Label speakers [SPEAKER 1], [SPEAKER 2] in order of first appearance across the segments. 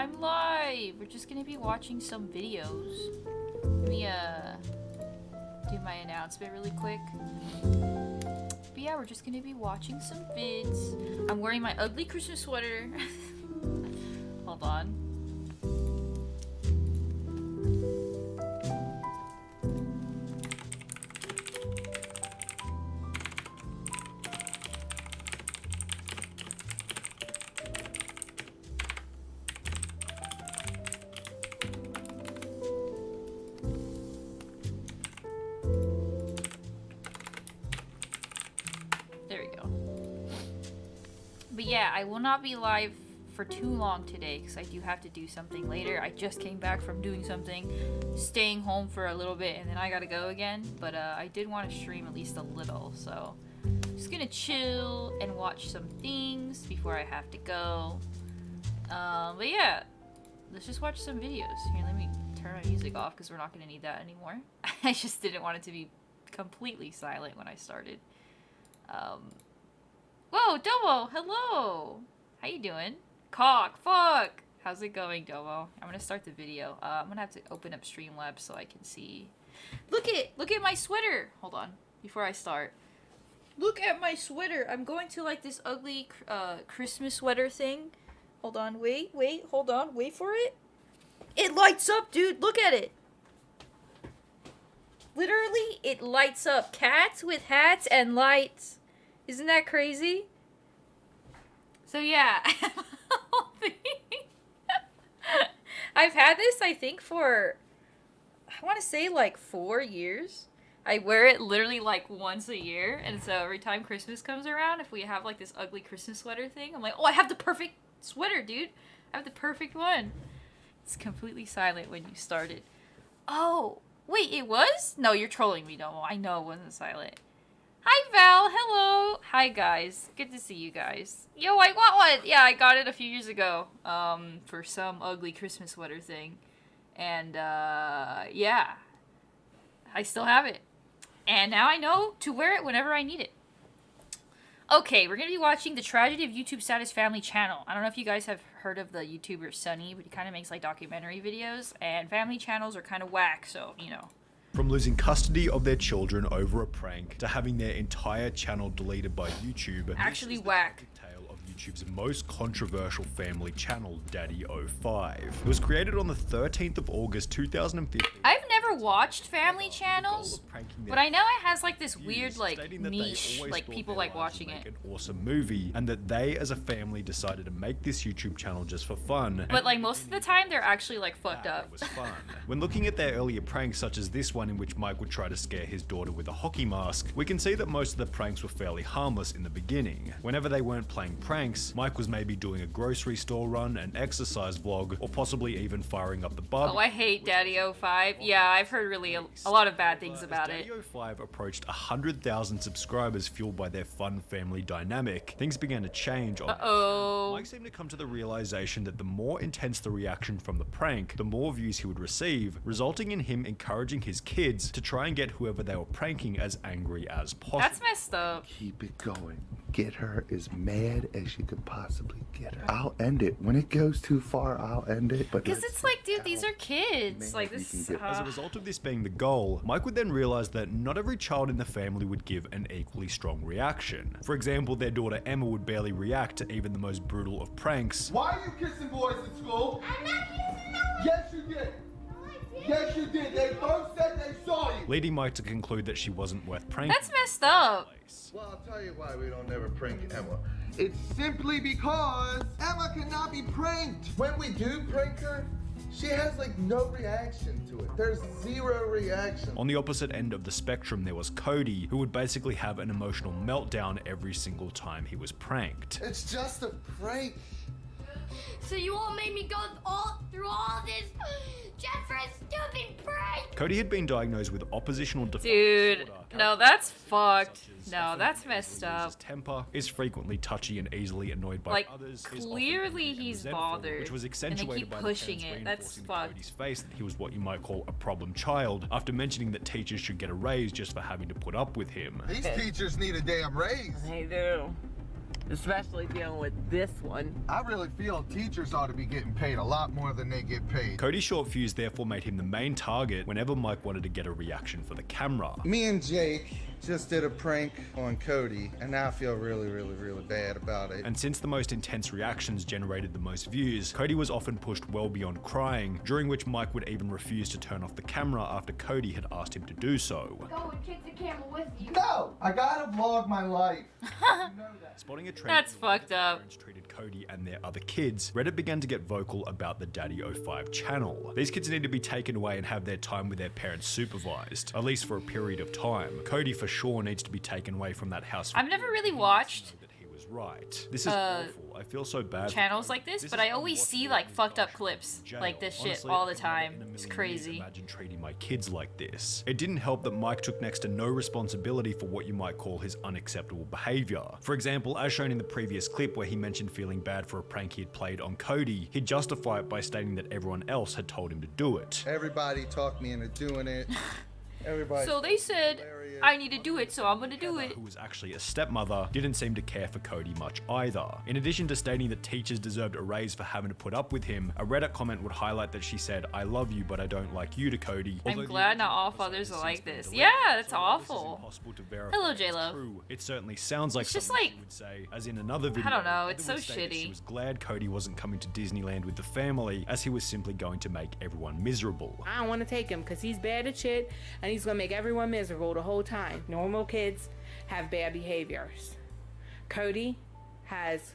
[SPEAKER 1] I'm live. We're just gonna be watching some videos. Let me do my announcement really quick. But yeah, we're just gonna be watching some vids. I'm wearing my ugly Christmas sweater. Hold on. But yeah, I will not be live for too long today because I do have to do something later. I just came back from doing something, staying home for a little bit, and then I gotta go again. But I did want to stream at least a little, so just gonna chill and watch some things before I have to go. But yeah, let's just watch some videos. Here, let me turn my music off because we're not gonna need that anymore. I just didn't want it to be completely silent when I started. Whoa, Domo, hello! How you doing? Cock, fuck! How's it going, Domo? I'm gonna start the video. I'm gonna have to open up Streamlabs so I can see. Look at my sweater! Hold on, before I start. Look at my sweater! I'm going to like this ugly Christmas sweater thing. Hold on, wait, hold on, wait for it. It lights up, dude, look at it! Literally, it lights up. Cats with hats and lights. Isn't that crazy? So yeah, I've had this I think for, I want to say like 4 years. I wear it literally like once a year, and so every time Christmas comes around, if we have like this ugly Christmas sweater thing, I'm like, oh, I have the perfect sweater, dude. I have the perfect one. It's completely silent when you started. Oh, wait, it was? No, you're trolling me, Domo. I know it wasn't silent. Hi, Val. Hello. Hi, guys. Good to see you guys. Yo, I want one. Yeah, I got it a few years ago for some ugly Christmas sweater thing. And, yeah. I still have it. And now I know to wear it whenever I need it. Okay, we're going to be watching The Tragedy of YouTube Status Family Channel. I don't know if you guys have heard of the YouTuber Sunny, but he kind of makes, like, documentary videos. And family channels are kind of whack, so, you know.
[SPEAKER 2] From losing custody of their children over a prank to having their entire channel deleted by YouTube.
[SPEAKER 1] Actually whack.
[SPEAKER 2] Tale of YouTube's most controversial family channel, Daddy05. It was created on the 13th of August 2015.
[SPEAKER 1] I've never watched family channels, but I know it has like this weird like niche, like people like watching it.
[SPEAKER 2] An awesome movie, and that they as a family decided to make this YouTube channel just for fun.
[SPEAKER 1] But like most of the time they're actually like fucked up.
[SPEAKER 2] It was fun. When looking at their earlier pranks, such as this one in which Mike would try to scare his daughter with a hockey mask, we can see that most of the pranks were fairly harmless in the beginning. Whenever they weren't playing pranks, Mike was maybe doing a grocery store run, an exercise vlog, or possibly even firing up the barbecue.
[SPEAKER 1] Oh, I hate Daddy05. Yeah, I've heard really a lot of bad things about it.
[SPEAKER 2] Daddy05 approached 100,000 subscribers fueled by their fun family dynamic. Things began to change. Mike seemed to come to the realization that the more intense the reaction from the prank, the more views he would receive, resulting in him encouraging his kids to try and get whoever they were pranking as angry as possible.
[SPEAKER 1] That's messed up.
[SPEAKER 3] Keep it going. Get her as mad as you could possibly get her. I'll end it. When it goes too far, I'll end it. But
[SPEAKER 1] because it's like, dude, these are kids. Like this.
[SPEAKER 2] As a result of this being the goal, Mike would then realize that not every child in the family would give an equally strong reaction. For example, their daughter Emma would barely react to even the most brutal of pranks.
[SPEAKER 4] Why are you kissing boys at school?
[SPEAKER 5] I'm not kissing no one.
[SPEAKER 4] Yes, you did. Yes, you did. They both said they saw you.
[SPEAKER 2] Leading Mike to conclude that she wasn't worth pranking.
[SPEAKER 1] That's messed up.
[SPEAKER 3] Well, I'll tell you why we don't ever prank Emma.
[SPEAKER 4] It's simply because Emma cannot be pranked. When we do prank her, she has like no reaction to it. There's zero reaction.
[SPEAKER 2] On the opposite end of the spectrum, there was Cody, who would basically have an emotional meltdown every single time he was pranked.
[SPEAKER 4] It's just a prank.
[SPEAKER 5] So you all made me go through all this just for a stupid prank?
[SPEAKER 2] Cody had been diagnosed with oppositional defiance
[SPEAKER 1] Dude,
[SPEAKER 2] disorder.
[SPEAKER 1] no, that's fucked. No, that's messed up.
[SPEAKER 2] His temper, is frequently touchy and easily annoyed by
[SPEAKER 1] Like,
[SPEAKER 2] others.
[SPEAKER 1] clearly he's bothered,
[SPEAKER 2] which was
[SPEAKER 1] and
[SPEAKER 2] accentuated
[SPEAKER 1] they keep
[SPEAKER 2] by
[SPEAKER 1] pushing
[SPEAKER 2] the
[SPEAKER 1] it. That's
[SPEAKER 2] reinforcing
[SPEAKER 1] fucked.
[SPEAKER 2] Cody's face that he was what you might call a problem child, after mentioning that teachers should get a raise just for having to put up with him.
[SPEAKER 4] These teachers need a damn raise.
[SPEAKER 1] They do.
[SPEAKER 6] especially dealing with this one.
[SPEAKER 4] I really feel teachers ought to be getting paid a lot more than they get paid.
[SPEAKER 2] Cody's short fuse therefore made him the main target whenever Mike wanted to get a reaction for the camera.
[SPEAKER 4] Me and Jake just did a prank on Cody, and now I feel really bad about it.
[SPEAKER 2] And since the most intense reactions generated the most views, Cody was often pushed well beyond crying, during which Mike would even refuse to turn off the camera after Cody had asked him to do so.
[SPEAKER 5] Go and take the camera with you.
[SPEAKER 4] No! I gotta vlog my life. You know that.
[SPEAKER 2] Spotting a trend
[SPEAKER 1] That's
[SPEAKER 2] in the way
[SPEAKER 1] fucked
[SPEAKER 2] that
[SPEAKER 1] up.
[SPEAKER 2] parents treated Cody and their other kids, Reddit began to get vocal about the Daddy05 channel. These kids need to be taken away and have their time with their parents supervised, at least for a period of time. Cody for sure needs to be taken away from that house.
[SPEAKER 1] I've never really watched
[SPEAKER 2] that he was right. This is awful. I feel so bad.
[SPEAKER 1] channels like this, but I always see like fucked up clips like this shit
[SPEAKER 2] Honestly,
[SPEAKER 1] all
[SPEAKER 2] I
[SPEAKER 1] the
[SPEAKER 2] could never
[SPEAKER 1] time.
[SPEAKER 2] in a
[SPEAKER 1] It's
[SPEAKER 2] million years
[SPEAKER 1] crazy.
[SPEAKER 2] Imagine treating my kids like this. It didn't help that Mike took next to no responsibility for what you might call his unacceptable behavior. For example, as shown in the previous clip where he mentioned feeling bad for a prank he had played on Cody, he'd justify it by stating that everyone else had told him to do it.
[SPEAKER 4] Everybody talked me into doing it. Everybody.
[SPEAKER 1] So they said I need to do it, so I'm gonna do it.
[SPEAKER 2] Who was actually a stepmother, didn't seem to care for Cody much either. In addition to stating that teachers deserved a raise for having to put up with him, a Reddit comment would highlight that she said, "I love you, but I don't like you" to Cody.
[SPEAKER 1] I'm
[SPEAKER 2] Although the
[SPEAKER 1] glad not
[SPEAKER 2] original
[SPEAKER 1] all
[SPEAKER 2] episode
[SPEAKER 1] fathers
[SPEAKER 2] has
[SPEAKER 1] are like
[SPEAKER 2] since been
[SPEAKER 1] this.
[SPEAKER 2] deleted,
[SPEAKER 1] Yeah, that's
[SPEAKER 2] so
[SPEAKER 1] awful.
[SPEAKER 2] this is impossible to verify
[SPEAKER 1] Hello,
[SPEAKER 2] it's
[SPEAKER 1] J-Lo.
[SPEAKER 2] true. It certainly sounds like
[SPEAKER 1] It's just
[SPEAKER 2] something
[SPEAKER 1] like-
[SPEAKER 2] she would say, as in another video.
[SPEAKER 1] don't know,
[SPEAKER 2] Heather
[SPEAKER 1] it's so
[SPEAKER 2] would state that she
[SPEAKER 1] shitty.
[SPEAKER 2] was glad Cody wasn't coming to Disneyland with the family, as he was simply going to make everyone miserable.
[SPEAKER 6] I don't want to take him because he's bad at shit and he's going to make everyone miserable the whole time. Normal kids have bad behaviors. Cody has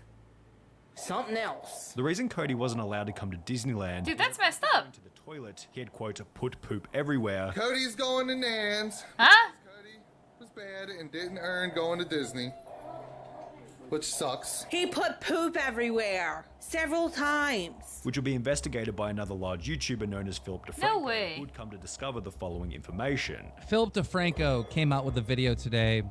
[SPEAKER 6] something else.
[SPEAKER 2] The reason Cody wasn't allowed to come to Disneyland
[SPEAKER 1] Dude, that's messed
[SPEAKER 2] going
[SPEAKER 1] up.
[SPEAKER 2] to the toilet, he had quote put poop everywhere.
[SPEAKER 4] Cody's going to Nan's.
[SPEAKER 1] Huh?
[SPEAKER 4] Cody was bad and didn't earn going to Disney, which sucks.
[SPEAKER 6] He put poop everywhere several times.
[SPEAKER 2] Which will be investigated by another large YouTuber known as Philip DeFranco,
[SPEAKER 1] No way.
[SPEAKER 2] who would come to discover the following information.
[SPEAKER 7] Philip DeFranco came out with a video today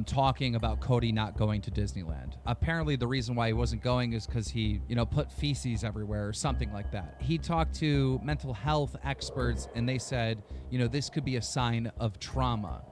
[SPEAKER 7] talking about Cody not going to Disneyland. Apparently the reason why he wasn't going is because he, put feces everywhere or something like that. He talked to mental health experts and they said, this could be a sign of trauma.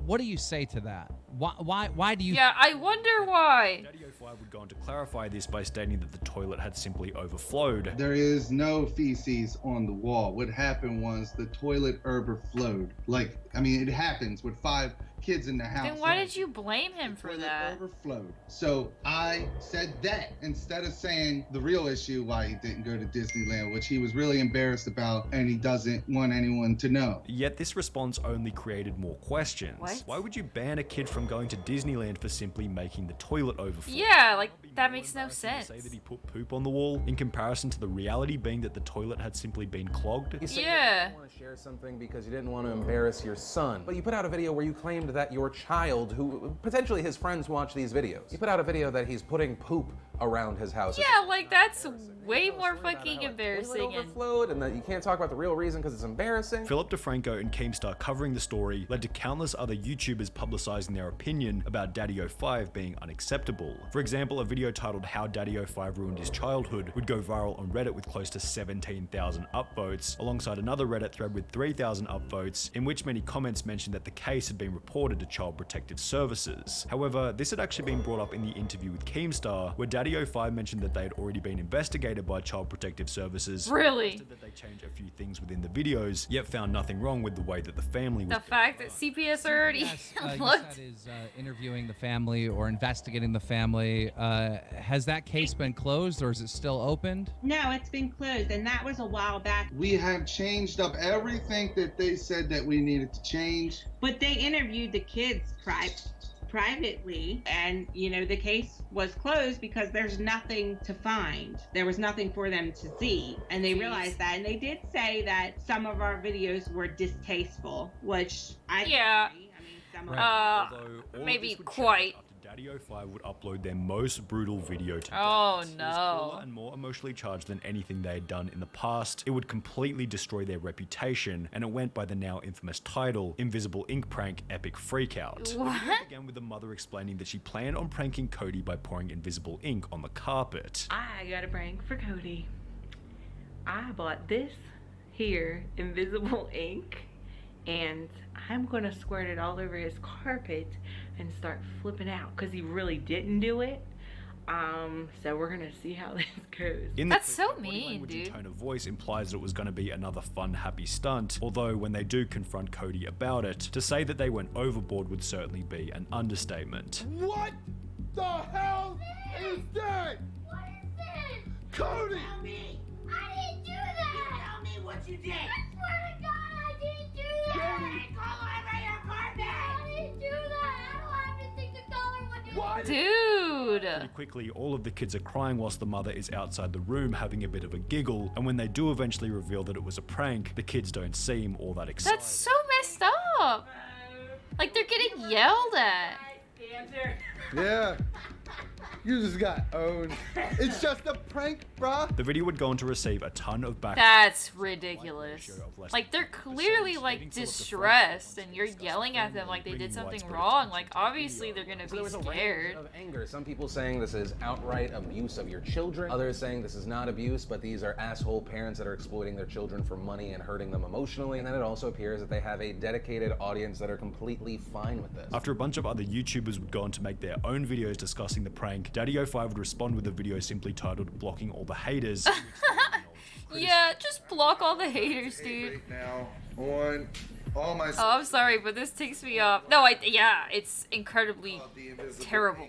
[SPEAKER 7] What do you say to that? Why do you...
[SPEAKER 1] Yeah, I wonder why.
[SPEAKER 2] Daddy05 would go on to clarify this by stating that the toilet had simply overflowed.
[SPEAKER 8] There is no feces on the wall. What happened was the toilet overflowed. It happens with 5 kids in the house.
[SPEAKER 1] Then why did you blame him for
[SPEAKER 8] Toilet
[SPEAKER 1] that?
[SPEAKER 8] overflowed. So I said that instead of saying the real issue why he didn't go to Disneyland, which he was really embarrassed about and he doesn't want anyone to know.
[SPEAKER 2] Yet this response only created more questions.
[SPEAKER 1] What?
[SPEAKER 2] Why would you ban a kid from going to Disneyland for simply making the toilet overflow?
[SPEAKER 1] Yeah, like, that makes no sense.
[SPEAKER 2] Say that he put poop on the wall, in comparison to the reality being that the toilet had simply been clogged?
[SPEAKER 9] You said
[SPEAKER 1] Yeah.
[SPEAKER 9] you didn't want to share something because you didn't want to embarrass your son. But you put out a video where you claimed that your child, who potentially his friends watch these videos, you put out a video that he's putting poop around his house.
[SPEAKER 1] Yeah, like, that's way more fucking embarrassing and...
[SPEAKER 9] Overflowed and that you can't talk about the real reason because it's embarrassing.
[SPEAKER 2] Philip DeFranco and Keemstar covering the story led to countless other YouTubers publicizing their opinion about Daddy05 being unacceptable. For example, a video titled How Daddy05 Ruined His Childhood would go viral on Reddit with close to 17,000 upvotes, alongside another Reddit thread with 3,000 upvotes, in which many comments mentioned that the case had been reported to Child Protective Services. However, this had actually been brought up in the interview with Keemstar, where Daddy05 mentioned that they had already been investigated by Child Protective Services.
[SPEAKER 1] Really?
[SPEAKER 2] Suggested that they change a few things within the videos, yet found nothing wrong with the way that the family was.
[SPEAKER 1] The fact that CPS already
[SPEAKER 7] Yes, you
[SPEAKER 1] looked...
[SPEAKER 7] said is interviewing the family or investigating the family. Has that case been closed or is it still opened?
[SPEAKER 10] No, it's been closed, and that was a while back.
[SPEAKER 8] We have changed up everything that they said that we needed to change.
[SPEAKER 10] But they interviewed the kids privately, and the case was closed because there's nothing to find. There was nothing for them to see, and they realized that. And they did say that some of our videos were distasteful, which I agree. I mean, some of
[SPEAKER 2] Although all of
[SPEAKER 1] maybe
[SPEAKER 2] this would change
[SPEAKER 1] quite.
[SPEAKER 2] after Daddy05 would upload their most brutal video to
[SPEAKER 1] Oh,
[SPEAKER 2] date. It was
[SPEAKER 1] no.
[SPEAKER 2] crueler and more emotionally charged than anything they had done in the past. It would completely destroy their reputation, and it went by the now infamous title, Invisible Ink Prank Epic Freakout. The video
[SPEAKER 1] What?
[SPEAKER 2] began with the mother explaining that she planned on pranking Cody by pouring invisible ink on the carpet.
[SPEAKER 6] I got a prank for Cody. I bought this here invisible ink, and I'm gonna squirt it all over his carpet and start flipping out because he really didn't do it. So we're gonna see how this goes.
[SPEAKER 1] That's so mean,
[SPEAKER 2] dude.
[SPEAKER 1] dude.
[SPEAKER 2] Tone of voice implies that it was going to be another fun, happy stunt, although when they do confront Cody about it, to say that they went overboard would certainly be an understatement.
[SPEAKER 4] What the hell is that?
[SPEAKER 5] What is this?
[SPEAKER 4] Cody!
[SPEAKER 5] Tell me! I didn't do that! Tell me what you did! I swear to God, I didn't do that!
[SPEAKER 4] Cody!
[SPEAKER 5] Call over your apartment! I didn't do that! I don't have anything to call her when you...
[SPEAKER 4] What?
[SPEAKER 1] Dude!
[SPEAKER 2] Pretty quickly, all of the kids are crying whilst the mother is outside the room having a bit of a giggle, and when they do eventually reveal that it was a prank, the kids don't seem all that excited.
[SPEAKER 1] That's so messed up! Like, they're getting yelled at.
[SPEAKER 4] Yeah. You just got owned. It's just a prank, bruh.
[SPEAKER 2] The video would go on to receive a ton of backlash.
[SPEAKER 1] That's ridiculous. Like, they're clearly, like, distressed, and you're yelling at them like they did something wrong. Like, obviously they're gonna be scared.
[SPEAKER 9] Of anger. Some people saying this is outright abuse of your children. Others saying this is not abuse, but these are asshole parents that are exploiting their children for money and hurting them emotionally. And then it also appears that they have a dedicated audience that are completely fine with this.
[SPEAKER 2] After a bunch of other YouTubers would go on to make their own videos discussing the prank, Daddy05 would respond with a video simply titled "Blocking All the Haters."
[SPEAKER 1] Yeah, just block all the haters, dude.
[SPEAKER 4] Right now on all my.
[SPEAKER 1] Oh, I'm sorry, but this takes me off. No, yeah, it's incredibly terrible.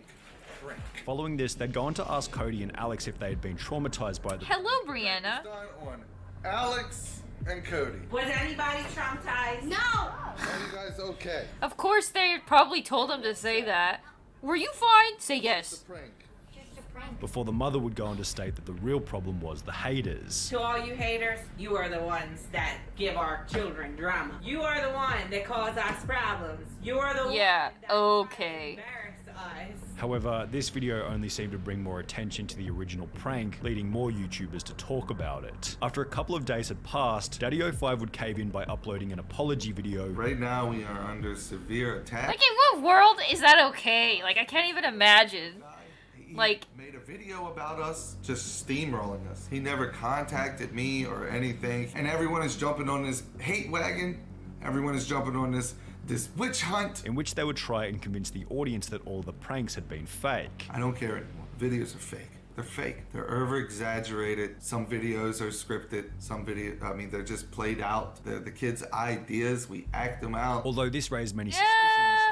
[SPEAKER 2] Following this, they'd go on to ask Cody and Alex if they had been traumatized by the.
[SPEAKER 1] Hello, Brianna.
[SPEAKER 4] Done on Alex and Cody.
[SPEAKER 6] Was anybody traumatized?
[SPEAKER 5] No!
[SPEAKER 4] Are you guys okay?
[SPEAKER 1] Of course, they probably told him to say that. Were you fine? Say yes.
[SPEAKER 4] Prank.
[SPEAKER 5] Just a prank.
[SPEAKER 2] Before the mother would go on to state that the real problem was the haters.
[SPEAKER 6] To all you haters, you are the ones that give our children drama. You are the one that cause us problems. You are the one that
[SPEAKER 1] okay.
[SPEAKER 6] embarrass us.
[SPEAKER 2] However, this video only seemed to bring more attention to the original prank, leading more YouTubers to talk about it. After a couple of days had passed, Daddy05 would cave in by uploading an apology video.
[SPEAKER 4] Right now we are under severe attack.
[SPEAKER 1] Like, in what world is that okay? Like, I can't even imagine.
[SPEAKER 4] He
[SPEAKER 1] Like,
[SPEAKER 4] made a video about us, just steamrolling us. He never contacted me or anything, and everyone is jumping on this hate wagon. Everyone is jumping on this witch hunt.
[SPEAKER 2] In which they would try and convince the audience that all the pranks had been fake.
[SPEAKER 4] I don't care anymore. Videos are fake. They're fake. They're over exaggerated. Some videos are scripted. They're just played out. They're the kids' ideas. We act them out.
[SPEAKER 2] Although this raised many suspicions,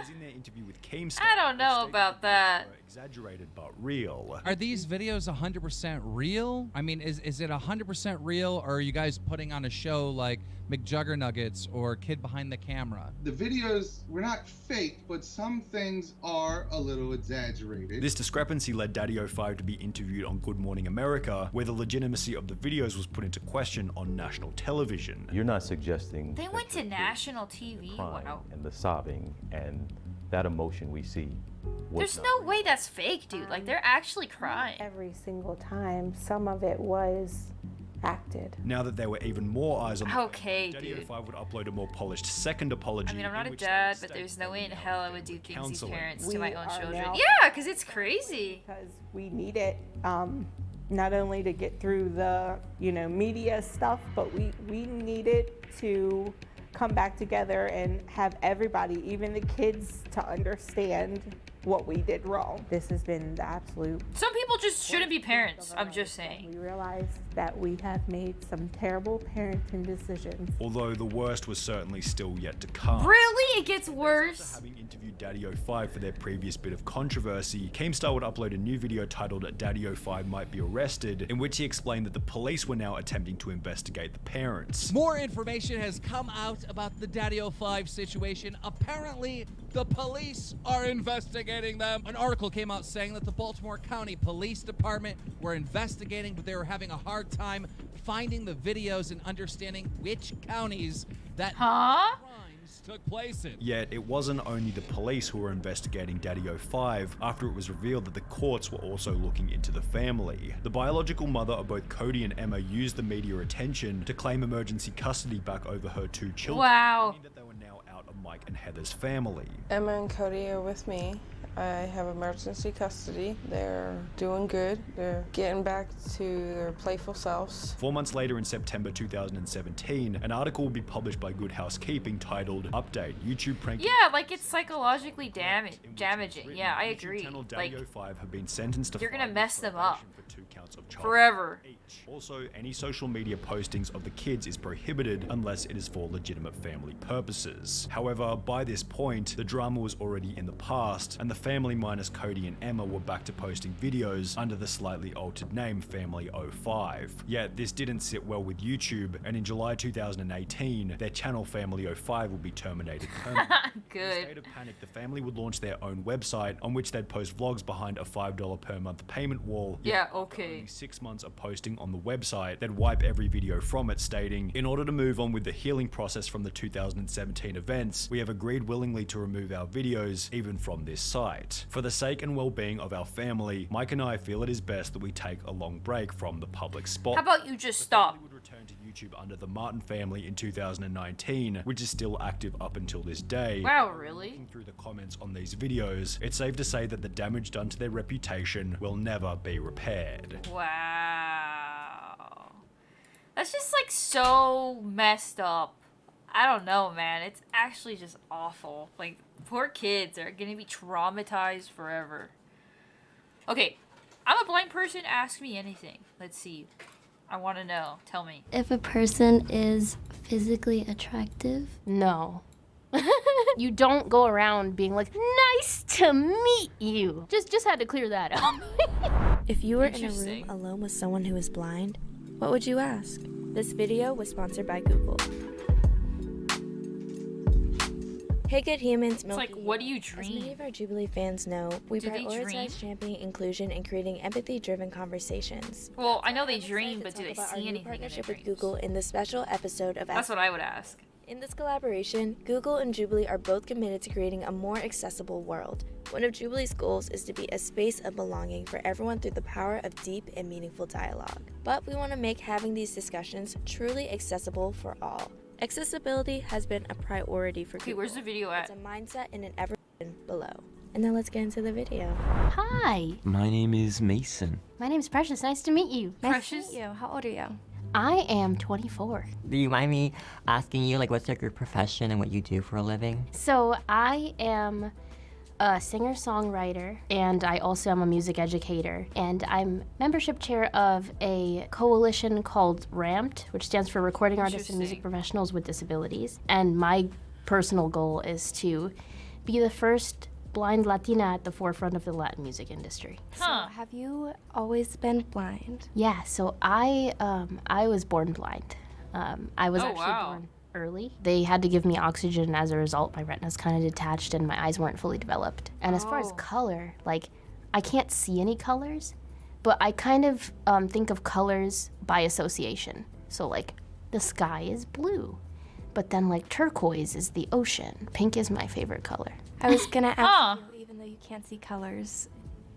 [SPEAKER 2] as in their interview with Keemstar.
[SPEAKER 1] I don't know about that.
[SPEAKER 2] Exaggerated but real.
[SPEAKER 7] Are these videos 100% real? I mean, is it 100% real, or are you guys putting on a show like McJuggernuggets or Kid Behind the Camera?
[SPEAKER 8] The videos were not fake, but some things are a little exaggerated.
[SPEAKER 2] This discrepancy led Daddy05 to be interviewed on Good Morning America, where the legitimacy of the videos was put into question on national television.
[SPEAKER 11] You're not suggesting
[SPEAKER 1] They went to national TV. Wow.
[SPEAKER 11] and the sobbing and that emotion we see.
[SPEAKER 1] There's no way that's fake, dude. Like, they're actually crying.
[SPEAKER 12] Every single time, some of it was acted.
[SPEAKER 2] Now that there were even more eyes on the
[SPEAKER 1] Okay,
[SPEAKER 2] Daddy05
[SPEAKER 1] dude.
[SPEAKER 2] would upload a more polished second apology.
[SPEAKER 1] I mean, I'm not
[SPEAKER 2] in
[SPEAKER 1] a
[SPEAKER 2] which
[SPEAKER 1] dad,
[SPEAKER 2] they
[SPEAKER 1] but
[SPEAKER 2] state
[SPEAKER 1] there's no way in
[SPEAKER 2] that
[SPEAKER 1] hell I would do things these
[SPEAKER 2] counseling.
[SPEAKER 1] parents
[SPEAKER 12] We
[SPEAKER 1] to my own
[SPEAKER 12] are
[SPEAKER 1] children.
[SPEAKER 12] now-
[SPEAKER 1] Yeah, because it's crazy.
[SPEAKER 12] Because we need it, not only to get through the, media stuff, but we need it to come back together and have everybody, even the kids, to understand what we did wrong. This has been the absolute.
[SPEAKER 1] Some people just shouldn't be parents. I'm just saying.
[SPEAKER 12] We realize that we have made some terrible parenting decisions.
[SPEAKER 2] Although the worst was certainly still yet to come.
[SPEAKER 1] Really? It gets worse?
[SPEAKER 2] Having interviewed Daddy05 for their previous bit of controversy, Keemstar would upload a new video titled Daddy05 Might Be Arrested, in which he explained that the police were now attempting to investigate the parents.
[SPEAKER 7] More information has come out about the Daddy05 situation. Apparently, the police are investigating them. An article came out saying that the Baltimore County Police Department were investigating, but they were having a hard time finding the videos and understanding which counties that crimes took place in.
[SPEAKER 2] Yet, it wasn't only the police who were investigating Daddy05 after it was revealed that the courts were also looking into the family. The biological mother of both Cody and Emma used the media attention to claim emergency custody back over her two children.
[SPEAKER 1] Wow.
[SPEAKER 2] Meaning that they were now out of Mike and Heather's family.
[SPEAKER 13] Emma and Cody are with me. I have emergency custody. They're doing good. They're getting back to their playful selves.
[SPEAKER 2] 4 months later, in September 2017, an article will be published by Good Housekeeping titled "Update: YouTube Prank."
[SPEAKER 1] Yeah, like it's psychologically damaging. Yeah, I agree.
[SPEAKER 2] Channel
[SPEAKER 1] Like,
[SPEAKER 2] Daddy05 have been sentenced to
[SPEAKER 1] you're gonna
[SPEAKER 2] 5
[SPEAKER 1] mess them up
[SPEAKER 2] for 2 counts of child
[SPEAKER 1] forever.
[SPEAKER 2] each. Also, any social media postings of the kids is prohibited unless it is for legitimate family purposes. However, by this point, the drama was already in the past, and the family minus Cody and Emma were back to posting videos under the slightly altered name Family05. Yet this didn't sit well with YouTube, and in July 2018, their channel Family05 will be terminated permanently.
[SPEAKER 1] Good.
[SPEAKER 2] In a state of panic, the family would launch their own website on which they'd post vlogs behind a $5 per month payment wall.
[SPEAKER 1] Yeah,
[SPEAKER 2] After
[SPEAKER 1] okay.
[SPEAKER 2] only 6 months of posting on the website, they'd wipe every video from it, stating, "In order to move on with the healing process from the 2017 events, we have agreed willingly to remove our videos, even from this site. For the sake and well-being of our family, Mike and I feel it is best that we take a long break from the public spotlight."
[SPEAKER 1] How about you just stop?
[SPEAKER 2] Would return to YouTube under the Martin family in 2019, which is still active up until this day.
[SPEAKER 1] Wow, really?
[SPEAKER 2] Looking through the comments on these videos, it's safe to say that the damage done to their reputation will never be repaired.
[SPEAKER 1] Wow. That's just like so messed up. I don't know, man. It's actually just awful. Like, poor kids are gonna be traumatized forever. Okay, I'm a blind person. Ask me anything. Let's see. I want to know. Tell me.
[SPEAKER 5] If a person is physically attractive?
[SPEAKER 14] No. You don't go around being like, nice to meet you. Just had to clear that up.
[SPEAKER 15] If you were in a room alone with someone who is blind, what would you ask? This video was sponsored by Google. Hey good humans,
[SPEAKER 1] It's like, what do you dream?
[SPEAKER 15] As many of our Jubilee fans know, we
[SPEAKER 1] Do they dream?
[SPEAKER 15] prioritize championing inclusion and creating empathy-driven conversations.
[SPEAKER 1] Well, I know they dream, but do they
[SPEAKER 15] About our
[SPEAKER 1] see
[SPEAKER 15] new
[SPEAKER 1] anything in their
[SPEAKER 15] partnership with
[SPEAKER 1] dreams?
[SPEAKER 15] Google in this special episode of
[SPEAKER 1] That's what I would ask.
[SPEAKER 15] In this collaboration, Google and Jubilee are both committed to creating a more accessible world. One of Jubilee's goals is to be a space of belonging for everyone through the power of deep and meaningful dialogue. But we want to make having these discussions truly accessible for all. Accessibility has been a priority for Google.
[SPEAKER 1] Where's the video at?
[SPEAKER 15] It's a mindset in an everything below. And now let's get into the video.
[SPEAKER 14] Hi.
[SPEAKER 16] My name is Mason.
[SPEAKER 14] My name's Precious. Nice to meet you.
[SPEAKER 1] Precious?
[SPEAKER 14] Nice to meet you. How old are you? I am 24.
[SPEAKER 16] Do you mind me asking you, like, what's like your profession and what you do for a living?
[SPEAKER 14] So I am a singer-songwriter, and I also am a music educator, and I'm membership chair of a coalition called RAMPed, which stands for Recording Artists and Music Professionals with Disabilities. And my personal goal is to be the first blind Latina at the forefront of the Latin music industry.
[SPEAKER 15] So, have you always been blind?
[SPEAKER 14] Yeah, so I was born blind. I was actually
[SPEAKER 1] wow.
[SPEAKER 14] born early. They had to give me oxygen. As a result, my retina's kind of detached and my eyes weren't fully developed. And as far as color, like, I can't see any colors, but I kind of think of colors by association. So, like, the sky is blue, but then, like, turquoise is the ocean. Pink is my favorite color.
[SPEAKER 15] I was gonna ask you, even though you can't see colors,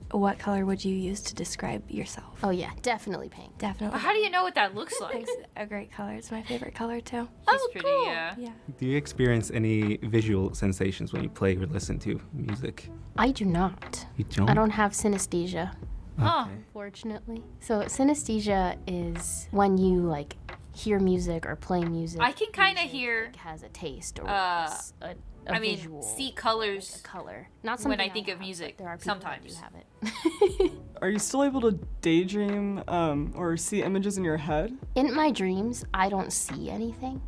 [SPEAKER 15] what color would you use to describe yourself?
[SPEAKER 14] Oh yeah, definitely pink.
[SPEAKER 15] Definitely.
[SPEAKER 1] How do you know what that looks like?
[SPEAKER 15] Pink's a great color. It's my favorite color too.
[SPEAKER 1] She's pretty, yeah.
[SPEAKER 17] Do you experience any visual sensations when you play or listen to music?
[SPEAKER 14] I do not.
[SPEAKER 17] You don't?
[SPEAKER 14] I don't have synesthesia.
[SPEAKER 1] Huh.
[SPEAKER 14] Fortunately. So synesthesia is when you like hear music or play music.
[SPEAKER 1] I can kind of hear.
[SPEAKER 14] Like, has a taste or
[SPEAKER 1] I mean,
[SPEAKER 14] visual,
[SPEAKER 1] see colors.
[SPEAKER 14] like a color. Not
[SPEAKER 1] when
[SPEAKER 14] something
[SPEAKER 1] I think of
[SPEAKER 14] have,
[SPEAKER 1] music.
[SPEAKER 14] but there are people
[SPEAKER 1] Sometimes.
[SPEAKER 14] that do have it.
[SPEAKER 18] Are you still able to daydream or see images in your head?
[SPEAKER 14] In my dreams, I don't see anything.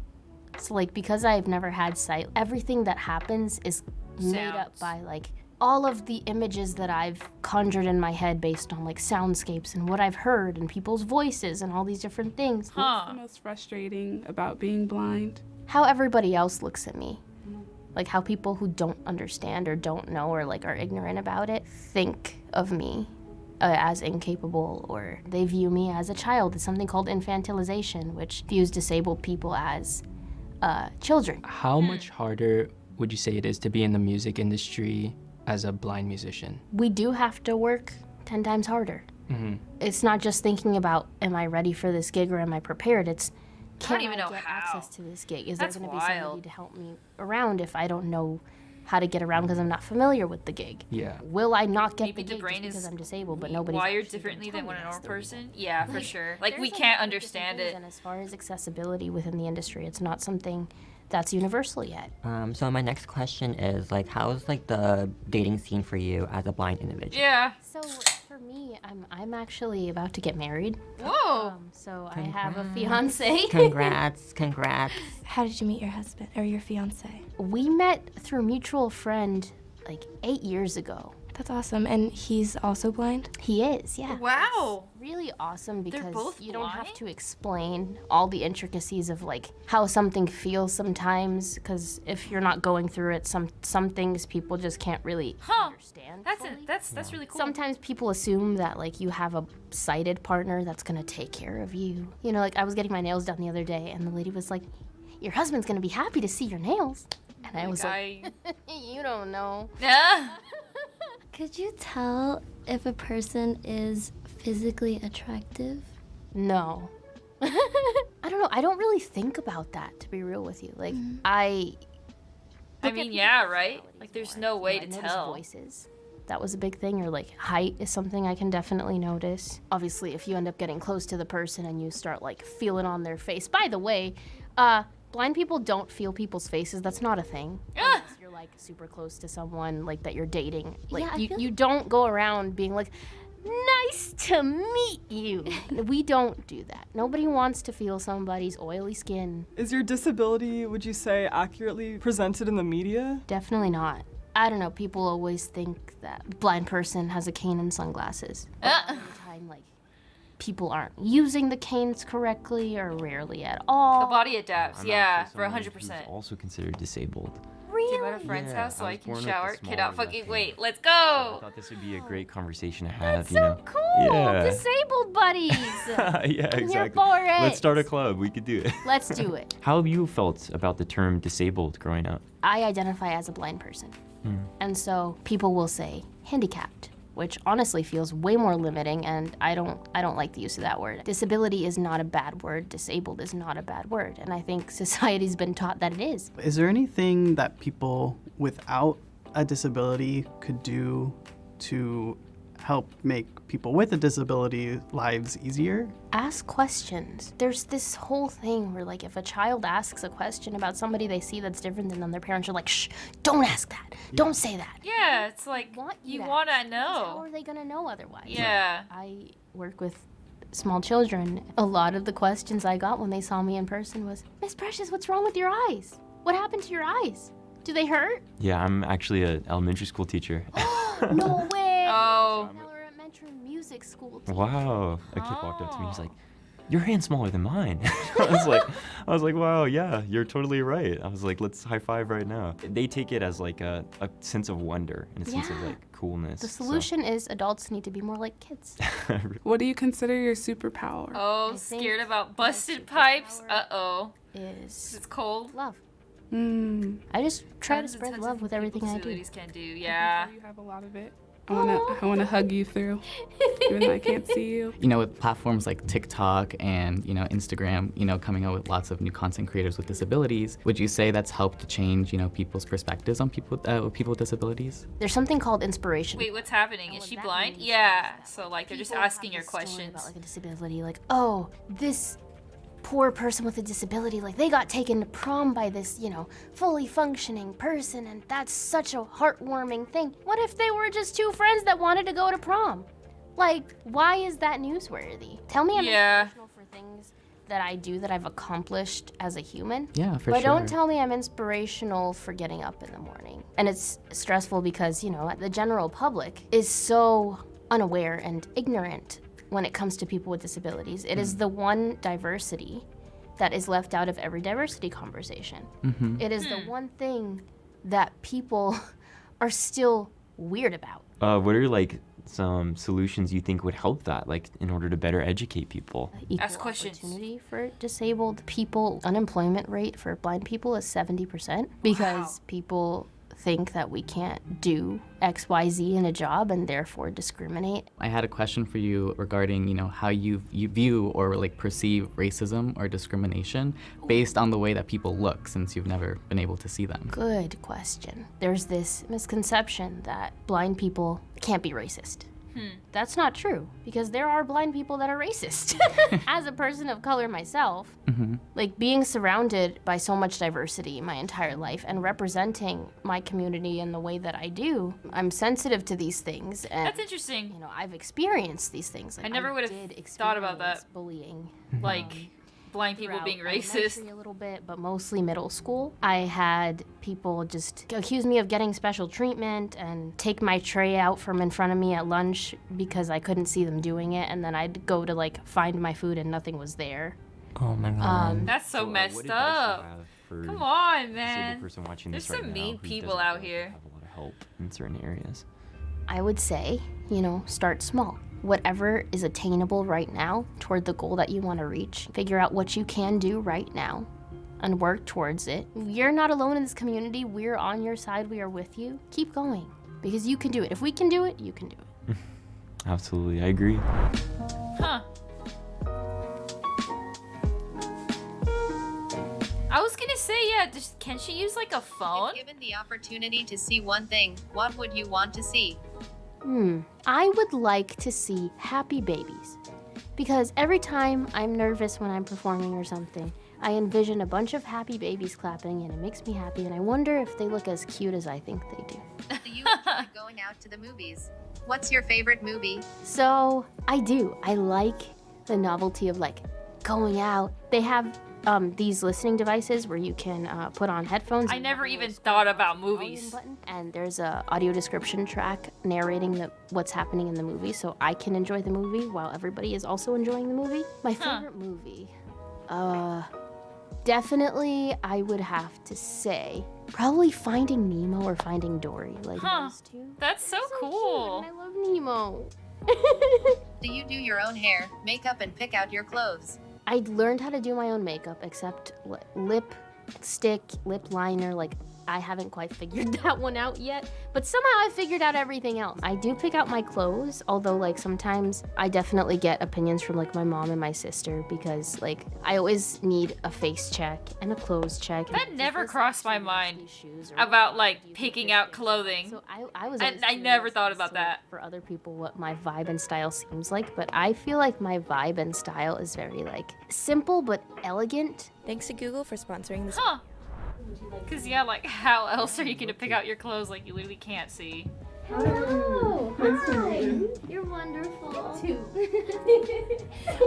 [SPEAKER 14] So like because I've never had sight, everything that happens is made up by like all of the images that I've conjured in my head based on like soundscapes and what I've heard and people's voices and all these different things.
[SPEAKER 6] What's the most frustrating about being blind?
[SPEAKER 14] How everybody else looks at me. Like how people who don't understand or don't know or like are ignorant about it think of me as incapable, or they view me as a child. It's something called infantilization, which views disabled people as children.
[SPEAKER 19] How much harder would you say it is to be in the music industry as a blind musician?
[SPEAKER 14] We do have to work 10 times harder.
[SPEAKER 19] Mm-hmm.
[SPEAKER 14] It's not just thinking about, am I ready for this gig or am I prepared? It's,
[SPEAKER 1] I don't
[SPEAKER 14] can
[SPEAKER 1] even
[SPEAKER 14] I
[SPEAKER 1] know
[SPEAKER 14] get
[SPEAKER 1] how.
[SPEAKER 14] access to this gig? Is
[SPEAKER 1] That's
[SPEAKER 14] there going to be somebody
[SPEAKER 1] wild.
[SPEAKER 14] to help me around if I don't know how to get around because I'm not familiar with the gig.
[SPEAKER 19] Yeah.
[SPEAKER 14] Will I not get
[SPEAKER 1] Maybe
[SPEAKER 14] the
[SPEAKER 1] the
[SPEAKER 14] gig
[SPEAKER 1] brain
[SPEAKER 14] just because
[SPEAKER 1] is
[SPEAKER 14] I'm disabled, but nobody's
[SPEAKER 1] wired
[SPEAKER 14] actually
[SPEAKER 1] differently
[SPEAKER 14] gonna
[SPEAKER 1] than
[SPEAKER 14] tell
[SPEAKER 1] what a
[SPEAKER 14] me
[SPEAKER 1] normal
[SPEAKER 14] that's the
[SPEAKER 1] person?
[SPEAKER 14] reason.
[SPEAKER 1] Yeah, for sure. Like, we
[SPEAKER 14] there's
[SPEAKER 1] can't
[SPEAKER 14] lot of
[SPEAKER 1] understand
[SPEAKER 14] different
[SPEAKER 1] it.
[SPEAKER 14] things, And as far as accessibility within the industry, it's not something that's universal yet.
[SPEAKER 16] So my next question is, like, how's, like, the dating scene for you as a blind individual?
[SPEAKER 1] Yeah.
[SPEAKER 14] So for me, I'm actually about to get married.
[SPEAKER 1] Whoa.
[SPEAKER 14] So I have a fiance.
[SPEAKER 16] Congrats.
[SPEAKER 15] How did you meet your husband or your fiance?
[SPEAKER 14] We met through a mutual friend like 8 years ago.
[SPEAKER 15] That's awesome. And he's also blind?
[SPEAKER 14] He is, yeah.
[SPEAKER 1] Wow.
[SPEAKER 14] It's really awesome because
[SPEAKER 1] both
[SPEAKER 14] you don't have
[SPEAKER 1] blind?
[SPEAKER 14] to explain all the intricacies of like how something feels sometimes, because if you're not going through it, some things people just can't really understand.
[SPEAKER 1] That's really cool.
[SPEAKER 14] Sometimes people assume that like you have a sighted partner that's gonna take care of you. You know, like I was getting my nails done the other day and the lady was like, "Your husband's gonna be happy to see your nails." And I was like, "You don't know."
[SPEAKER 1] Yeah.
[SPEAKER 5] Could you tell if a person is physically attractive?
[SPEAKER 14] No. I don't know. I don't really think about that, to be real with you. Like, I
[SPEAKER 1] mean, yeah, right? Like, there's no way to
[SPEAKER 14] notice
[SPEAKER 1] tell.
[SPEAKER 14] voices. That was a big thing. Or like height is something I can definitely notice. Obviously, if you end up getting close to the person and you start like feeling on their face. By the way, blind people don't feel people's faces. That's not a thing. Unless you're like super close to someone like that you're dating. Like
[SPEAKER 5] Yeah,
[SPEAKER 14] you don't go around being like, "Nice to meet you." We don't do that. Nobody wants to feel somebody's oily skin.
[SPEAKER 18] Is your disability, would you say, accurately presented in the media?
[SPEAKER 14] Definitely not. I don't know. People always think that blind person has a cane and sunglasses. But at the same time, like, people aren't using the canes correctly or rarely at all.
[SPEAKER 1] The body adapts,
[SPEAKER 11] I'm
[SPEAKER 1] yeah,
[SPEAKER 11] actually
[SPEAKER 1] for
[SPEAKER 11] someone
[SPEAKER 1] 100%.
[SPEAKER 11] who's also considered disabled.
[SPEAKER 14] Really?
[SPEAKER 1] I'm at a friend's house so
[SPEAKER 11] I
[SPEAKER 1] I
[SPEAKER 11] was
[SPEAKER 1] can
[SPEAKER 11] born with a
[SPEAKER 1] shower.
[SPEAKER 11] small
[SPEAKER 1] Kid out
[SPEAKER 11] left
[SPEAKER 1] fucking
[SPEAKER 11] hand.
[SPEAKER 1] wait. Let's
[SPEAKER 11] So I
[SPEAKER 1] go.
[SPEAKER 11] thought this would be a great conversation to have, you
[SPEAKER 14] So
[SPEAKER 11] know?
[SPEAKER 14] cool.
[SPEAKER 11] Yeah.
[SPEAKER 14] Disabled buddies.
[SPEAKER 11] Yeah,
[SPEAKER 14] I'm here
[SPEAKER 11] exactly.
[SPEAKER 14] for it.
[SPEAKER 11] Let's start a club. We could do it.
[SPEAKER 14] Let's do it.
[SPEAKER 11] How have you felt about the term disabled growing up?
[SPEAKER 14] I identify as a blind person. And so people will say handicapped, which honestly feels way more limiting, and I don't like the use of that word. Disability is not a bad word. Disabled is not a bad word, and I think society's been taught that it is.
[SPEAKER 20] Is there anything that people without a disability could do to help make people with a disability lives easier?
[SPEAKER 14] Ask questions. There's this whole thing where like if a child asks a question about somebody they see that's different than them, their parents are like, "Shh, don't ask that. Don't say that."
[SPEAKER 1] Yeah, it's like, you want to
[SPEAKER 14] How
[SPEAKER 1] know.
[SPEAKER 14] are they gonna know otherwise?
[SPEAKER 1] Yeah.
[SPEAKER 14] I work with small children. A lot of the questions I got when they saw me in person was, "Miss Precious, what's wrong with your eyes? What happened to your eyes? Do they hurt?"
[SPEAKER 11] Yeah, I'm actually an elementary school teacher.
[SPEAKER 14] No way.
[SPEAKER 1] Oh.
[SPEAKER 14] Elementary music school.
[SPEAKER 11] Wow. A kid walked up to me. He's like, "Your hand's smaller than mine." I was like, wow, yeah, you're totally right. I was like, let's high five right now. They take it as like a sense of wonder and a sense of
[SPEAKER 14] Yeah.
[SPEAKER 11] like coolness.
[SPEAKER 14] The solution is adults need to be more like kids.
[SPEAKER 21] What do you consider your superpower?
[SPEAKER 1] Oh, scared about busted pipes? Uh-oh.
[SPEAKER 14] Is
[SPEAKER 1] it's cold?
[SPEAKER 14] Love.
[SPEAKER 21] Mm.
[SPEAKER 14] I just try to
[SPEAKER 1] Tons and
[SPEAKER 14] spread
[SPEAKER 1] tons
[SPEAKER 14] love
[SPEAKER 1] of
[SPEAKER 14] with everything I do.
[SPEAKER 1] disabilities can do, yeah.
[SPEAKER 21] You have a lot of it. I wanna hug you through, even though I can't see you.
[SPEAKER 19] You know, with platforms like TikTok and, you know, Instagram, you know, coming out with lots of new content creators with disabilities, would you say that's helped to change, you know, people's perspectives on people with disabilities?
[SPEAKER 14] There's something called inspiration.
[SPEAKER 1] Wait, what's happening? Is she blind? Yeah. So, like, they're just
[SPEAKER 14] People have
[SPEAKER 1] asking her
[SPEAKER 14] this story
[SPEAKER 1] questions.
[SPEAKER 14] about like a disability, like, "Oh, this poor person with a disability, like they got taken to prom by this, you know, fully functioning person, and that's such a heartwarming thing." What if they were just two friends that wanted to go to prom? Like, why is that newsworthy? Tell me I'm inspirational for things that I do that I've accomplished as a human.
[SPEAKER 19] Yeah, for
[SPEAKER 14] but
[SPEAKER 19] sure.
[SPEAKER 14] don't tell me I'm inspirational for getting up in the morning. And it's stressful because, you know, the general public is so unaware and ignorant when it comes to people with disabilities. It is the one diversity that is left out of every diversity conversation.
[SPEAKER 19] Mhm.
[SPEAKER 14] It is the one thing that people are still weird about.
[SPEAKER 11] What are like some solutions you think would help that, like in order to better educate people?
[SPEAKER 14] Equal opportunity for disabled people. Unemployment rate for blind people is 70% because people think that we can't do XYZ in a job and therefore discriminate.
[SPEAKER 19] I had a question for you regarding, how you view or like perceive racism or discrimination based on the way that people look, since you've never been able to see them.
[SPEAKER 14] Good question. There's this misconception that blind people can't be racist. That's not true, because there are blind people that are racist. As a person of color myself, like being surrounded by so much diversity my entire life and representing my community in the way that I do, I'm sensitive to these things. And,
[SPEAKER 1] That's interesting.
[SPEAKER 14] I've experienced these things. Like,
[SPEAKER 1] I never would have thought about that.
[SPEAKER 14] Bullying.
[SPEAKER 1] Like, blind people being racist.
[SPEAKER 14] A little bit, but mostly middle school. I had people just accuse me of getting special treatment and take my tray out from in front of me at lunch because I couldn't see them doing it, and then I'd go to like find my food and nothing was there.
[SPEAKER 11] Oh my god.
[SPEAKER 1] That's so messed up. Come on, man. There's some mean people out here.
[SPEAKER 11] Have a lot of help in certain areas.
[SPEAKER 14] I would say, start small. Whatever is attainable right now toward the goal that you want to reach, figure out what you can do right now and work towards it. You're not alone in this community. We're on your side. We are with you. Keep going, because you can do it. If we can do it, you can do it.
[SPEAKER 11] Absolutely, I agree.
[SPEAKER 1] Huh. I was gonna say, can she use like a phone?
[SPEAKER 3] If given the opportunity to see one thing, what would you want to see?
[SPEAKER 14] I would like to see happy babies, because every time I'm nervous when I'm performing or something, I envision a bunch of happy babies clapping and it makes me happy, and I wonder if they look as cute as I think they do.
[SPEAKER 3] Do you enjoy going out to the movies? What's your favorite movie?
[SPEAKER 14] So, I do. I like the novelty of like going out. They have these listening devices where you can put on headphones.
[SPEAKER 1] I never even thought about movies.
[SPEAKER 14] And there's a audio description track narrating what's happening in the movie, so I can enjoy the movie while everybody is also enjoying the movie. My favorite movie, definitely I would have to say probably Finding Nemo or Finding Dory. Like those two.
[SPEAKER 1] That's so cool.
[SPEAKER 14] Cute, and I love Nemo.
[SPEAKER 3] Do you do your own hair, makeup, and pick out your clothes?
[SPEAKER 14] I learned how to do my own makeup, except lipstick, lip liner. Like, I haven't quite figured that one out yet, but somehow I figured out everything else. I do pick out my clothes, although like sometimes I definitely get opinions from like my mom and my sister, because like I always need a face check and a clothes check.
[SPEAKER 1] That never crossed my mind about like picking out clothing. So I never thought about that.
[SPEAKER 14] For other people, what my vibe and style seems like, but I feel like my vibe and style is very like simple but elegant.
[SPEAKER 15] Thanks to Google for sponsoring this.
[SPEAKER 1] Because like how else are you gonna pick out your clothes like you literally can't see?
[SPEAKER 14] Hello. Hi. You're wonderful.
[SPEAKER 22] Too.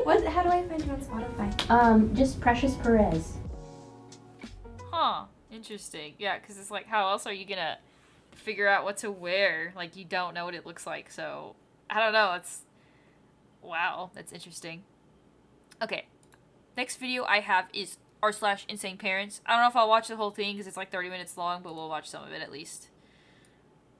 [SPEAKER 22] How do I find you on Spotify?
[SPEAKER 14] Just Precious Perez.
[SPEAKER 1] Huh. Interesting. Yeah, because it's like, how else are you gonna figure out what to wear? Like, you don't know what it looks like, so I don't know. Wow, that's interesting. Okay. Next video I have is r/insane parents. I don't know if I'll watch the whole thing because it's like 30 minutes long, but we'll watch some of it at least.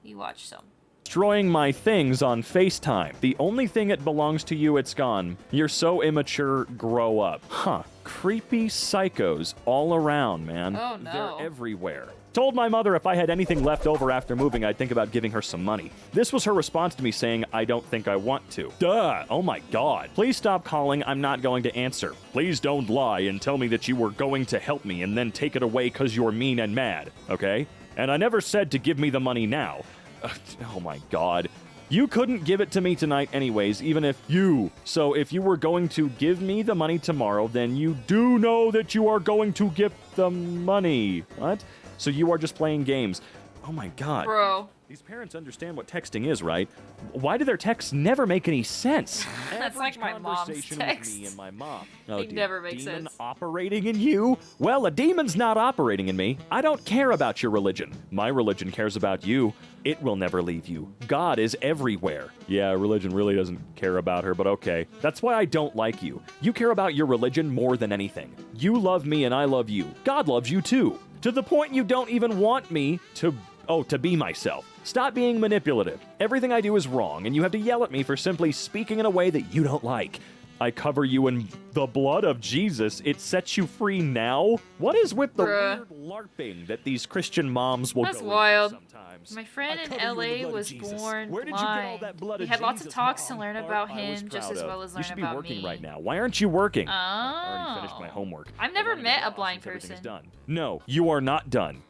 [SPEAKER 1] We watch some.
[SPEAKER 23] Destroying my things on FaceTime. The only thing it belongs to you, it's gone. You're so immature, grow up. Huh. Creepy psychos all around, man.
[SPEAKER 1] Oh, no.
[SPEAKER 23] They're everywhere. Told my mother if I had anything left over after moving, I'd think about giving her some money. This was her response to me saying, I don't think I want to. Duh! Oh my god. Please stop calling, I'm not going to answer. Please don't lie and tell me that you were going to help me and then take it away cause you're mean and mad, okay? And I never said to give me the money now. Oh my god. You couldn't give it to me tonight anyways, even if you. So if you were going to give me the money tomorrow, then you do know that you are going to get the money. What? So you are just playing games. Oh my god.
[SPEAKER 1] Bro.
[SPEAKER 23] These parents understand what texting is, right? Why do their texts never make any sense?
[SPEAKER 1] That's like my mom's
[SPEAKER 23] Conversation
[SPEAKER 1] text.
[SPEAKER 23] with me and my mom.
[SPEAKER 1] They
[SPEAKER 23] dear.
[SPEAKER 1] never make
[SPEAKER 23] Demon
[SPEAKER 1] sense.
[SPEAKER 23] operating in you? Well, a demon's not operating in me. I don't care about your religion. My religion cares about you. It will never leave you. God is everywhere. Yeah, religion really doesn't care about her, but okay. That's why I don't like you. You care about your religion more than anything. You love me and I love you. God loves you too. To the point you don't even want me to be myself. Stop being manipulative. Everything I do is wrong, and you have to yell at me for simply speaking in a way that you don't like. I cover you in the blood of Jesus. It sets you free now? What is with the weird LARPing that these Christian moms will
[SPEAKER 1] That's
[SPEAKER 23] go
[SPEAKER 1] wild.
[SPEAKER 23] into sometimes?
[SPEAKER 1] My friend in
[SPEAKER 23] I cover you in the
[SPEAKER 1] LA
[SPEAKER 23] blood of
[SPEAKER 1] was
[SPEAKER 23] Jesus.
[SPEAKER 1] born
[SPEAKER 23] Where did you
[SPEAKER 1] blind.
[SPEAKER 23] get all that blood
[SPEAKER 1] We
[SPEAKER 23] of
[SPEAKER 1] had lots of
[SPEAKER 23] Jesus,
[SPEAKER 1] talks to
[SPEAKER 23] Mom?
[SPEAKER 1] learn
[SPEAKER 23] Art
[SPEAKER 1] about
[SPEAKER 23] I was
[SPEAKER 1] him just
[SPEAKER 23] proud
[SPEAKER 1] as
[SPEAKER 23] of.
[SPEAKER 1] well as
[SPEAKER 23] You
[SPEAKER 1] learn
[SPEAKER 23] should be
[SPEAKER 1] about
[SPEAKER 23] working
[SPEAKER 1] me.
[SPEAKER 23] right now. Why aren't you working?
[SPEAKER 1] Oh.
[SPEAKER 23] I already finished my homework.
[SPEAKER 1] I've never met a blind person.
[SPEAKER 23] Done. No, you are not done.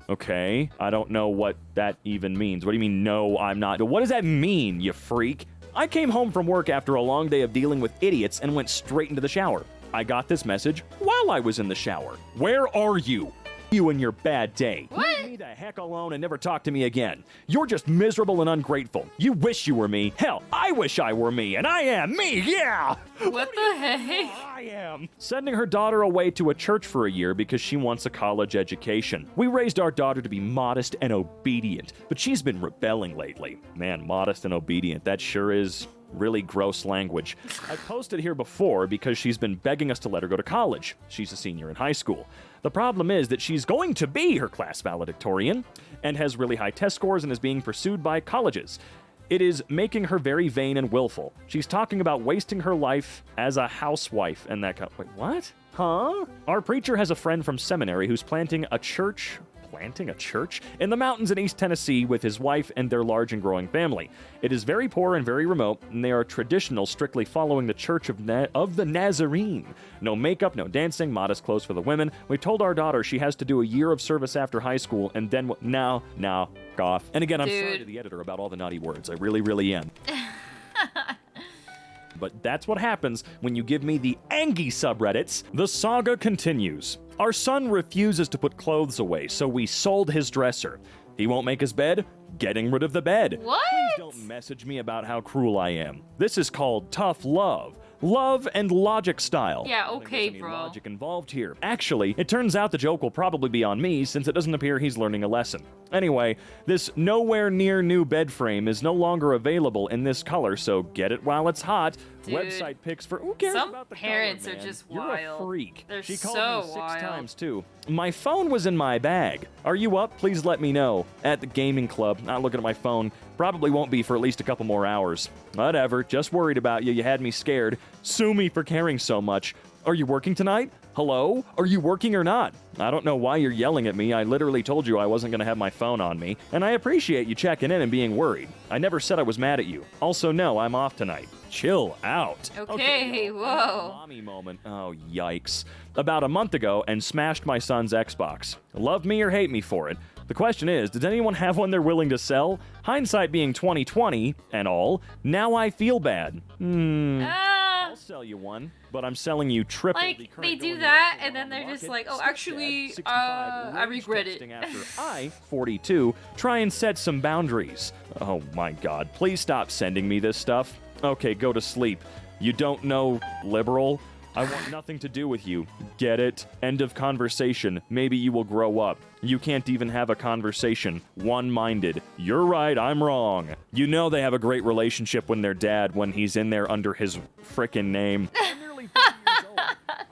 [SPEAKER 23] Okay. I don't know what that even means. What do you mean, no, I'm not? What does that mean, you freak? I came home from work after a long day of dealing with idiots and went straight into the shower. I got this message while I was in the shower. Where are you? You and your bad day. Leave me the heck alone and never talk to me again. You're just miserable and ungrateful. You wish you were me. Hell, I wish I were me, and I am me, yeah!
[SPEAKER 1] What the heck?
[SPEAKER 23] I am. Sending her daughter away to a church for a year because she wants a college education. We raised our daughter to be modest and obedient, but she's been rebelling lately. Man, modest and obedient, that sure is really gross language. I posted here before because she's been begging us to let her go to college. She's a senior in high school. The problem is that she's going to be her class valedictorian and has really high test scores and is being pursued by colleges. It is making her very vain and willful. She's talking about wasting her life as a housewife and that kind of... Wait, what? Huh? Our preacher has a friend from seminary who's planting a church in the mountains in East Tennessee with his wife and their large and growing family. It is very poor and very remote, and they are traditional, strictly following the Church of the Nazarene. No makeup, no dancing, modest clothes for the women. We told our daughter she has to do a year of service after high school, and then now, cough. And again, I'm sorry to the editor about all the naughty words. I really, really am. But that's what happens when you give me the Angie subreddits. The saga continues. Our son refuses to put clothes away, so we sold his dresser. He won't make his bed? Getting rid of the bed.
[SPEAKER 1] What?
[SPEAKER 23] Please don't message me about how cruel I am. This is called tough love. Love and logic style.
[SPEAKER 1] Yeah,
[SPEAKER 23] I don't think
[SPEAKER 1] okay,
[SPEAKER 23] there's any
[SPEAKER 1] bro.
[SPEAKER 23] logic involved here. Actually, it turns out the joke will probably be on me since it doesn't appear he's learning a lesson. Anyway, this nowhere near new bed frame is no longer available in this color, so get it while it's hot.
[SPEAKER 1] Dude,
[SPEAKER 23] Website pics for who cares
[SPEAKER 1] some
[SPEAKER 23] about the
[SPEAKER 1] parents
[SPEAKER 23] color,
[SPEAKER 1] are
[SPEAKER 23] man?
[SPEAKER 1] just
[SPEAKER 23] You're
[SPEAKER 1] wild.
[SPEAKER 23] a freak.
[SPEAKER 1] They're
[SPEAKER 23] She called
[SPEAKER 1] so
[SPEAKER 23] me 6
[SPEAKER 1] wild.
[SPEAKER 23] times too. My phone was in my bag. Are you up? Please let me know. At the gaming club. Not looking at my phone. Probably won't be for at least a couple more hours. Whatever. Just worried about you. You had me scared. Sue me for caring so much. Are you working tonight? Hello? Are you working or not? I don't know why you're yelling at me. I literally told you I wasn't going to have my phone on me, and I appreciate you checking in and being worried. I never said I was mad at you. Also, no, I'm off tonight. Chill out.
[SPEAKER 1] Okay, whoa.
[SPEAKER 23] Mommy moment. Oh, yikes. About a month ago and smashed my son's Xbox. Love me or hate me for it. The question is, does anyone have one they're willing to sell? Hindsight being 20/20 and all, now I feel bad. I'll sell you one, but I'm selling you triple the
[SPEAKER 1] Like,
[SPEAKER 23] current
[SPEAKER 1] they do
[SPEAKER 23] going
[SPEAKER 1] that,
[SPEAKER 23] rate
[SPEAKER 1] and then they're
[SPEAKER 23] on the
[SPEAKER 1] just
[SPEAKER 23] market.
[SPEAKER 1] like, oh,
[SPEAKER 23] Stepdad,
[SPEAKER 1] actually,
[SPEAKER 23] 65,
[SPEAKER 1] I regret it.
[SPEAKER 23] texting after I, 42, try and set some boundaries. Oh my god, please stop sending me this stuff. Okay, go to sleep. You don't know liberal? I want nothing to do with you. Get it? End of conversation. Maybe you will grow up. You can't even have a conversation. One-minded. You're right, I'm wrong. You know they have a great relationship when their dad, when he's in there under his frickin' name. I'm nearly 30 years old.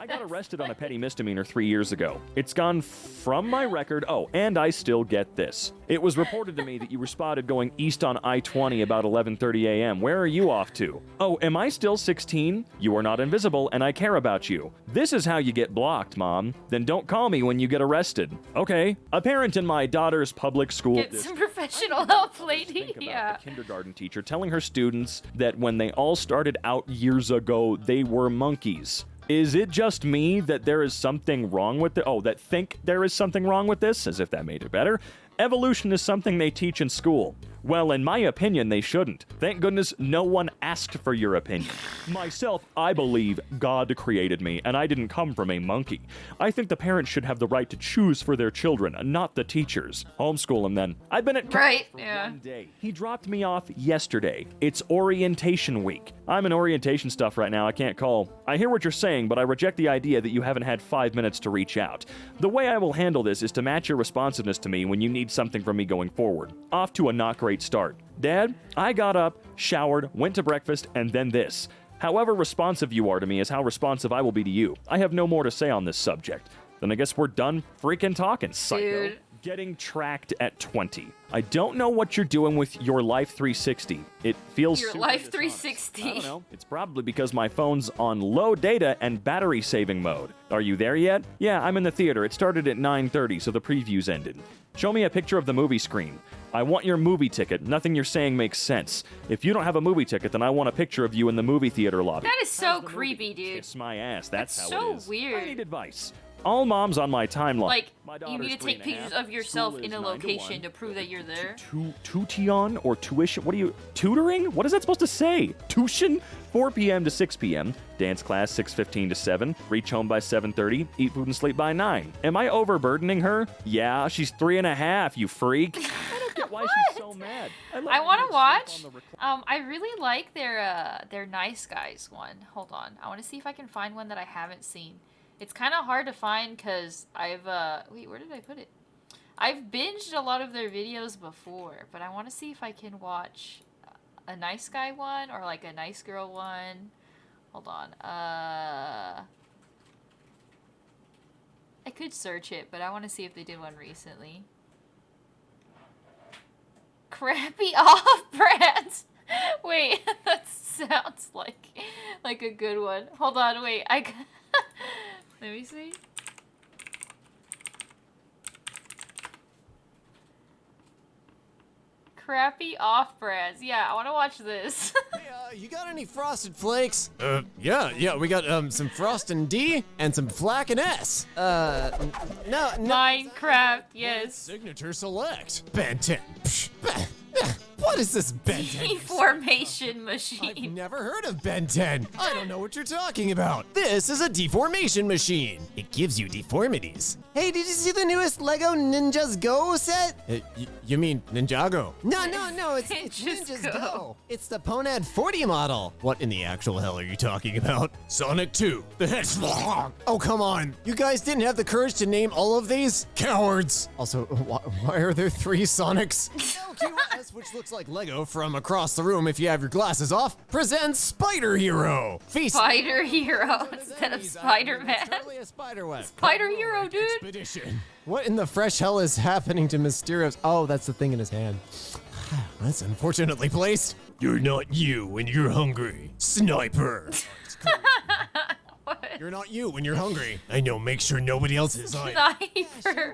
[SPEAKER 23] I got arrested on a petty misdemeanor 3 years ago. It's gone from my record. Oh, and I still get this. It was reported to me that you were spotted going east on I-20 about 11:30 a.m. Where are you off to? Oh, am I still 16? You are not invisible, and I care about you. This is how you get blocked, Mom. Then don't call me when you get arrested. Okay. A parent in my daughter's public school
[SPEAKER 1] Get some professional help, lady. Yeah.
[SPEAKER 23] a kindergarten teacher telling her students that when they all started out years ago, they were monkeys. Is it just me that there is something wrong with it? Oh, that think there is something wrong with this? As if that made it better. Evolution is something they teach in school. Well, in my opinion, they shouldn't. Thank goodness no one asked for your opinion. Myself, I believe God created me, and I didn't come from a monkey. I think the parents should have the right to choose for their children, not the teachers. Homeschool them then. I've been at college for one day. He dropped me off yesterday. It's orientation week. I'm in orientation stuff right now. I can't call. I hear what you're saying, but I reject the idea that you haven't had 5 minutes to reach out. The way I will handle this is to match your responsiveness to me when you need something from me going forward. Off to a not great start. Dad, I got up, showered, went to breakfast, and then this. However responsive you are to me is how responsive I will be to you. I have no more to say on this subject. Then I guess we're done freaking talking, psycho.
[SPEAKER 1] Dude.
[SPEAKER 23] Getting tracked at 20. I don't know what you're doing with your Life 360. It feels
[SPEAKER 1] Your
[SPEAKER 23] super
[SPEAKER 1] Life
[SPEAKER 23] dishonest.
[SPEAKER 1] 360.
[SPEAKER 23] I don't know. It's probably because my phone's on low data and battery saving mode. Are you there yet? Yeah, I'm in the theater. It started at 9:30, so the previews ended. Show me a picture of the movie screen. I want your movie ticket. Nothing you're saying makes sense. If you don't have a movie ticket, then I want a picture of you in the movie theater lobby.
[SPEAKER 1] That is so creepy, dude.
[SPEAKER 23] Kiss my ass. That's how
[SPEAKER 1] so
[SPEAKER 23] it is.
[SPEAKER 1] weird.
[SPEAKER 23] I need advice. All moms on my timeline.
[SPEAKER 1] Like,
[SPEAKER 23] My
[SPEAKER 1] you
[SPEAKER 23] daughter's
[SPEAKER 1] need to take
[SPEAKER 23] 3.5.
[SPEAKER 1] pictures of yourself
[SPEAKER 23] School
[SPEAKER 1] in
[SPEAKER 23] is
[SPEAKER 1] a
[SPEAKER 23] 9 to
[SPEAKER 1] location
[SPEAKER 23] 1.
[SPEAKER 1] to prove that you're there.
[SPEAKER 23] Tuition or tuition? What are you, tutoring? What is that supposed to say? Tuition? 4 p.m. to 6 p.m. Dance class 6:15 to 7. Reach home by 7:30. Eat food and sleep by 9. Am I overburdening her? Yeah, she's 3.5, you freak. I don't get why she's so mad.
[SPEAKER 1] I want to watch. I really like their Nice Guys one. Hold on. I want to see if I can find one that I haven't seen. It's kind of hard to find because I've wait, where did I put it? I've binged a lot of their videos before, but I want to see if I can watch a nice guy one or like a nice girl one. Hold on. I could search it, but I want to see if they did one recently. Crappy off-brand. Wait, that sounds like a good one. Hold on, wait. Let me see. Crappy off-brands. Yeah, I want to watch this.
[SPEAKER 4] You got any Frosted Flakes? Yeah, we got some Frostin' D and some Flacken' S. No.
[SPEAKER 1] Minecraft, yes.
[SPEAKER 4] Signature Select. Ben 10. What is this Ben 10?
[SPEAKER 1] Deformation machine.
[SPEAKER 4] I've never heard of Ben 10. I don't know what you're talking about. This is a deformation machine. It gives you deformities. Hey, did you see the newest Lego Ninjas Go set? You mean Ninjago? No, it's Ninjas Go. It's the Ponad 40 model. What in the actual hell are you talking about? Sonic 2. The Hedgehog. Oh, come on. You guys didn't have the courage to name all of these? Cowards. Also, why are there 3 Sonics? LQS, which looks like Lego from across the room if you have your glasses off, presents Spider Hero.
[SPEAKER 1] Spider Hero instead of Spider-Man.
[SPEAKER 4] A spider web.
[SPEAKER 1] Spider Hero, dude.
[SPEAKER 4] Expedition. What in the fresh hell is happening to Mysterio's? Oh, that's the thing in his hand. That's unfortunately placed. You're not you when you're hungry. Sniper. You're not you when you're hungry. I know, make sure nobody else is on.
[SPEAKER 1] Sniper.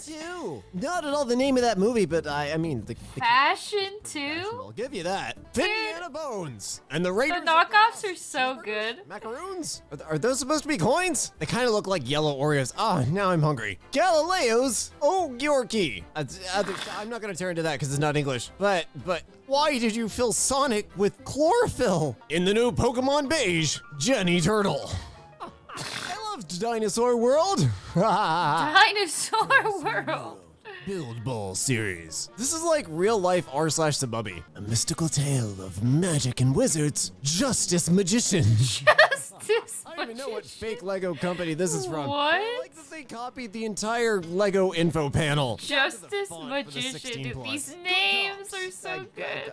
[SPEAKER 4] Not at all the name of that movie, but I mean the
[SPEAKER 1] Fashion 2?
[SPEAKER 4] I'll give you that. Indiana Bones. And the
[SPEAKER 1] The
[SPEAKER 4] Raiders.
[SPEAKER 1] knockoffs are so good.
[SPEAKER 4] Macaroons? Are those supposed to be coins? They kind of look like yellow Oreos. Oh, now I'm hungry. Galileo's. Oh, Yorkie. I'm not gonna turn into that because it's not English. But why did you fill Sonic with chlorophyll? In the new Pokemon Beige, Jenny Turtle. I loved Dinosaur World.
[SPEAKER 1] Dinosaur World.
[SPEAKER 4] Build Ball series. This is like real life r/Sububby. A mystical tale of magic and wizards. Justice Magician. I don't even know what fake Lego company this is from.
[SPEAKER 1] What?
[SPEAKER 4] I like that they copied the entire Lego info panel.
[SPEAKER 1] Justice Magician. Dude, these names are so good.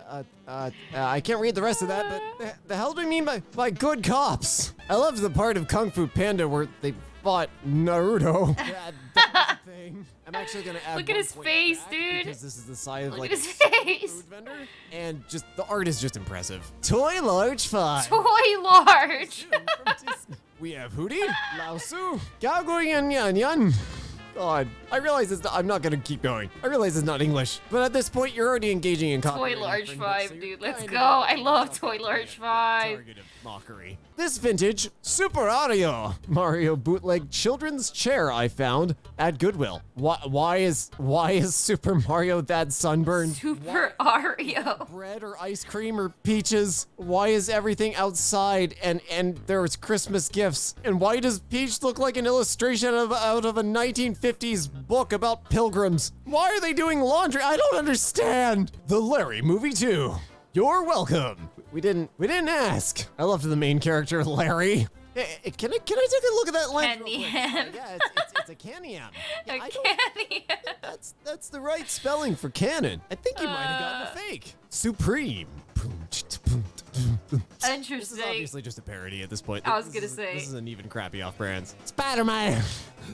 [SPEAKER 4] I can't read the rest of that, but the hell do you mean by good cops? I love the part of Kung Fu Panda where they fought Naruto. That was a thing. I'm actually gonna add.
[SPEAKER 1] Look at his face, dude.
[SPEAKER 4] Because this is the side of
[SPEAKER 1] Look
[SPEAKER 4] like
[SPEAKER 1] at his face.
[SPEAKER 4] food vendor, and just the art is just impressive. Toy Large 5.
[SPEAKER 1] Toy Large.
[SPEAKER 4] We have Hootie, Laosu, Gaogu Yan Yan Yan. God, I realize I'm not gonna keep going. I realize it's not English, but at this point you're already engaging in
[SPEAKER 1] Toy
[SPEAKER 4] copyright
[SPEAKER 1] Large
[SPEAKER 4] infringement,
[SPEAKER 1] 5,
[SPEAKER 4] so
[SPEAKER 1] dude.
[SPEAKER 4] you're
[SPEAKER 1] Let's
[SPEAKER 4] kind
[SPEAKER 1] go.
[SPEAKER 4] of-
[SPEAKER 1] I love Toy Large 5.
[SPEAKER 4] Target of mockery. This vintage Super Mario bootleg children's chair I found at Goodwill. Why is Super Mario that sunburned?
[SPEAKER 1] Super Mario.
[SPEAKER 4] Bread or ice cream or peaches? Why is everything outside and there's Christmas gifts? And why does Peach look like an illustration out of a 1950s book about pilgrims? Why are they doing laundry? I don't understand. The Larry Movie 2. You're welcome. We didn't ask. I loved the main character, Larry. Hey, can I take a look at that lamp? real quick? Yeah, it's a Can-Am. Yeah, that's the right spelling for cannon. I think you might have gotten a fake. Supreme.
[SPEAKER 1] Interesting.
[SPEAKER 4] This is obviously just a parody at this point.
[SPEAKER 1] I was gonna say.
[SPEAKER 4] This isn't even crappy off-brands. Spider-Man.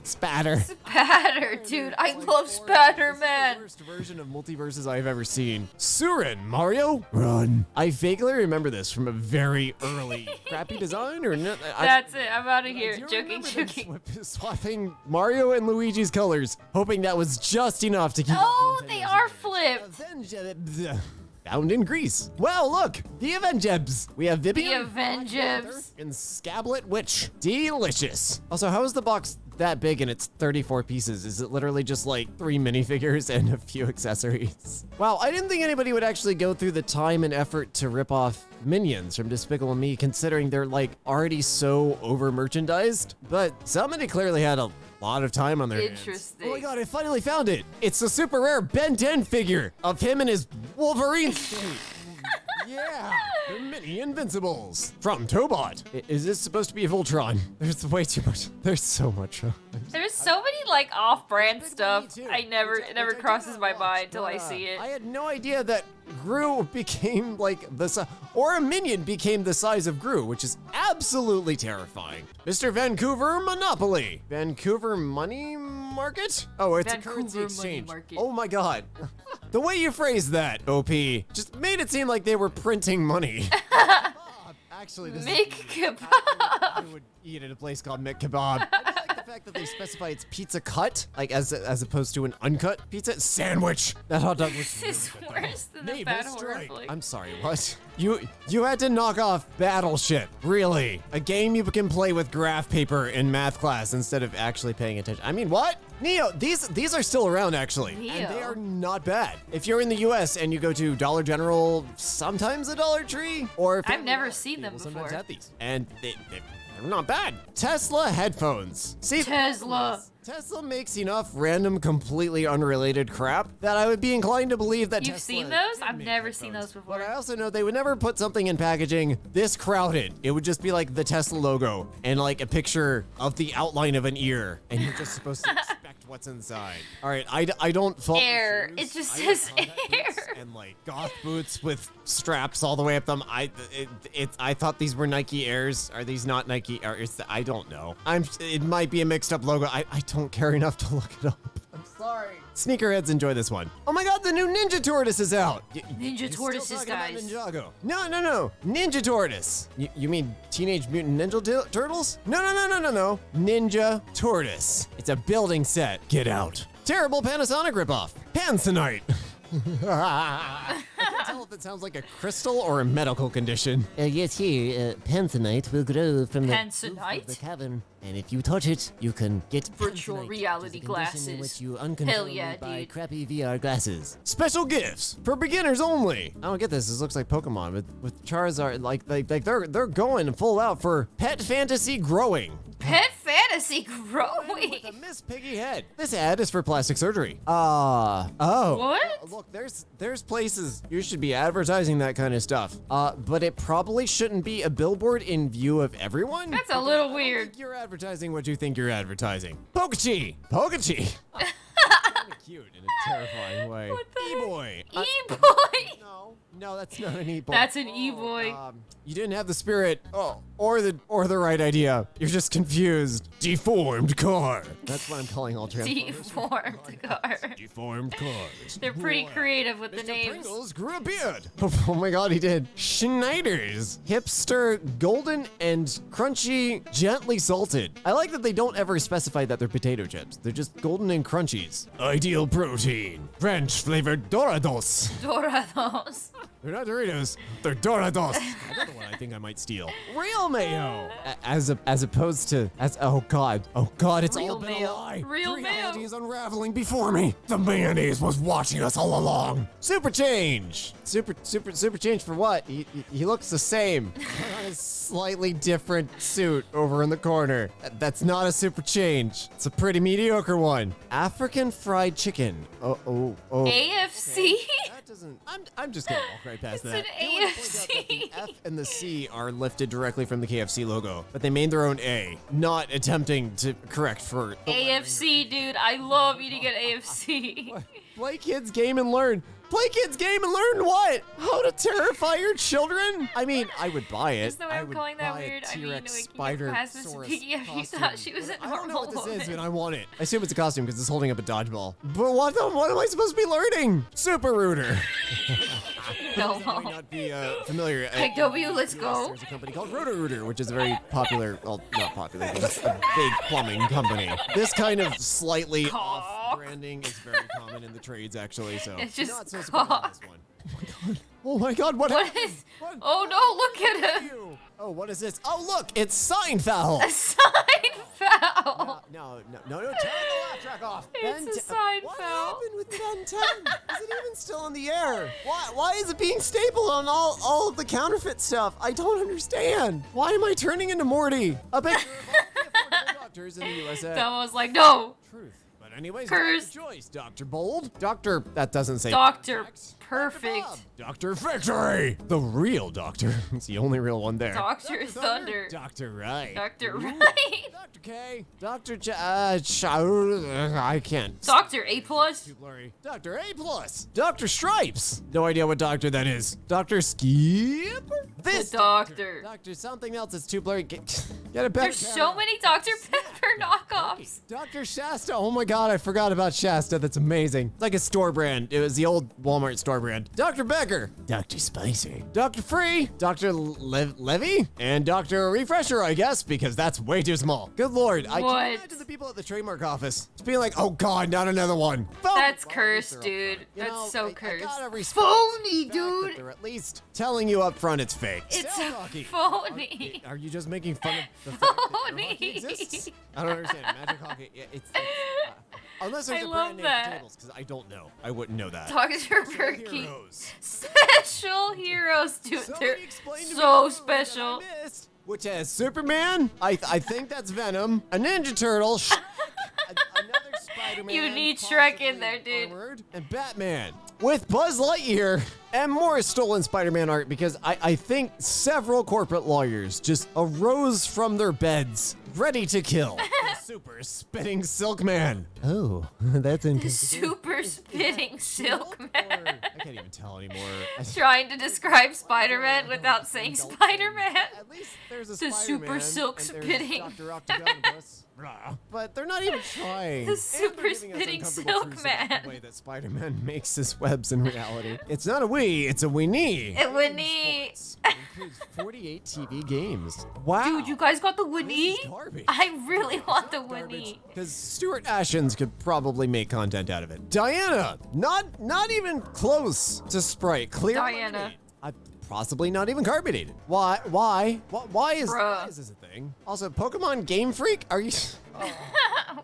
[SPEAKER 4] Spatter.
[SPEAKER 1] Spatter, dude. I love Spatter, man.
[SPEAKER 4] Worst version of multiverses I've ever seen. Surin, Mario, run. I vaguely remember this from a very early crappy design or no.
[SPEAKER 1] That's it. I'm out of here. Joking.
[SPEAKER 4] Swapping Mario and Luigi's colors, hoping that was just enough to keep.
[SPEAKER 1] Oh, they are flipped.
[SPEAKER 4] Found in Greece. Well, look, the Avengers. We have Vivian.
[SPEAKER 1] The Avengers.
[SPEAKER 4] And Scablet Witch. Delicious. Also, how is the box that big and it's 34 pieces? Is it literally just like 3 minifigures and a few accessories? Wow, I didn't think anybody would actually go through the time and effort to rip off Minions from Despicable Me, considering they're like already so over merchandised. But somebody clearly had a lot of time on their hands.
[SPEAKER 1] Interesting.
[SPEAKER 4] Oh my god, I finally found it. It's the super rare Ben 10 figure of him and his Wolverine state. Yeah, the mini Invincibles from Tobot. Is this supposed to be Voltron? There's way too much. There's so much.
[SPEAKER 1] There's so many like off-brand stuff. It never crosses my mind till I see it.
[SPEAKER 4] I had no idea that Gru became like or a minion became the size of Gru, which is absolutely terrifying. Mr. Vancouver Monopoly. Vancouver Money Market? Oh, it's a currency exchange. Oh my god. The way you phrased that, OP, just made it seem like they were printing money. Actually, this
[SPEAKER 1] Mick Kebab.
[SPEAKER 4] I would eat at a place called Mick Kebab. I just like the fact that they specify it's pizza cut, like as opposed to an uncut pizza sandwich. That hot dog was
[SPEAKER 1] This is worse than the Bad Horror Flick.
[SPEAKER 4] I'm sorry, what? You had to knock off Battleship, really? A game you can play with graph paper in math class instead of actually paying attention. I mean, what? Neo, these are still around actually, and they are not bad. If you're in the U.S. and you go to Dollar General, sometimes a Dollar Tree, or
[SPEAKER 1] I've never seen them before.
[SPEAKER 4] Sometimes have these, and they're not bad. Tesla headphones. See,
[SPEAKER 1] Tesla
[SPEAKER 4] makes enough random, completely unrelated crap that I would be inclined to believe that
[SPEAKER 1] You've
[SPEAKER 4] Tesla
[SPEAKER 1] seen those? I've never seen those before.
[SPEAKER 4] But I also know they would never put something in packaging this crowded. It would just be like the Tesla logo and like a picture of the outline of an ear, and you're just supposed to expect what's inside. All right, I don't fault
[SPEAKER 1] Air.
[SPEAKER 4] shoes.
[SPEAKER 1] It just
[SPEAKER 4] I
[SPEAKER 1] says
[SPEAKER 4] have contact
[SPEAKER 1] air.
[SPEAKER 4] boots and like goth boots with straps all the way up them. I thought these were Nike Airs. Are these not Niki Airs? I don't know. It might be a mixed up logo. I don't care enough to look it up. I'm sorry. Sneakerheads enjoy this one. Oh my god, the new Ninja Tortoise is out.
[SPEAKER 1] Ninja Tortoises, guys.
[SPEAKER 4] Ninjago. No. Ninja Tortoise. You mean Teenage Mutant Ninja Turtles? No. Ninja Tortoise. It's a building set. Get out. Terrible Panasonic ripoff. Panasonic. I can't tell if it sounds like a crystal or a medical condition. Yes, here, Panasonic will grow from the roof of the cavern, and if you touch it, you can get
[SPEAKER 1] virtual reality glasses.
[SPEAKER 4] In which you
[SPEAKER 1] Hell yeah,
[SPEAKER 4] buy
[SPEAKER 1] dude.
[SPEAKER 4] crappy VR glasses. Special gifts for beginners only. I don't get this. This looks like Pokemon with Charizard. Like they're going full out for pet fantasy growing.
[SPEAKER 1] Pet fantasy growing.
[SPEAKER 4] With a Miss Piggy head. This ad is for plastic surgery. Oh.
[SPEAKER 1] What?
[SPEAKER 4] Look, there's places you should be advertising that kind of stuff. But it probably shouldn't be a billboard in view of everyone.
[SPEAKER 1] That's a little weird.
[SPEAKER 4] You're advertising what you think you're advertising. Pokechi. Cute in a terrifying way. E-boy.
[SPEAKER 1] E-boy.
[SPEAKER 4] No, that's not an e-boy.
[SPEAKER 1] That's an e-boy.
[SPEAKER 4] You didn't have the spirit, or the right idea. You're just confused. Deformed car. That's what I'm calling all Transformers.
[SPEAKER 1] Deformed car.
[SPEAKER 4] Deformed cars.
[SPEAKER 1] They're pretty creative with the names.
[SPEAKER 4] Pringles grew a beard. Oh my god, he did. Schneider's. Hipster, golden, and crunchy, gently salted. I like that they don't ever specify that they're potato chips. They're just golden and crunchies. Ideal protein. Ranch flavored Dorados.
[SPEAKER 1] Dorados.
[SPEAKER 4] They're not Doritos. They're Dorados. Another one I think I might steal. Real mayo. As opposed to oh god, it's
[SPEAKER 1] Real
[SPEAKER 4] all been
[SPEAKER 1] mayo.
[SPEAKER 4] a lie.
[SPEAKER 1] Real
[SPEAKER 4] Reality
[SPEAKER 1] mayo.
[SPEAKER 4] is unraveling before me. The mayonnaise was watching us all along. Super change. Super change for what? He looks the same. On a slightly different suit over in the corner. That's not a super change. It's a pretty mediocre one. African fried chicken. Oh.
[SPEAKER 1] AFC.
[SPEAKER 4] Okay. That doesn't. I'm just gonna walk right past
[SPEAKER 1] It's
[SPEAKER 4] that.
[SPEAKER 1] an
[SPEAKER 4] I wanna point out that the F and the C are lifted directly from the KFC logo, but they made their own A, not attempting to correct for
[SPEAKER 1] AFC, dude. I love eating at AFC.
[SPEAKER 4] Play kids, game, and learn. Play kids game and learn what? How to terrify your children? I mean, I would buy it.
[SPEAKER 1] There's no way
[SPEAKER 4] I
[SPEAKER 1] I'm
[SPEAKER 4] would
[SPEAKER 1] calling that
[SPEAKER 4] buy a
[SPEAKER 1] weird. I mean,
[SPEAKER 4] T-Rex
[SPEAKER 1] waking
[SPEAKER 4] spider
[SPEAKER 1] up past Miss
[SPEAKER 4] saurus
[SPEAKER 1] Piggy if you
[SPEAKER 4] costume.
[SPEAKER 1] thought she was a
[SPEAKER 4] I don't know
[SPEAKER 1] normal
[SPEAKER 4] what this
[SPEAKER 1] woman.
[SPEAKER 4] is, but I want it. I assume it's a costume because it's holding up a dodgeball. But what am I supposed to be learning? Super Rooter.
[SPEAKER 1] No.
[SPEAKER 4] Might not be familiar.
[SPEAKER 1] Like, W, let's go.
[SPEAKER 4] There's a company called Roto-Rooter, which is a very popular, well, not popular, but it's a big plumbing company. This kind of slightly off branding is very common in the trades, actually, so
[SPEAKER 1] It's just
[SPEAKER 4] not so surprised by this one. Oh my god, what
[SPEAKER 1] What is? Oh no, look at him.
[SPEAKER 4] Oh, what is this? Oh, look, it's Seinfeld.
[SPEAKER 1] A Seinfeld.
[SPEAKER 4] No, turn the laugh track off.
[SPEAKER 1] It's a Seinfeld.
[SPEAKER 4] What happened with Ben 10? Is it even still in the air? Why is it being stapled on all of the counterfeit stuff? I don't understand. Why am I turning into Morty? A big doctors in the USA.
[SPEAKER 1] Someone was like, no.
[SPEAKER 4] Truth. But anyways,
[SPEAKER 1] Curse.
[SPEAKER 4] Dr. Joyce, Dr. Bold, Dr. That doesn't say
[SPEAKER 1] Doctor Perfect.
[SPEAKER 4] Dr. Victory! The real doctor. It's the only real one there.
[SPEAKER 1] Dr. Thunder.
[SPEAKER 4] Dr. Right.
[SPEAKER 1] Dr.
[SPEAKER 4] Ooh.
[SPEAKER 1] Right.
[SPEAKER 4] Dr. K. Dr. I can't.
[SPEAKER 1] Dr. A+.
[SPEAKER 4] Too blurry. Dr. A+. Dr. Stripes. No idea what doctor that is. Dr. Skip? This
[SPEAKER 1] doctor.
[SPEAKER 4] Doctor something else that's too blurry. Get a better
[SPEAKER 1] There's so many Dr. Pepper knockoffs.
[SPEAKER 4] Dr. Shasta. Oh my god, I forgot about Shasta. That's amazing. It's like a store brand. It was the old Walmart store brand. Dr. Becker. Dr. Spicy. Dr. Free. Dr. Levy. And Dr. Refresher, I guess, because that's way too small. Good lord. I can't imagine the people at the trademark office. It's being like, oh god, not another one.
[SPEAKER 1] That's cursed, dude. That's so cursed.
[SPEAKER 4] Phony, dude. They're at least telling you up front it's fake.
[SPEAKER 1] It's
[SPEAKER 4] Still
[SPEAKER 1] a
[SPEAKER 4] talking.
[SPEAKER 1] phony.
[SPEAKER 4] Are you just making fun of the fact that
[SPEAKER 1] Phony.
[SPEAKER 4] hockey exists? I don't understand. Magic hockey. It's unless there's
[SPEAKER 1] I
[SPEAKER 4] a
[SPEAKER 1] love
[SPEAKER 4] brand name
[SPEAKER 1] that.
[SPEAKER 4] for tables, because I don't know. I wouldn't know that.
[SPEAKER 1] Dr. Perky. Special heroes, dude. They're so special.
[SPEAKER 4] Which has Superman. I think that's Venom. A Ninja Turtle. Another Spider-Man.
[SPEAKER 1] You need Shrek in there, dude.
[SPEAKER 4] And Batman. With Buzz Lightyear and more stolen Spider-Man art because I think several corporate lawyers just arose from their beds ready to kill the super spitting silk man. Oh, that's inconvenient.
[SPEAKER 1] Super spitting silk man.
[SPEAKER 4] I can't even tell anymore.
[SPEAKER 1] Trying to describe Spider-Man without saying Spider-Man.
[SPEAKER 4] At least there's a
[SPEAKER 1] The
[SPEAKER 4] Spider-Man
[SPEAKER 1] super silk
[SPEAKER 4] and there's
[SPEAKER 1] spitting.
[SPEAKER 4] Dr. Octopus. But they're not even trying.
[SPEAKER 1] The
[SPEAKER 4] And
[SPEAKER 1] super
[SPEAKER 4] they're giving us
[SPEAKER 1] spitting
[SPEAKER 4] uncomfortable
[SPEAKER 1] silk
[SPEAKER 4] truths about
[SPEAKER 1] man.
[SPEAKER 4] The way that Spider-Man makes his webs in reality. It's not a we, it's a we need.
[SPEAKER 1] It Winnie.
[SPEAKER 4] It includes 48 TV games. Wow.
[SPEAKER 1] Dude, you guys got the Winnie?
[SPEAKER 4] garbage.
[SPEAKER 1] I really want the Winnie.
[SPEAKER 4] Because Stuart Ashens could probably make content out of it. Diana, not even close to Sprite. Clear
[SPEAKER 1] Diana.
[SPEAKER 4] lemonade. Possibly not even carbonated. Why is this a thing? Also, Pokemon Game Freak? Are you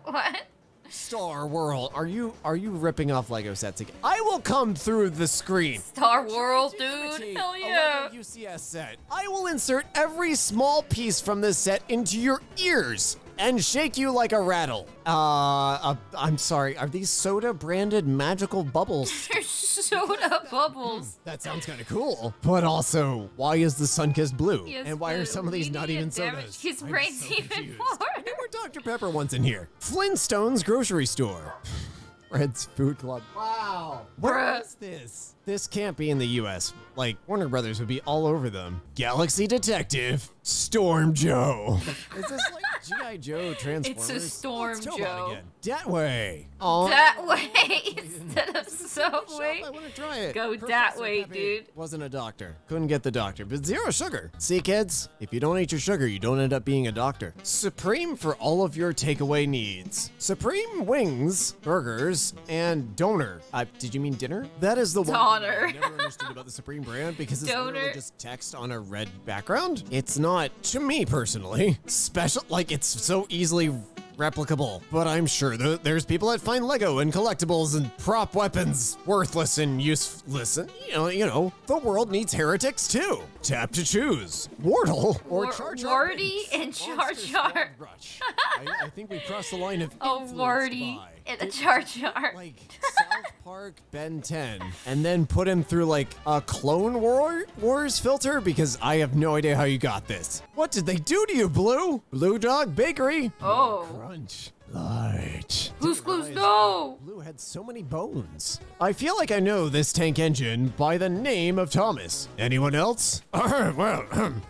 [SPEAKER 1] What?
[SPEAKER 4] Star World? Are you ripping off Lego sets again? I will come through the screen.
[SPEAKER 1] Star World, dude. Hell yeah.
[SPEAKER 4] A UCS set. I will insert every small piece from this set into your ears and shake you like a rattle. I'm sorry. Are these soda branded magical bubbles?
[SPEAKER 1] They're soda bubbles.
[SPEAKER 4] That sounds kind of cool. But also, why is the sun-kissed blue?
[SPEAKER 1] Yes,
[SPEAKER 4] and why are some of these not even sodas?
[SPEAKER 1] His brain's even more.
[SPEAKER 4] There were Dr. Pepper once in here. Flintstone's grocery store. Fred's Food Club. Wow. Where is this? This can't be in the US. Like, Warner Brothers would be all over them. Galaxy Detective, Storm Joe. Is this like G.I. Joe Transformers?
[SPEAKER 1] It's a Storm Joe.
[SPEAKER 4] That way. Oh.
[SPEAKER 1] That way instead of Subway.
[SPEAKER 4] I want to try it.
[SPEAKER 1] Go that way, dude.
[SPEAKER 4] Wasn't a doctor. Couldn't get the doctor, but zero sugar. See, kids? If you don't eat your sugar, you don't end up being a doctor. Supreme for all of your takeaway needs. Supreme wings, burgers, and Donor. Did you mean dinner? That is the one
[SPEAKER 1] Donor.
[SPEAKER 4] I never understood about the Supreme brand because it's
[SPEAKER 1] Donor.
[SPEAKER 4] literally just text on a red background. It's not, to me personally, special. Like, it's so easily replicable, but I'm sure there's people that find Lego and collectibles and prop weapons worthless and useless, and you know, the world needs heretics too. Tap to choose Wardle or Char Char.
[SPEAKER 1] Wardy and Char Char.
[SPEAKER 4] I think we crossed the line of
[SPEAKER 1] Oh, Wardy and a Char Char.
[SPEAKER 4] Like South Park Ben 10, and then put him through like a Clone Wars filter because I have no idea how you got this. What did they do to you, Blue? Blue Dog Bakery.
[SPEAKER 1] Oh.
[SPEAKER 4] Crunch. Light.
[SPEAKER 1] Blue's Clues, no!
[SPEAKER 4] Blue had so many bones. I feel like I know this tank engine by the name of Thomas. Anyone else? Well,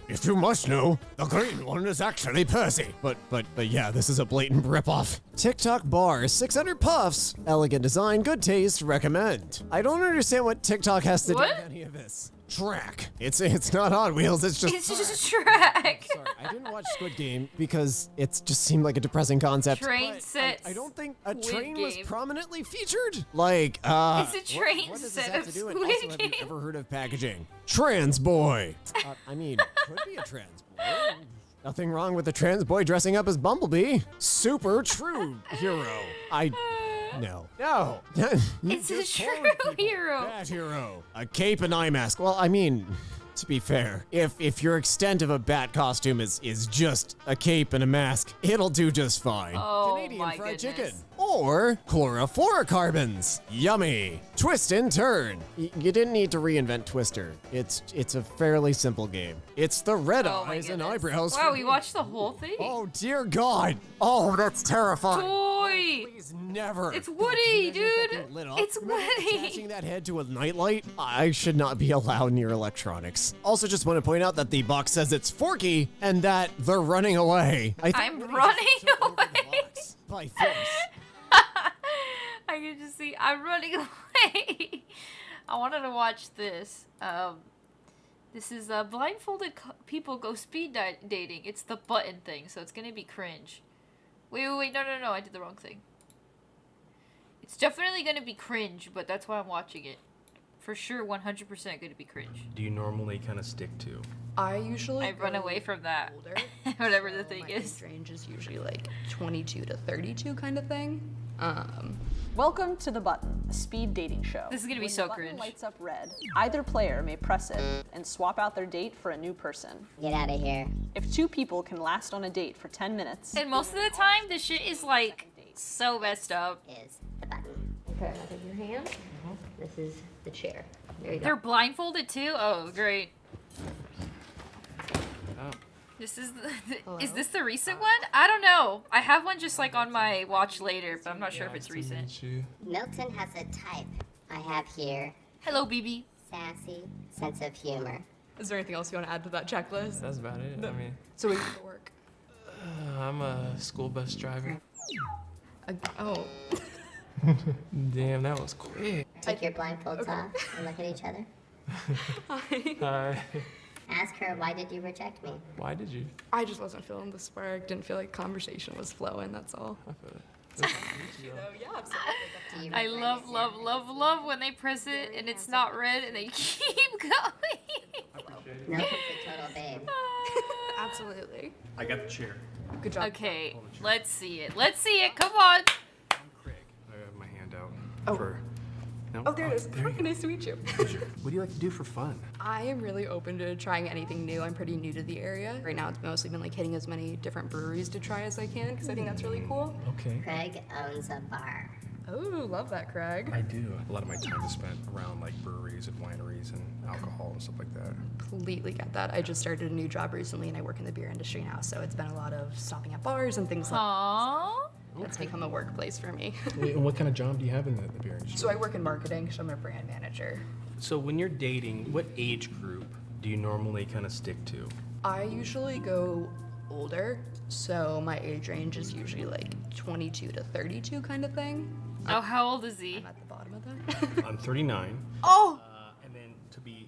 [SPEAKER 4] if you must know, the green one is actually Percy. But yeah, this is a blatant ripoff. TikTok bar, 600 puffs. Elegant design, good taste, recommend. I don't understand what TikTok has to do with any of this. Track. It's not on wheels, it's just
[SPEAKER 1] track.
[SPEAKER 4] Sorry, I didn't watch Squid Game because it just seemed like a depressing concept.
[SPEAKER 1] Train sets.
[SPEAKER 4] I don't think a
[SPEAKER 1] Squid
[SPEAKER 4] train was
[SPEAKER 1] Game.
[SPEAKER 4] prominently featured. Like,
[SPEAKER 1] It's a train
[SPEAKER 4] what does
[SPEAKER 1] set
[SPEAKER 4] this have
[SPEAKER 1] of
[SPEAKER 4] to do? And
[SPEAKER 1] Squid
[SPEAKER 4] also, have
[SPEAKER 1] Game.
[SPEAKER 4] you ever heard of packaging? Trans boy. I mean, could be a trans boy. Nothing wrong with a trans boy dressing up as Bumblebee. Super true hero. No.
[SPEAKER 1] It's a true hero.
[SPEAKER 4] That hero. A cape and eye mask. Well, I mean, to be fair, if your extent of a bat costume is just a cape and a mask, it'll do just fine.
[SPEAKER 1] Oh,
[SPEAKER 4] Canadian
[SPEAKER 1] my
[SPEAKER 4] fried
[SPEAKER 1] goodness.
[SPEAKER 4] chicken. Or chlorofluorocarbons. Yummy. Twist and turn. You didn't need to reinvent Twister. It's a fairly simple game. It's the red eyes and eyebrows.
[SPEAKER 1] Wow, we watched the whole thing.
[SPEAKER 4] Oh dear God. Oh, that's terrifying.
[SPEAKER 1] Toy.
[SPEAKER 4] Please never.
[SPEAKER 1] It's Woody, dude. It's
[SPEAKER 4] Attaching
[SPEAKER 1] Woody.
[SPEAKER 4] that head to a nightlight? I should not be allowed near electronics. Also, just want to point out that the box says it's Forky and that they're running away.
[SPEAKER 1] I'm running away.
[SPEAKER 4] By force.
[SPEAKER 1] I can just see I'm running away. I wanted to watch this. This is blindfolded people go speed dating. It's the button thing, so it's gonna be cringe. Wait, no, I did the wrong thing. It's definitely gonna be cringe, but that's why I'm watching it. For sure, 100% gonna be cringe.
[SPEAKER 8] Do you normally kind of stick to?
[SPEAKER 9] I usually
[SPEAKER 1] run away from that. Whatever the thing is.
[SPEAKER 9] Range is usually like 22 to 32 kind of thing.
[SPEAKER 10] Welcome to The Button, a speed dating show.
[SPEAKER 1] This is gonna be
[SPEAKER 10] When
[SPEAKER 1] so
[SPEAKER 10] the button
[SPEAKER 1] cringe.
[SPEAKER 10] lights up red, either player may press it and swap out their date for a new person.
[SPEAKER 24] Get out of here.
[SPEAKER 10] If two people can last on a date for 10 minutes,
[SPEAKER 1] And most of the time, this shit is like so messed up.
[SPEAKER 24] Is the button. Put it under your hand. This is the chair. There you go.
[SPEAKER 1] They're blindfolded too? Oh, great.
[SPEAKER 8] Oh.
[SPEAKER 1] This is is this the recent one? I don't know. I have one just like on my watch later, but I'm not sure if it's recent.
[SPEAKER 24] Milton has a type. I have here.
[SPEAKER 1] Hello, BB.
[SPEAKER 24] Sassy, sense of humor.
[SPEAKER 9] Is there anything else you want to add to that checklist?
[SPEAKER 8] That's about it. I mean,
[SPEAKER 9] So we go to work.
[SPEAKER 8] I'm a school bus driver.
[SPEAKER 9] Oh.
[SPEAKER 8] Damn, that was quick.
[SPEAKER 24] Take your blindfolds off and look at each other.
[SPEAKER 8] Hi.
[SPEAKER 24] Ask her, why did you reject me?
[SPEAKER 8] Why did you?
[SPEAKER 9] I just wasn't feeling the spark. Didn't feel like conversation was flowing. That's all.
[SPEAKER 8] I feel it.
[SPEAKER 9] Yeah, absolutely.
[SPEAKER 1] I love when they press it and it's not red and they keep going.
[SPEAKER 24] Milton's a total babe.
[SPEAKER 9] Absolutely.
[SPEAKER 8] I got the chair.
[SPEAKER 9] Good job.
[SPEAKER 1] Okay, let's see it. Let's see it. Come on.
[SPEAKER 8] I have my hand out for. No?
[SPEAKER 9] Oh, there it is. Hi, nice to meet you.
[SPEAKER 8] What do you like to do for fun?
[SPEAKER 9] I am really open to trying anything new. I'm pretty new to the area. Right now, it's mostly been like hitting as many different breweries to try as I can because I think that's really cool.
[SPEAKER 8] Okay.
[SPEAKER 24] Craig owns a bar.
[SPEAKER 9] Oh, love that, Craig.
[SPEAKER 8] I do. A lot of my time is spent around like breweries and wineries and alcohol and stuff like that.
[SPEAKER 9] Completely get that. I just started a new job recently and I work in the beer industry now, so it's been a lot of stopping at bars and things like that. So it's become a workplace for me.
[SPEAKER 8] And what kind of job do you have in the beer industry?
[SPEAKER 9] So I work in marketing, so I'm a brand manager.
[SPEAKER 8] So when you're dating, what age group do you normally kind of stick to?
[SPEAKER 9] I usually go older, so my age range is usually like 22 to 32 kind of thing.
[SPEAKER 1] Oh, how old is he?
[SPEAKER 9] I'm at the bottom of that.
[SPEAKER 8] I'm 39.
[SPEAKER 1] Oh!
[SPEAKER 8] And then to be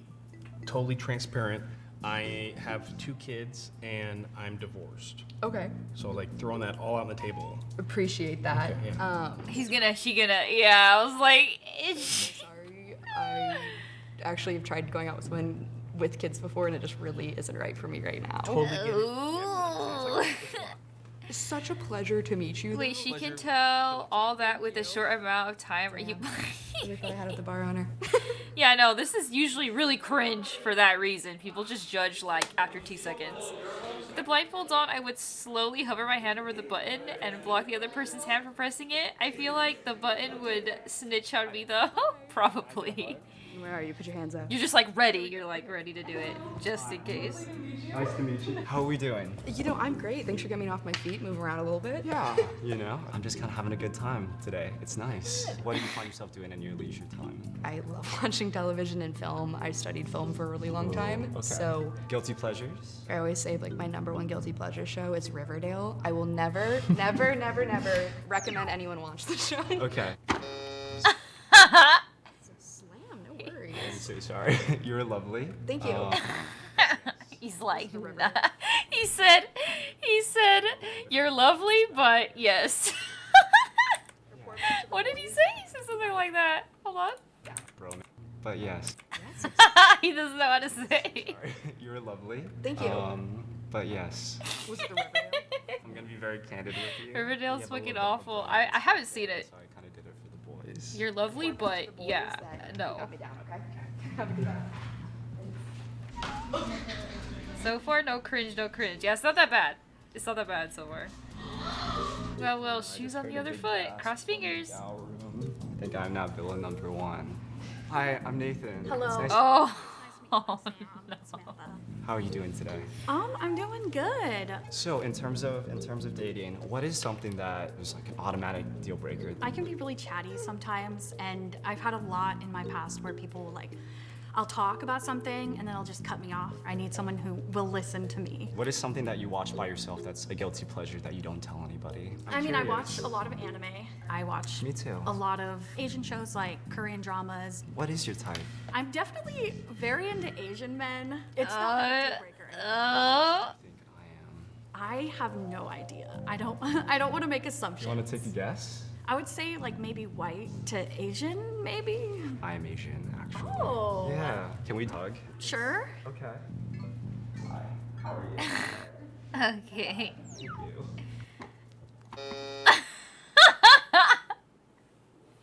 [SPEAKER 8] totally transparent, I have 2 kids and I'm divorced.
[SPEAKER 9] Okay.
[SPEAKER 8] So like throwing that all out on the table.
[SPEAKER 9] Appreciate that.
[SPEAKER 8] Okay, yeah.
[SPEAKER 1] She gonna, yeah, I was like,
[SPEAKER 9] Sorry, I actually have tried going out with someone with kids before and it just really isn't right for me right now.
[SPEAKER 8] Totally get it.
[SPEAKER 1] Ooh.
[SPEAKER 9] It's such a pleasure to meet you.
[SPEAKER 1] Wait, she can tell all that with a short amount of time. Are you?
[SPEAKER 9] I thought I had at the bar on her.
[SPEAKER 1] Yeah, no, this is usually really cringe for that reason. People just judge like after 2 seconds. With the blindfolds on, I would slowly hover my hand over the button and block the other person's hand from pressing it. I feel like the button would snitch on me though. Probably.
[SPEAKER 2] Where are you? Put your hands up.
[SPEAKER 1] You're just like ready. You're like ready to do it, just in case.
[SPEAKER 7] Nice to meet you. How are we doing?
[SPEAKER 2] You know, I'm great. Thanks for getting me off my feet, move around a little bit.
[SPEAKER 7] Yeah. You know, I'm just kind of having a good time today. It's nice. What do you find yourself doing in your leisure time?
[SPEAKER 2] I love watching television and film. I studied film for a really long time.
[SPEAKER 7] Okay.
[SPEAKER 2] So
[SPEAKER 7] Guilty pleasures?
[SPEAKER 2] I always say like my #1 guilty pleasure show is Riverdale. I will never, never, never, never recommend anyone watch the show.
[SPEAKER 7] Okay.
[SPEAKER 2] Slam, no worries.
[SPEAKER 7] I'm so sorry. You're lovely.
[SPEAKER 2] Thank you.
[SPEAKER 1] He's like, nah. He said, you're lovely, but yes. What did he say? He said something like that. Hold on.
[SPEAKER 7] Bro. But yes.
[SPEAKER 1] He doesn't know how to say.
[SPEAKER 7] Sorry. You're lovely.
[SPEAKER 2] Thank you.
[SPEAKER 7] But yes.
[SPEAKER 2] Was it the Riverdale?
[SPEAKER 7] I'm gonna be very candid with you.
[SPEAKER 1] Riverdale's
[SPEAKER 7] You have a
[SPEAKER 1] fucking
[SPEAKER 7] little bit of
[SPEAKER 1] awful. I haven't seen it.
[SPEAKER 7] So I kind of did it for the boys.
[SPEAKER 1] You're lovely, but yeah, no.
[SPEAKER 2] Got me down, okay?
[SPEAKER 1] So far, no cringe, no cringe. Yeah, it's not that bad. It's not that bad so far. Well, shoes on the other foot. Cross fingers.
[SPEAKER 7] I think I'm not villain #1. Hi, I'm Nathan.
[SPEAKER 12] Hello.
[SPEAKER 7] It's nice
[SPEAKER 1] Oh. Oh, no.
[SPEAKER 7] How are you doing today?
[SPEAKER 12] I'm doing good.
[SPEAKER 7] So in terms of dating, what is something that is like an automatic deal breaker?
[SPEAKER 12] I can be really chatty sometimes, and I've had a lot in my past where people will like, I'll talk about something and then they'll just cut me off. I need someone who will listen to me.
[SPEAKER 7] What is something that you watch by yourself that's a guilty pleasure that you don't tell anybody?
[SPEAKER 12] I mean, I watch a lot of anime. I watch
[SPEAKER 7] Me too.
[SPEAKER 12] a lot of Asian shows like Korean dramas.
[SPEAKER 7] What is your type?
[SPEAKER 12] I'm definitely very into Asian men. It's not a deal breaker. I have no idea. I don't want to make assumptions.
[SPEAKER 7] You want to take a guess?
[SPEAKER 12] I would say like maybe white to Asian, maybe.
[SPEAKER 7] I am Asian, actually.
[SPEAKER 12] Oh.
[SPEAKER 7] Yeah. Can we hug?
[SPEAKER 12] Sure.
[SPEAKER 7] Okay. Hi. How are you?
[SPEAKER 1] Okay.
[SPEAKER 7] Thank you.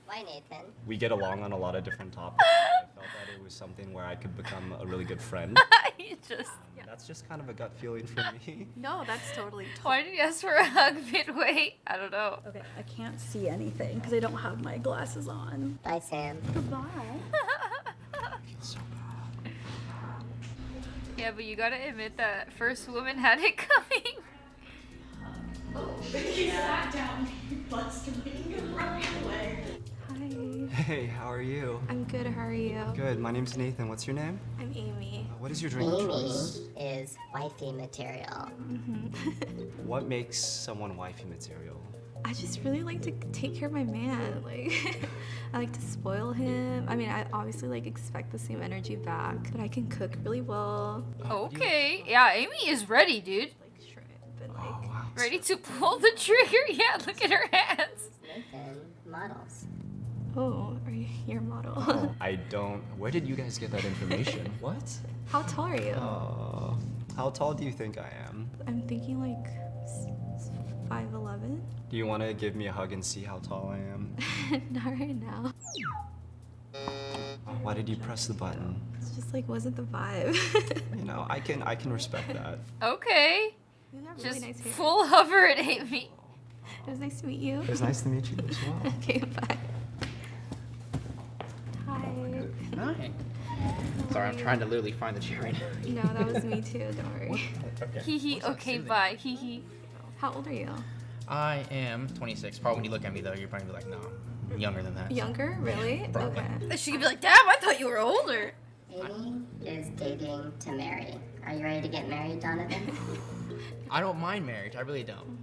[SPEAKER 24] Why, Nathan?
[SPEAKER 7] We get along on a lot of different topics. I felt that it was something where I could become a really good friend.
[SPEAKER 1] You just.
[SPEAKER 7] That's just kind of a gut feeling for me.
[SPEAKER 12] No, that's totally.
[SPEAKER 1] Why did you ask for a hug midway? I don't know.
[SPEAKER 12] Okay, I can't see anything because I don't have my glasses on.
[SPEAKER 24] Bye, Sam.
[SPEAKER 12] Goodbye.
[SPEAKER 1] Yeah, but you gotta admit that first woman had it coming.
[SPEAKER 12] He sat down, blustering right away.
[SPEAKER 2] Hi.
[SPEAKER 7] Hey, how are you?
[SPEAKER 2] I'm good. How are you?
[SPEAKER 7] Good. My name's Nathan. What's your name?
[SPEAKER 2] I'm Amy.
[SPEAKER 7] What is your drink of
[SPEAKER 24] Amy
[SPEAKER 7] choice?
[SPEAKER 24] is wifey material.
[SPEAKER 7] What makes someone wifey material?
[SPEAKER 2] I just really like to take care of my man. Like, I like to spoil him. I mean, I obviously like expect the same energy back, but I can cook really well.
[SPEAKER 1] Okay. Yeah, Amy is ready, dude.
[SPEAKER 2] Like shrimp and like.
[SPEAKER 1] Ready to pull the trigger. Yeah, look at her hands.
[SPEAKER 24] Nathan, models.
[SPEAKER 2] Oh, are you your model?
[SPEAKER 7] Oh, I don't. Where did you guys get that information? What?
[SPEAKER 2] How tall are you?
[SPEAKER 7] How tall do you think I am?
[SPEAKER 2] I'm thinking like 5'11".
[SPEAKER 7] Do you want to give me a hug and see how tall I am?
[SPEAKER 2] Not right now.
[SPEAKER 7] Why did you press the button?
[SPEAKER 2] It's just like wasn't the vibe.
[SPEAKER 7] You know, I can respect that.
[SPEAKER 1] Okay.
[SPEAKER 2] You have really
[SPEAKER 1] Just
[SPEAKER 2] nice hair.
[SPEAKER 1] full hover it, Amy.
[SPEAKER 2] It was nice to meet you.
[SPEAKER 7] It was nice to meet you as well.
[SPEAKER 2] Okay, bye. Hi.
[SPEAKER 13] Hi. Sorry, I'm trying to literally find the chair right now.
[SPEAKER 2] No, that was me too. Don't worry.
[SPEAKER 1] Hee hee. Okay, bye. Hee hee.
[SPEAKER 2] How old are you?
[SPEAKER 13] I am 26. Probably when you look at me though, you're probably like, no, I'm younger than that.
[SPEAKER 2] Younger? Really?
[SPEAKER 13] Probably.
[SPEAKER 2] Okay.
[SPEAKER 1] She could be like, damn, I thought you were older.
[SPEAKER 24] Amy is dating to marry. Are you ready to get married, Donovan?
[SPEAKER 13] I don't mind marriage. I really don't.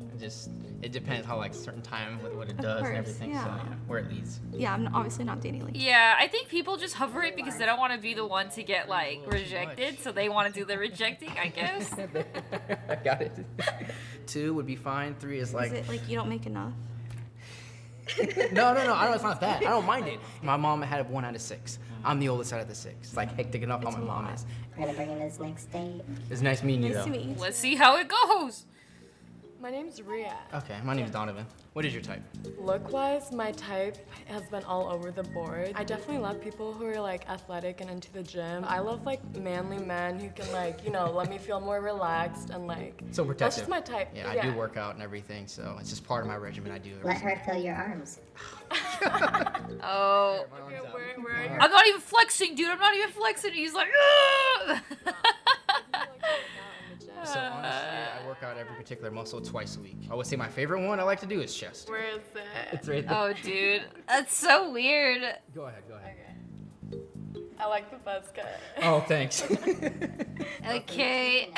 [SPEAKER 13] It depends how like certain time what it
[SPEAKER 2] Of
[SPEAKER 13] does
[SPEAKER 2] course,
[SPEAKER 13] and everything.
[SPEAKER 2] yeah.
[SPEAKER 13] So yeah, where it leads.
[SPEAKER 2] Yeah, I'm obviously not dating like.
[SPEAKER 1] Yeah, I think people just hover it because they don't want to be the one to get like rejected, so they want to do the rejecting, I guess.
[SPEAKER 13] I got it. 2 would be fine. 3 is like.
[SPEAKER 2] Is it like you don't make enough?
[SPEAKER 13] No. I know it's not that. I don't mind it. My mom had 1 out of 6. I'm the oldest out of the 6. It's like hectic enough how my mom is.
[SPEAKER 24] We're gonna bring in his next date.
[SPEAKER 13] It's nice meeting you though.
[SPEAKER 1] Let's see how it goes.
[SPEAKER 5] My name's Ria.
[SPEAKER 13] Okay, my name's Donovan. What is your type?
[SPEAKER 5] Look-wise, my type has been all over the board. I definitely love people who are like athletic and into the gym. I love like manly men who can like, let me feel more relaxed and like.
[SPEAKER 13] So protective.
[SPEAKER 5] That's just my type.
[SPEAKER 13] Yeah, I do work out and everything, so it's just part of my regimen. I do.
[SPEAKER 24] Let her feel your arms.
[SPEAKER 1] Oh.
[SPEAKER 5] Where
[SPEAKER 1] I'm not even flexing, dude. I'm not even flexing. He's like, ugh!
[SPEAKER 13] So honestly, I work out every particular muscle twice a week. I would say my favorite one I like to do is chest.
[SPEAKER 5] Where is it?
[SPEAKER 13] It's right there.
[SPEAKER 1] Oh, dude. That's so weird.
[SPEAKER 13] Go ahead.
[SPEAKER 5] Okay. I like the buzz cut.
[SPEAKER 13] Oh, thanks.
[SPEAKER 1] Okay.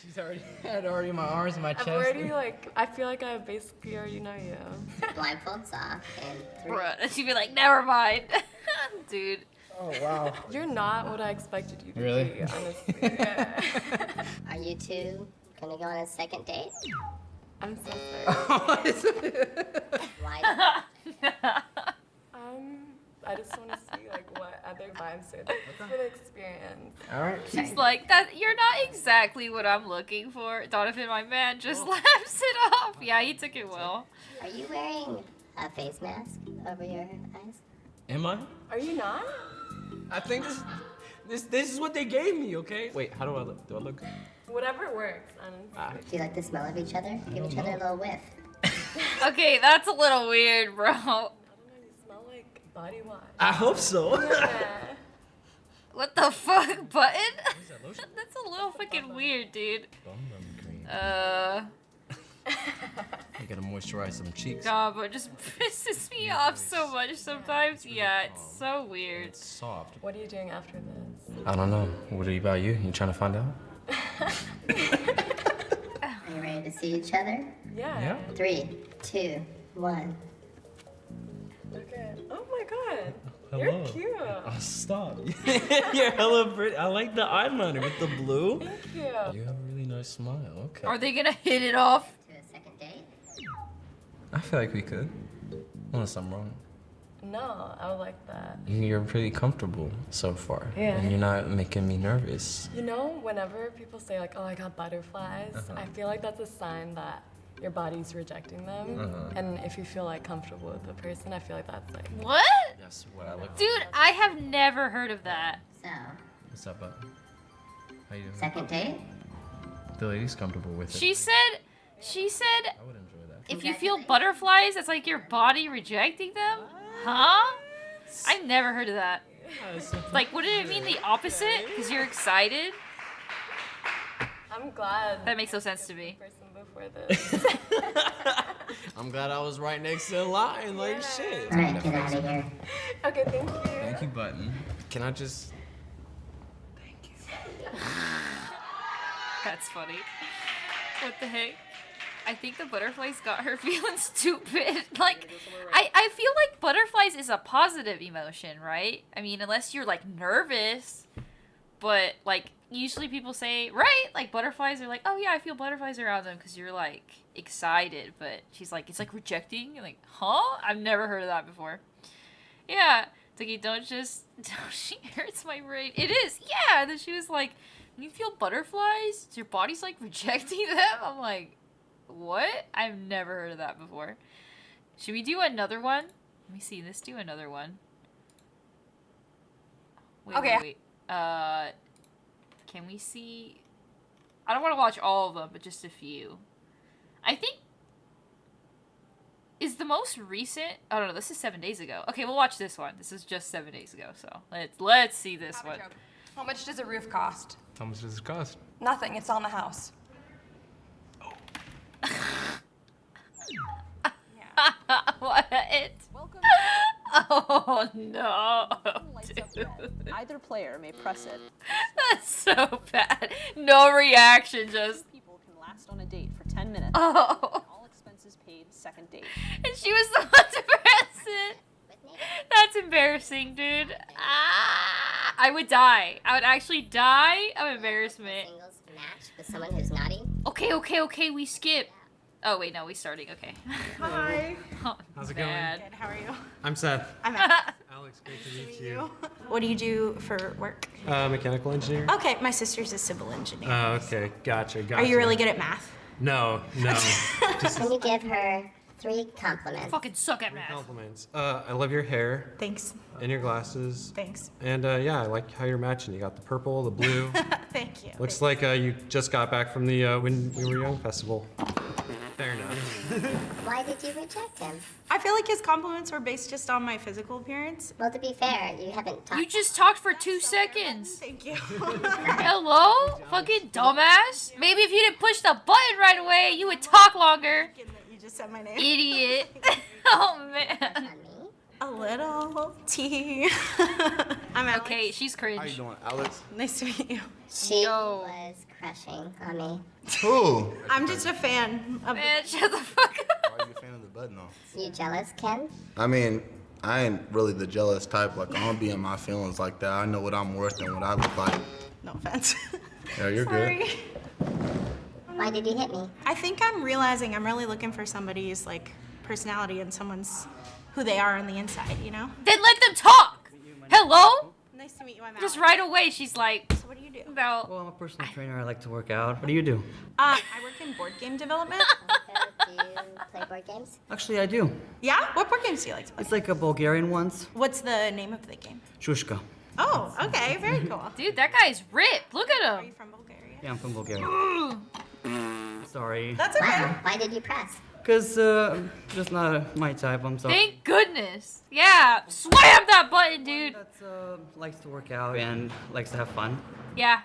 [SPEAKER 13] She's already my arms and my chest.
[SPEAKER 5] I've already I feel like I basically already know you.
[SPEAKER 24] Blindfolds off and 3.
[SPEAKER 1] Bruh. She'd be like, never mind. Dude.
[SPEAKER 13] Oh, wow.
[SPEAKER 5] You're not what I expected you to
[SPEAKER 13] Really?
[SPEAKER 5] be, honestly. Yeah.
[SPEAKER 24] Are you two gonna go on a second date?
[SPEAKER 5] I'm so sorry.
[SPEAKER 24] Why?
[SPEAKER 5] I just want to see what other vibes are there. It's for the experience.
[SPEAKER 13] All right.
[SPEAKER 1] She's like, that. You're not exactly what I'm looking for. Donovan, my man, just laughs it off. Yeah, he took it well.
[SPEAKER 24] Are you wearing a face mask over your eyes?
[SPEAKER 8] Am I?
[SPEAKER 5] Are you not?
[SPEAKER 8] I think this is what they gave me, okay? Wait, how do I look? Do I look?
[SPEAKER 5] Whatever works, honestly.
[SPEAKER 24] Do you like the smell of each other? Give each other a little whiff.
[SPEAKER 1] Okay, that's a little weird, bro.
[SPEAKER 5] I don't know, you smell like body wash.
[SPEAKER 8] I hope so.
[SPEAKER 5] Yeah.
[SPEAKER 1] What the fuck, Button? That's a little fucking weird, dude.
[SPEAKER 8] You gotta moisturize some cheeks.
[SPEAKER 1] Nah, but it just pisses me off so much sometimes. Yeah, it's so weird.
[SPEAKER 8] It's soft.
[SPEAKER 5] What are you doing after this?
[SPEAKER 8] I don't know. What about you? You trying to find out?
[SPEAKER 24] Are you ready to see each other?
[SPEAKER 5] Yeah.
[SPEAKER 24] 3, 2, 1.
[SPEAKER 5] Okay. Oh my god.
[SPEAKER 8] Hello.
[SPEAKER 5] You're cute.
[SPEAKER 8] Oh, stop. You're hella pretty. I like the eyeliner with the blue.
[SPEAKER 5] Thank you.
[SPEAKER 8] You have a really nice smile. Okay.
[SPEAKER 1] Are they gonna hit it off?
[SPEAKER 24] To a second date?
[SPEAKER 8] I feel like we could. Unless I'm wrong.
[SPEAKER 5] No, I would like that.
[SPEAKER 8] You're pretty comfortable so far.
[SPEAKER 5] Yeah.
[SPEAKER 8] And you're not making me nervous.
[SPEAKER 5] Whenever people say oh, I got butterflies, I feel like that's a sign that your body's rejecting them. And if you feel comfortable with the person, I feel like that's
[SPEAKER 1] What?
[SPEAKER 8] That's what I look for.
[SPEAKER 1] Dude, I have never heard of that.
[SPEAKER 24] So,
[SPEAKER 8] What's up, bud? How you doing?
[SPEAKER 24] second date?
[SPEAKER 8] The lady's comfortable with it.
[SPEAKER 1] She said,
[SPEAKER 8] I would enjoy that.
[SPEAKER 1] if you feel butterflies, that's like your body rejecting them? Huh? I've never heard of that. Like, wouldn't it mean the opposite? Because you're excited?
[SPEAKER 5] I'm glad.
[SPEAKER 1] That makes no sense to me.
[SPEAKER 5] Person before this.
[SPEAKER 8] I'm glad I was right next to the line, like shit.
[SPEAKER 24] Alright, get out of here.
[SPEAKER 5] Okay, thank you.
[SPEAKER 8] Thank you, Button. Can I just...
[SPEAKER 1] That's funny. What the heck? I think the butterflies got her feeling stupid. I feel like butterflies is a positive emotion, right? I mean, unless you're nervous. But usually people say, right? Butterflies are oh yeah, I feel butterflies around them because you're excited. But she's it's rejecting. You're huh? I've never heard of that before. Yeah. It's don't she hurts my brain. It is, yeah. And then she was when you feel butterflies, your body's rejecting them. I'm what? I've never heard of that before. Should we do another one? Let me see. Let's do another one. Wait. Can we see? I don't want to watch all of them, but just a few. I think is the most recent. Oh no, this is 7 days ago. Okay, we'll watch this one. This is just 7 days ago. So let's see this one.
[SPEAKER 6] How much does a roof cost?
[SPEAKER 8] How much does it cost?
[SPEAKER 6] Nothing. It's on the house.
[SPEAKER 1] What?
[SPEAKER 10] Welcome.
[SPEAKER 1] Oh no. Dude.
[SPEAKER 10] Either player may press it.
[SPEAKER 1] That's so bad. No reaction, just.
[SPEAKER 10] People can last on a date for 10 minutes.
[SPEAKER 1] Oh.
[SPEAKER 10] All expenses paid, second date.
[SPEAKER 1] And she was the one to press it. That's embarrassing, dude. I would die. I would actually die of embarrassment.
[SPEAKER 24] Singles match with someone who's naughty?
[SPEAKER 1] Okay, we skip. Oh, wait, no, we starting. Okay.
[SPEAKER 6] Hi.
[SPEAKER 1] Oh,
[SPEAKER 8] how's it
[SPEAKER 1] bad.
[SPEAKER 6] Good. How are you?
[SPEAKER 8] I'm Seth.
[SPEAKER 6] I'm Alex.
[SPEAKER 8] Alex, great to meet you.
[SPEAKER 6] What do you do for work?
[SPEAKER 8] Mechanical engineer.
[SPEAKER 6] Okay, my sister's a civil engineer.
[SPEAKER 8] Oh, okay. Gotcha.
[SPEAKER 6] Are you really good at math?
[SPEAKER 16] No.
[SPEAKER 24] Can you give her 3 compliments?
[SPEAKER 1] Fucking suck at math.
[SPEAKER 16] Compliments. I love your hair.
[SPEAKER 6] Thanks.
[SPEAKER 16] And your glasses.
[SPEAKER 6] Thanks.
[SPEAKER 16] And yeah, I like how you're matching. You got the purple, the blue.
[SPEAKER 6] Thank you.
[SPEAKER 16] Looks like you just got back from the When We Were Young festival. Fair enough.
[SPEAKER 24] Why did you reject him?
[SPEAKER 6] I feel like his compliments were based just on my physical appearance.
[SPEAKER 24] Well, to be fair, you haven't talked.
[SPEAKER 1] You just talked for 2 seconds.
[SPEAKER 6] Thank you.
[SPEAKER 1] Hello? Fucking dumbass. Maybe if you didn't push the button right away, you would talk longer.
[SPEAKER 6] You just said my name.
[SPEAKER 1] Idiot. Oh, man.
[SPEAKER 6] A little tea. I'm Alex.
[SPEAKER 1] Okay, she's cringe.
[SPEAKER 17] How you doing, Alex?
[SPEAKER 6] Nice to meet you.
[SPEAKER 24] She was crushing on me.
[SPEAKER 17] Who?
[SPEAKER 6] I'm just a fan of.
[SPEAKER 1] Man, shut the fuck up.
[SPEAKER 17] Why are you a fan of the button though?
[SPEAKER 24] You jealous, Ken?
[SPEAKER 17] I mean, I ain't really the jealous type. Like, I don't be in my feelings like that. I know what I'm worth and what I look like.
[SPEAKER 6] No offense.
[SPEAKER 17] Yeah, you're
[SPEAKER 6] Sorry.
[SPEAKER 17] good.
[SPEAKER 24] Why did you hit me?
[SPEAKER 6] I think I'm realizing I'm really looking for somebody's like personality and someone's who they are on the inside, you know?
[SPEAKER 1] Then let them talk. Hello?
[SPEAKER 6] Nice to meet you. I'm
[SPEAKER 1] Just
[SPEAKER 6] Alex.
[SPEAKER 1] right away, she's like,
[SPEAKER 6] So what do you do?
[SPEAKER 1] no.
[SPEAKER 18] Well, I'm a personal trainer. I like to work out. What do you do?
[SPEAKER 6] I work in board game development.
[SPEAKER 24] Do you play board games?
[SPEAKER 18] Actually, I do.
[SPEAKER 6] Yeah? What board games do you like to play?
[SPEAKER 18] It's like a Bulgarian ones.
[SPEAKER 6] What's the name of the game?
[SPEAKER 18] Shushka.
[SPEAKER 6] Oh, okay, very cool.
[SPEAKER 1] Dude, that guy's ripped. Look at
[SPEAKER 6] Are
[SPEAKER 1] him.
[SPEAKER 6] you from Bulgaria?
[SPEAKER 18] Yeah, I'm from Bulgaria. Sorry.
[SPEAKER 6] That's okay.
[SPEAKER 24] Wow. Why did you press?
[SPEAKER 18] Because, just not my type. I'm sorry.
[SPEAKER 1] Thank goodness. Yeah, slam that button, dude.
[SPEAKER 18] That's, likes to work out and likes to have fun.
[SPEAKER 1] Yeah.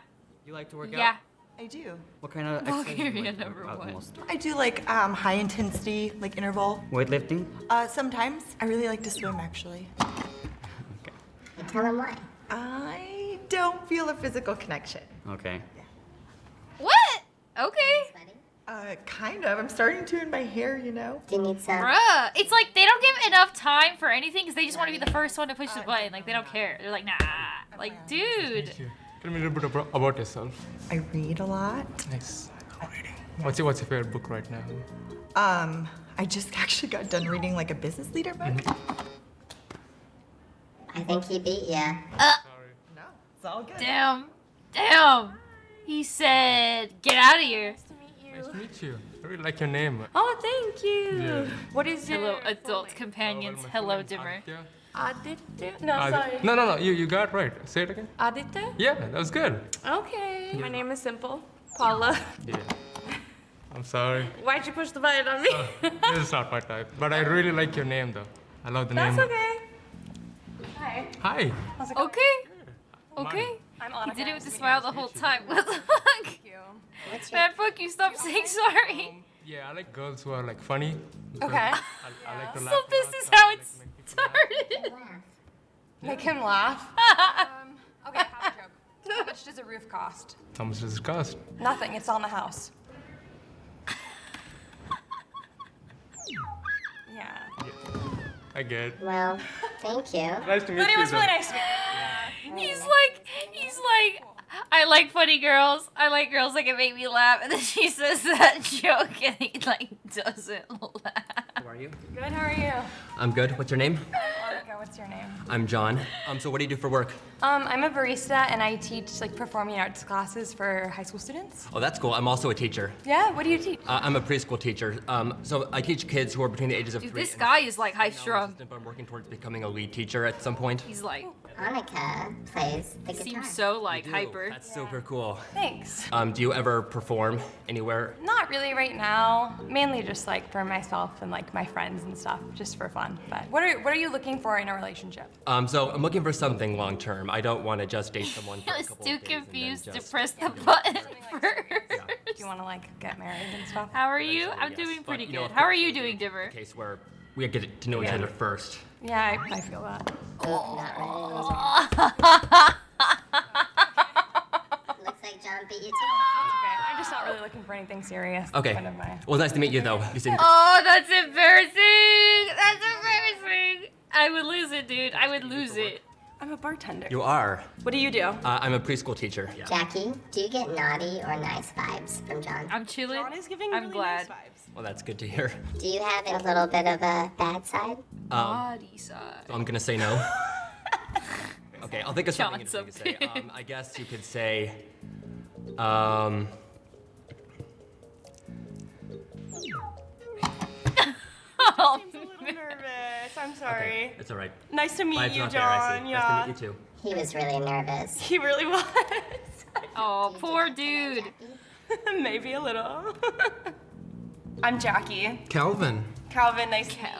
[SPEAKER 18] You like to work
[SPEAKER 1] Yeah.
[SPEAKER 18] out?
[SPEAKER 20] I do.
[SPEAKER 18] What kind of exercise do you
[SPEAKER 1] Bulgaria
[SPEAKER 18] like to
[SPEAKER 1] number
[SPEAKER 18] work out the
[SPEAKER 1] 1.
[SPEAKER 18] most?
[SPEAKER 20] I do like high intensity, like interval.
[SPEAKER 18] Weightlifting?
[SPEAKER 20] Sometimes I really like to swim actually.
[SPEAKER 24] Tell him why.
[SPEAKER 20] I don't feel a physical connection.
[SPEAKER 18] Okay.
[SPEAKER 1] What? Okay.
[SPEAKER 20] Kind of. I'm starting to in my hair, you know.
[SPEAKER 24] Do you need some?
[SPEAKER 1] Bruh. It's like they don't give enough time for anything because they just want to be the first one to push the button. Like, they don't care. They're like, nah. Like, dude.
[SPEAKER 16] Tell me a little bit about yourself.
[SPEAKER 20] I read a lot.
[SPEAKER 16] Nice. What's your favorite book right now?
[SPEAKER 20] I just actually got done reading like a business leader book.
[SPEAKER 24] I think he beat ya.
[SPEAKER 20] No, it's all good.
[SPEAKER 1] Damn. Damn. He said, get out of here.
[SPEAKER 16] Nice to meet you. I really like your name.
[SPEAKER 12] Oh, thank you.
[SPEAKER 16] Yeah.
[SPEAKER 12] What is your
[SPEAKER 1] Hello, adult companions. Hello, dimmer.
[SPEAKER 12] Aditya? No, sorry.
[SPEAKER 16] No. You got it right. Say it again.
[SPEAKER 12] Aditya?
[SPEAKER 16] Yeah, that was good.
[SPEAKER 12] Okay. My name is Simple. Paula.
[SPEAKER 16] Yeah. I'm sorry.
[SPEAKER 12] Why'd you push the button on me?
[SPEAKER 16] This is not my type. But I really like your name, though. I love the name.
[SPEAKER 12] That's okay. Hi.
[SPEAKER 16] Hi.
[SPEAKER 12] How's it going?
[SPEAKER 1] Okay. Okay.
[SPEAKER 12] I'm
[SPEAKER 1] He
[SPEAKER 12] Annika.
[SPEAKER 1] did it with a
[SPEAKER 12] Nice to
[SPEAKER 1] smile
[SPEAKER 12] meet
[SPEAKER 1] the whole time. What the fuck?
[SPEAKER 12] Thank you.
[SPEAKER 1] Man, fuck you. Stop saying sorry.
[SPEAKER 16] Yeah, I like girls who are like funny.
[SPEAKER 12] Okay.
[SPEAKER 16] I like to laugh.
[SPEAKER 1] So this is how it started.
[SPEAKER 12] Make him laugh. Okay, I have a joke. How much does a roof cost?
[SPEAKER 16] How much does it cost?
[SPEAKER 12] Nothing. It's on the house. Yeah.
[SPEAKER 16] I get it.
[SPEAKER 24] Well, thank you.
[SPEAKER 16] Nice to meet
[SPEAKER 12] But it
[SPEAKER 16] you.
[SPEAKER 12] was really
[SPEAKER 16] though.
[SPEAKER 12] nice to meet you.
[SPEAKER 1] He's like, I like funny girls. I like girls that can make me laugh. And then she says that joke and he like doesn't laugh.
[SPEAKER 18] Who are you?
[SPEAKER 12] Good, how are you?
[SPEAKER 25] I'm good. What's your name?
[SPEAKER 12] Annika, what's your name?
[SPEAKER 25] I'm John. So what do you do for work?
[SPEAKER 12] I'm a barista and I teach like performing arts classes for high school students.
[SPEAKER 25] Oh, that's cool. I'm also a teacher.
[SPEAKER 12] Yeah, what do you teach?
[SPEAKER 25] I'm a preschool teacher. So I teach kids who are between the ages of
[SPEAKER 1] Dude,
[SPEAKER 25] 3
[SPEAKER 1] this
[SPEAKER 25] and
[SPEAKER 1] guy is like high strung.
[SPEAKER 25] but I'm working towards becoming a lead teacher at some point.
[SPEAKER 1] He's like,
[SPEAKER 24] Annika plays the guitar.
[SPEAKER 1] seems so like hyper.
[SPEAKER 25] That's super cool.
[SPEAKER 12] Thanks.
[SPEAKER 25] Do you ever perform anywhere?
[SPEAKER 12] Not really right now. Mainly just like for myself and like my friends and stuff, just for fun. But what are you looking for in a relationship?
[SPEAKER 25] So I'm looking for something long term. I don't want to just date someone for
[SPEAKER 1] I
[SPEAKER 25] a
[SPEAKER 1] was
[SPEAKER 25] couple
[SPEAKER 1] too
[SPEAKER 25] of days and then
[SPEAKER 1] confused to
[SPEAKER 25] just
[SPEAKER 1] press the
[SPEAKER 25] do it.
[SPEAKER 1] button first.
[SPEAKER 12] Do you want to like get married and stuff?
[SPEAKER 1] How are you? I'm
[SPEAKER 25] Yes,
[SPEAKER 1] doing
[SPEAKER 25] but,
[SPEAKER 1] pretty
[SPEAKER 25] you know,
[SPEAKER 1] good.
[SPEAKER 25] of
[SPEAKER 1] How are
[SPEAKER 25] course,
[SPEAKER 1] you doing, Dimmer?
[SPEAKER 25] Case where we get to know each other first.
[SPEAKER 12] Yeah, I feel that.
[SPEAKER 24] Looks like John beat you too.
[SPEAKER 12] Okay, I'm just not really looking for anything serious.
[SPEAKER 25] Okay.
[SPEAKER 12] Kind of my-
[SPEAKER 25] Well, nice to meet you, though. You seem.
[SPEAKER 1] Oh, that's embarrassing. That's embarrassing. I would lose it, dude. I would lose it.
[SPEAKER 12] I'm a bartender.
[SPEAKER 25] You are.
[SPEAKER 12] What do you do?
[SPEAKER 25] I'm a preschool teacher.
[SPEAKER 24] Jackie, do you get naughty or nice vibes from John?
[SPEAKER 1] I'm chilling.
[SPEAKER 12] John is giving
[SPEAKER 1] I'm
[SPEAKER 12] really
[SPEAKER 1] glad.
[SPEAKER 12] nice vibes.
[SPEAKER 25] Well, that's good to hear.
[SPEAKER 24] Do you have a little bit of a bad side?
[SPEAKER 1] Body side.
[SPEAKER 25] So I'm gonna say no. Okay, I'll think of something
[SPEAKER 1] John's
[SPEAKER 25] interesting to say. I guess you could say,
[SPEAKER 1] Oh,
[SPEAKER 3] seems a little nervous. I'm sorry.
[SPEAKER 25] It's all right.
[SPEAKER 3] Nice to meet
[SPEAKER 25] Vibes
[SPEAKER 3] you,
[SPEAKER 25] not there, I
[SPEAKER 3] John.
[SPEAKER 25] see.
[SPEAKER 3] Yeah.
[SPEAKER 25] Nice to meet you too.
[SPEAKER 24] He was really nervous.
[SPEAKER 3] He really was.
[SPEAKER 1] Oh, poor dude.
[SPEAKER 3] Maybe a little. I'm Jackie.
[SPEAKER 8] Calvin.
[SPEAKER 3] Calvin, nice to meet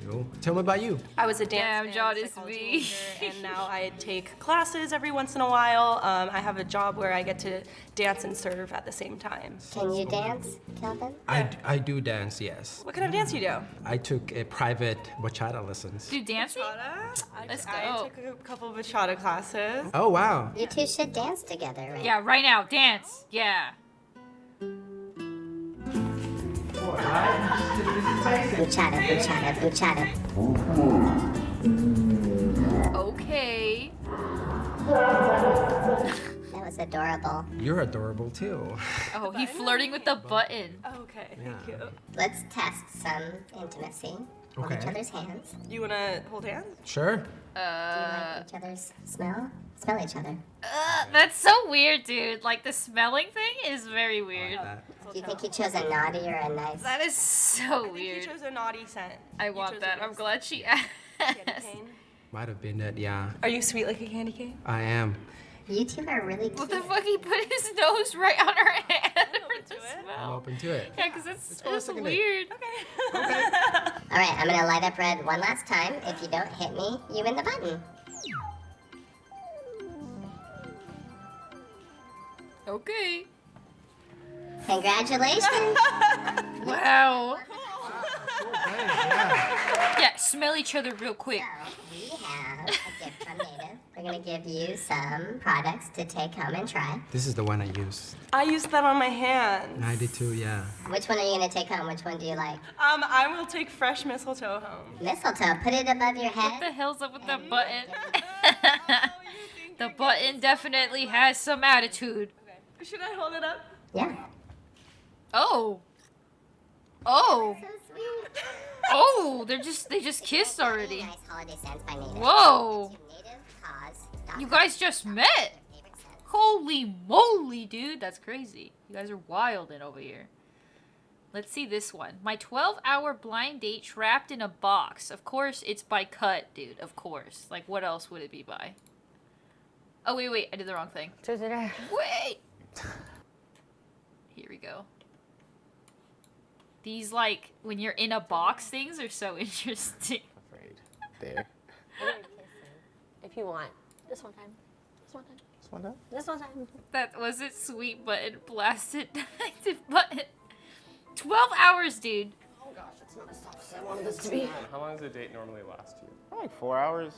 [SPEAKER 3] you.
[SPEAKER 8] Tell me about you.
[SPEAKER 3] I was a dance
[SPEAKER 1] John is
[SPEAKER 3] psychology
[SPEAKER 1] me.
[SPEAKER 3] major, and now I take classes every once in a while. I have a job where I get to dance and serve at the same time.
[SPEAKER 24] Can you dance, Calvin?
[SPEAKER 8] I do dance, yes.
[SPEAKER 3] What kind of dance you do?
[SPEAKER 8] I took a private bachata lessons.
[SPEAKER 1] Do dancing?
[SPEAKER 3] Let's go. I took a couple of bachata classes.
[SPEAKER 8] Oh, wow.
[SPEAKER 24] You two should dance together, right?
[SPEAKER 1] Yeah, right now, dance. Yeah.
[SPEAKER 24] Bachata, bachata, bachata.
[SPEAKER 1] Okay.
[SPEAKER 24] That was adorable.
[SPEAKER 8] You're adorable too.
[SPEAKER 1] Oh, he flirting with the button.
[SPEAKER 3] Okay,
[SPEAKER 8] Yeah.
[SPEAKER 3] thank you.
[SPEAKER 24] Let's test some intimacy. Hold each
[SPEAKER 8] Okay.
[SPEAKER 24] other's hands.
[SPEAKER 3] You wanna hold hands?
[SPEAKER 8] Sure.
[SPEAKER 24] Do you like each other's smell? Smell each other.
[SPEAKER 1] That's so weird, dude. Like, the smelling thing is very weird.
[SPEAKER 24] Do you think you chose a naughty or a nice?
[SPEAKER 1] That is so weird.
[SPEAKER 3] You chose a naughty scent.
[SPEAKER 1] I want that. I'm glad she asked.
[SPEAKER 8] Might have been that, yeah.
[SPEAKER 3] Are you sweet like a candy cane?
[SPEAKER 8] I am.
[SPEAKER 24] You two are really cute.
[SPEAKER 1] What the fuck? He put his nose right on her hand for the
[SPEAKER 8] I'm
[SPEAKER 1] smell.
[SPEAKER 8] open to it.
[SPEAKER 1] Yeah, because it's
[SPEAKER 8] for a second date.
[SPEAKER 1] weird.
[SPEAKER 24] All right, I'm gonna light up red one last time. If you don't hit me, you win the button.
[SPEAKER 1] Okay.
[SPEAKER 24] Congratulations.
[SPEAKER 1] Wow. Yeah, smell each other real quick.
[SPEAKER 24] We have a gift from Native. We're gonna give you some products to take home and try.
[SPEAKER 8] This is the one I use.
[SPEAKER 3] I used that on my hands.
[SPEAKER 8] I did too, yeah.
[SPEAKER 24] Which one are you gonna take home? Which one do you like?
[SPEAKER 3] I will take fresh mistletoe home.
[SPEAKER 24] Mistletoe. Put it above your
[SPEAKER 1] What
[SPEAKER 24] head.
[SPEAKER 1] the hell's up with that button? The button definitely has some attitude.
[SPEAKER 3] Should I hold it up?
[SPEAKER 24] Yeah.
[SPEAKER 1] Oh. Oh. Oh, they just kissed already.
[SPEAKER 24] Nice holiday scents by Native.
[SPEAKER 1] Whoa.
[SPEAKER 24] Native cause.
[SPEAKER 1] You guys just met. Holy moly, dude. That's crazy. You guys are wildin' over here. Let's see this one. My 12-hour blind date trapped in a box. Of course, it's by cut, dude. Of course. Like, what else would it be by? Oh, wait. I did the wrong thing. Wait. Here we go. These, like, when you're in a box things are so interesting.
[SPEAKER 11] Afraid. There.
[SPEAKER 24] If you want. This one time. This one time.
[SPEAKER 11] This one time?
[SPEAKER 24] This one time.
[SPEAKER 1] That was it, sweet button, blasted active button. 12 hours, dude.
[SPEAKER 24] Oh gosh, that's not as soft as I wanted this to be.
[SPEAKER 11] How long does a date normally last you? Like 4 hours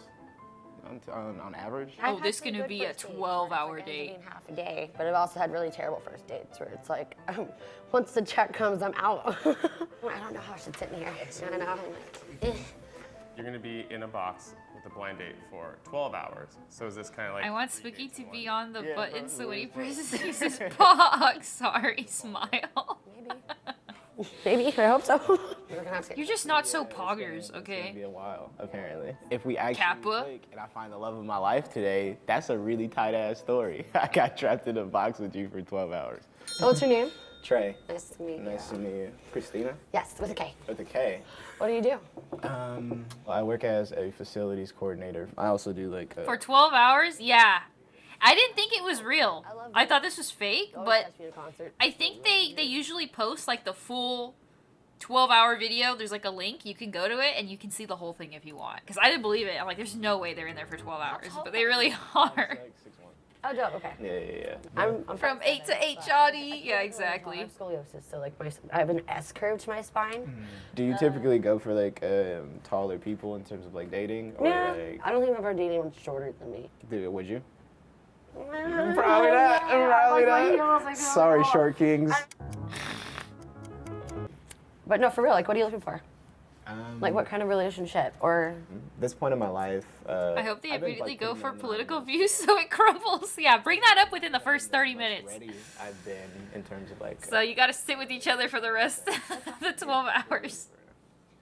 [SPEAKER 11] on average.
[SPEAKER 1] Oh, this is gonna be a 12-hour date.
[SPEAKER 24] Half a day, but I've also had really terrible first dates where it's like, once the check comes, I'm out. I don't know how I should sit in here. I don't know. I'm like,
[SPEAKER 11] You're gonna be in a box with a blind date for 12 hours. So is this kind of like?
[SPEAKER 1] I want Spooky to be on the
[SPEAKER 11] Yeah,
[SPEAKER 1] button so when he
[SPEAKER 11] probably.
[SPEAKER 1] presses, he says, "Pog." Sorry, smile.
[SPEAKER 24] Maybe, I hope so.
[SPEAKER 1] You're just not so poggers,
[SPEAKER 11] It's gonna
[SPEAKER 1] okay?
[SPEAKER 11] be a while, apparently. If we actually
[SPEAKER 1] Kappa.
[SPEAKER 11] click and I find the love of my life today, that's a really tight ass story. I got trapped in a box with you for 12 hours.
[SPEAKER 24] So what's your name?
[SPEAKER 11] Trey.
[SPEAKER 24] Nice to meet you.
[SPEAKER 11] Nice to meet you. Christina?
[SPEAKER 24] Yes, with a K.
[SPEAKER 11] With a K.
[SPEAKER 24] What do you do?
[SPEAKER 11] I work as a facilities coordinator. I also do like
[SPEAKER 1] For 12 hours? Yeah. I didn't think it was real. I thought this was fake, but I think they usually post like the full 12-hour video. There's like a link. You can go to it and you can see the whole thing if you want. Because I didn't believe it. I'm like, there's no way they're in there for 12 hours. But they really are.
[SPEAKER 24] Oh, dope, okay.
[SPEAKER 11] Yeah.
[SPEAKER 24] I'm
[SPEAKER 1] From 8 to 8, Johnny. Yeah, exactly.
[SPEAKER 24] I have scoliosis, so like I have an S curve to my spine.
[SPEAKER 11] Do you typically go for like taller people in terms of like dating? Or
[SPEAKER 24] Yeah,
[SPEAKER 11] like,
[SPEAKER 24] I don't think I've ever dated anyone shorter than me.
[SPEAKER 11] would you?
[SPEAKER 24] Probably not.
[SPEAKER 11] Probably not. Sorry, short kings.
[SPEAKER 24] But no, for real, like what are you looking for? Like what kind of relationship or?
[SPEAKER 11] This point in my life.
[SPEAKER 1] I hope they
[SPEAKER 11] I've been,
[SPEAKER 1] immediately
[SPEAKER 11] like,
[SPEAKER 1] go
[SPEAKER 11] pretty
[SPEAKER 1] for
[SPEAKER 11] on,
[SPEAKER 1] political views so it crumbles. Yeah, bring that up within the first 30 minutes.
[SPEAKER 11] ready I've been in terms of like.
[SPEAKER 1] So you gotta sit with each other for the rest of the 12 hours.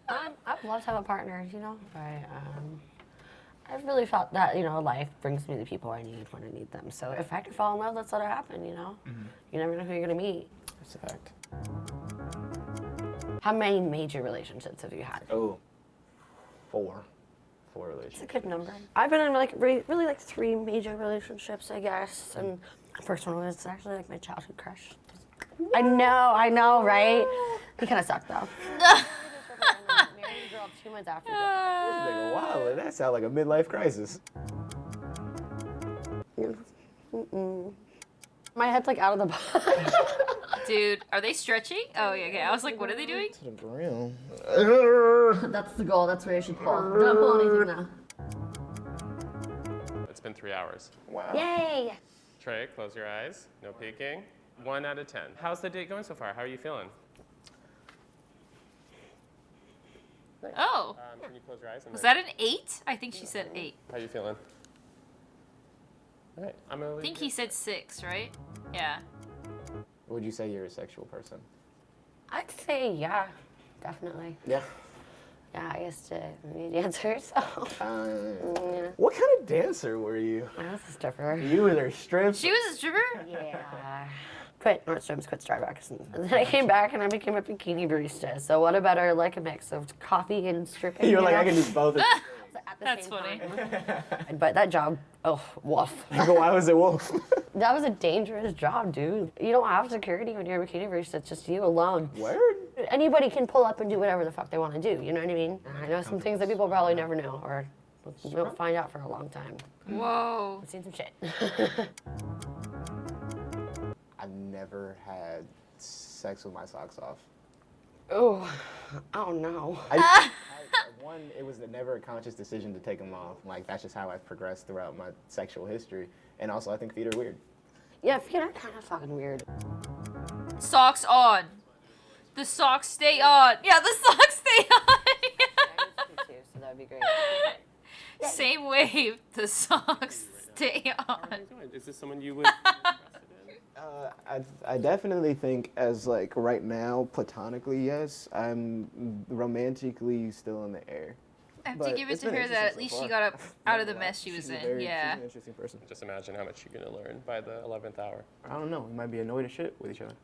[SPEAKER 24] I'd love to have a partner, you know. I've really felt that, you know, life brings me the people I need when I need them. So if I can fall in love, let's let it happen, you know. You never know who you're gonna meet.
[SPEAKER 11] That's a fact.
[SPEAKER 24] How many major relationships have you had?
[SPEAKER 11] Oh, 4 relationships.
[SPEAKER 24] It's a good number. I've been in like really like 3 major relationships, I guess. And the first one was actually like my childhood crush. I know, right? He kind of sucked though. Married a girl 2 months after.
[SPEAKER 11] Wow, that sounds like a midlife crisis.
[SPEAKER 24] My head's like out of the box.
[SPEAKER 1] Dude, are they stretching? Oh, yeah, okay. I was like, what are they doing?
[SPEAKER 11] To the ground.
[SPEAKER 24] That's the goal. That's where you should pull. Don't pull anything now.
[SPEAKER 14] It's been 3 hours.
[SPEAKER 11] Wow.
[SPEAKER 24] Yay!
[SPEAKER 14] Trey, close your eyes. No peeking. 1 out of 10. How's the date going so far? How are you feeling?
[SPEAKER 1] Oh.
[SPEAKER 14] Can you close your eyes?
[SPEAKER 1] Was that an 8? I think she said 8.
[SPEAKER 14] How are you feeling? All right, I'm gonna
[SPEAKER 1] I
[SPEAKER 14] leave
[SPEAKER 1] think
[SPEAKER 14] you.
[SPEAKER 1] he said 6, right? Yeah.
[SPEAKER 11] Would you say you're a sexual person?
[SPEAKER 24] I'd say yeah, definitely.
[SPEAKER 11] Yeah.
[SPEAKER 24] Yeah, I used to be a dancer, so. Yeah.
[SPEAKER 11] What kind of dancer were you?
[SPEAKER 24] I was a stripper.
[SPEAKER 11] You were a strip?
[SPEAKER 1] She was a stripper?
[SPEAKER 24] Yeah. Quit Nordstrom's, quit Starbucks. And then I came back and I became a bikini barista. So what a better like a mix of coffee and stripping.
[SPEAKER 11] You were like,
[SPEAKER 24] know?
[SPEAKER 11] I can do both.
[SPEAKER 24] That's funny. But that job, oh, woof.
[SPEAKER 11] Why was it wolf?
[SPEAKER 24] That was a dangerous job, dude. You don't have security when you're a bikini barista. It's just you alone.
[SPEAKER 11] Word?
[SPEAKER 24] Anybody can pull up and do whatever the fuck they want to do. You know what I mean? And I know some things that people probably never know or won't find out for a long time.
[SPEAKER 1] Whoa.
[SPEAKER 24] I've seen some shit.
[SPEAKER 11] I've never had sex with my socks off.
[SPEAKER 24] Oh no.
[SPEAKER 11] One, it was never a conscious decision to take them off. Like, that's just how I've progressed throughout my sexual history. And also, I think feet are weird.
[SPEAKER 24] Yeah, feet are kind of fucking weird.
[SPEAKER 1] Socks on. The socks stay on. Yeah, the socks stay on.
[SPEAKER 24] So that would be great.
[SPEAKER 1] Same wave. The socks stay on.
[SPEAKER 14] Is this someone you would?
[SPEAKER 11] I definitely think as like right now, platonically, yes. I'm romantically still in the air.
[SPEAKER 1] I have
[SPEAKER 11] But
[SPEAKER 1] to give it
[SPEAKER 11] it's
[SPEAKER 1] to
[SPEAKER 11] been
[SPEAKER 1] her that at
[SPEAKER 11] interesting
[SPEAKER 1] least
[SPEAKER 11] so
[SPEAKER 1] she
[SPEAKER 11] far.
[SPEAKER 1] got up out of the mess she was
[SPEAKER 11] She's
[SPEAKER 1] in.
[SPEAKER 11] She's
[SPEAKER 1] Yeah.
[SPEAKER 11] an interesting person.
[SPEAKER 14] Just imagine how much you're gonna learn by the 11th hour.
[SPEAKER 11] I don't know. We might be annoyed as shit with each other.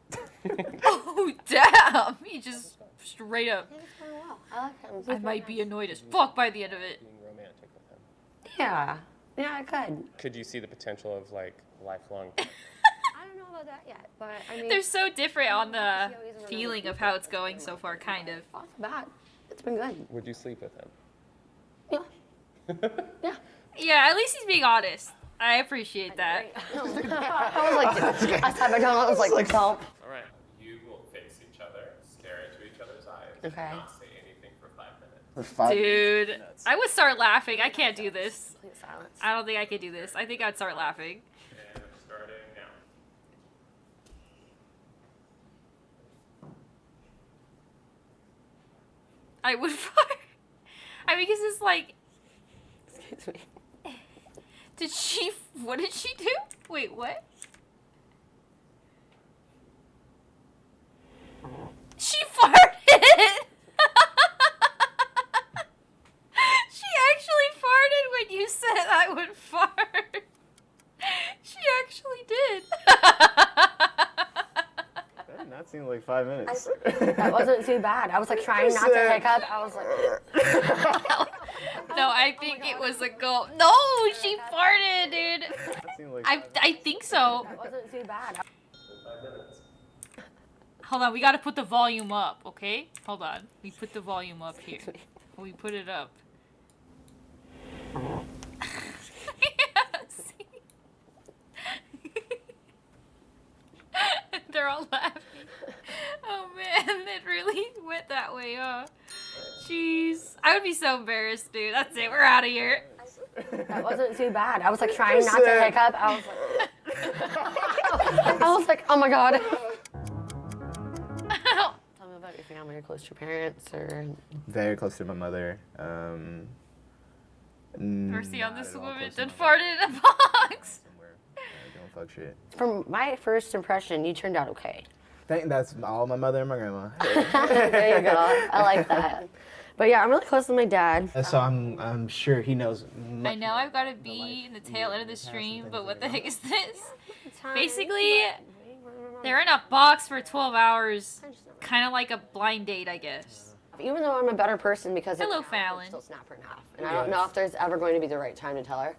[SPEAKER 1] Oh, damn. You just straight up.
[SPEAKER 24] I like him.
[SPEAKER 1] I might be annoyed as fuck by the end of it.
[SPEAKER 14] Being romantic with him.
[SPEAKER 24] Yeah. Yeah, I could.
[SPEAKER 14] Could you see the potential of like lifelong?
[SPEAKER 24] I don't know about that yet, but I mean.
[SPEAKER 1] They're so different on the feeling of how it's going so far, kind of.
[SPEAKER 24] Off the bat, it's been good.
[SPEAKER 14] Would you sleep with him?
[SPEAKER 1] Yeah, at least he's being honest. I appreciate that.
[SPEAKER 24] I was like, I sat back down, I was like, help.
[SPEAKER 14] All right. You will face each other, stare into each other's eyes,
[SPEAKER 24] Okay.
[SPEAKER 14] not say anything for 5 minutes.
[SPEAKER 11] For 5
[SPEAKER 1] Dude,
[SPEAKER 11] minutes.
[SPEAKER 1] I would start laughing. I can't do this.
[SPEAKER 24] Complete silence.
[SPEAKER 1] I don't think I could do this. I think I'd start laughing.
[SPEAKER 14] And starting now.
[SPEAKER 1] I would fart. I mean, because it's like,
[SPEAKER 24] Excuse me.
[SPEAKER 1] what did she do? Wait, what? She farted! She actually farted when you said I would fart. She actually did.
[SPEAKER 11] That did not seem like 5 minutes.
[SPEAKER 24] That wasn't too bad. I was like trying not to hiccup. I was like.
[SPEAKER 1] No, I think it was a go. No, she farted, dude. I think so.
[SPEAKER 24] That wasn't too bad.
[SPEAKER 14] 5 minutes.
[SPEAKER 1] Hold on, we gotta put the volume up, okay? Hold on. We put the volume up here. We put it up. Yeah, see? They're all laughing. Oh man, it really went that way, huh? Jeez. I would be so embarrassed, dude. That's it, we're out of here.
[SPEAKER 24] That wasn't too bad. I was like trying not to hiccup. I was like, oh my god. Tell me about your family. You're close to your parents, or
[SPEAKER 11] Very close to my mother.
[SPEAKER 1] Mercy on
[SPEAKER 11] not
[SPEAKER 1] this
[SPEAKER 11] at all
[SPEAKER 1] woman.
[SPEAKER 11] close to
[SPEAKER 1] Done
[SPEAKER 11] my
[SPEAKER 1] farted in a box.
[SPEAKER 11] Don't fuck shit.
[SPEAKER 24] from my first impression, you turned out okay.
[SPEAKER 11] That's all my mother and my grandma.
[SPEAKER 24] There you go. I like that. But yeah, I'm really close with my dad.
[SPEAKER 11] So I'm sure he knows.
[SPEAKER 1] I know I've got to be in the tail end of the stream, but what the heck is this? Basically, They're in a box for 12 hours. Kind of like a blind date, I guess.
[SPEAKER 24] Even though I'm a better person because
[SPEAKER 1] Hello,
[SPEAKER 24] of
[SPEAKER 1] Fallon.
[SPEAKER 24] still snap her enough. And I don't know if there's ever going to be the right time to tell her.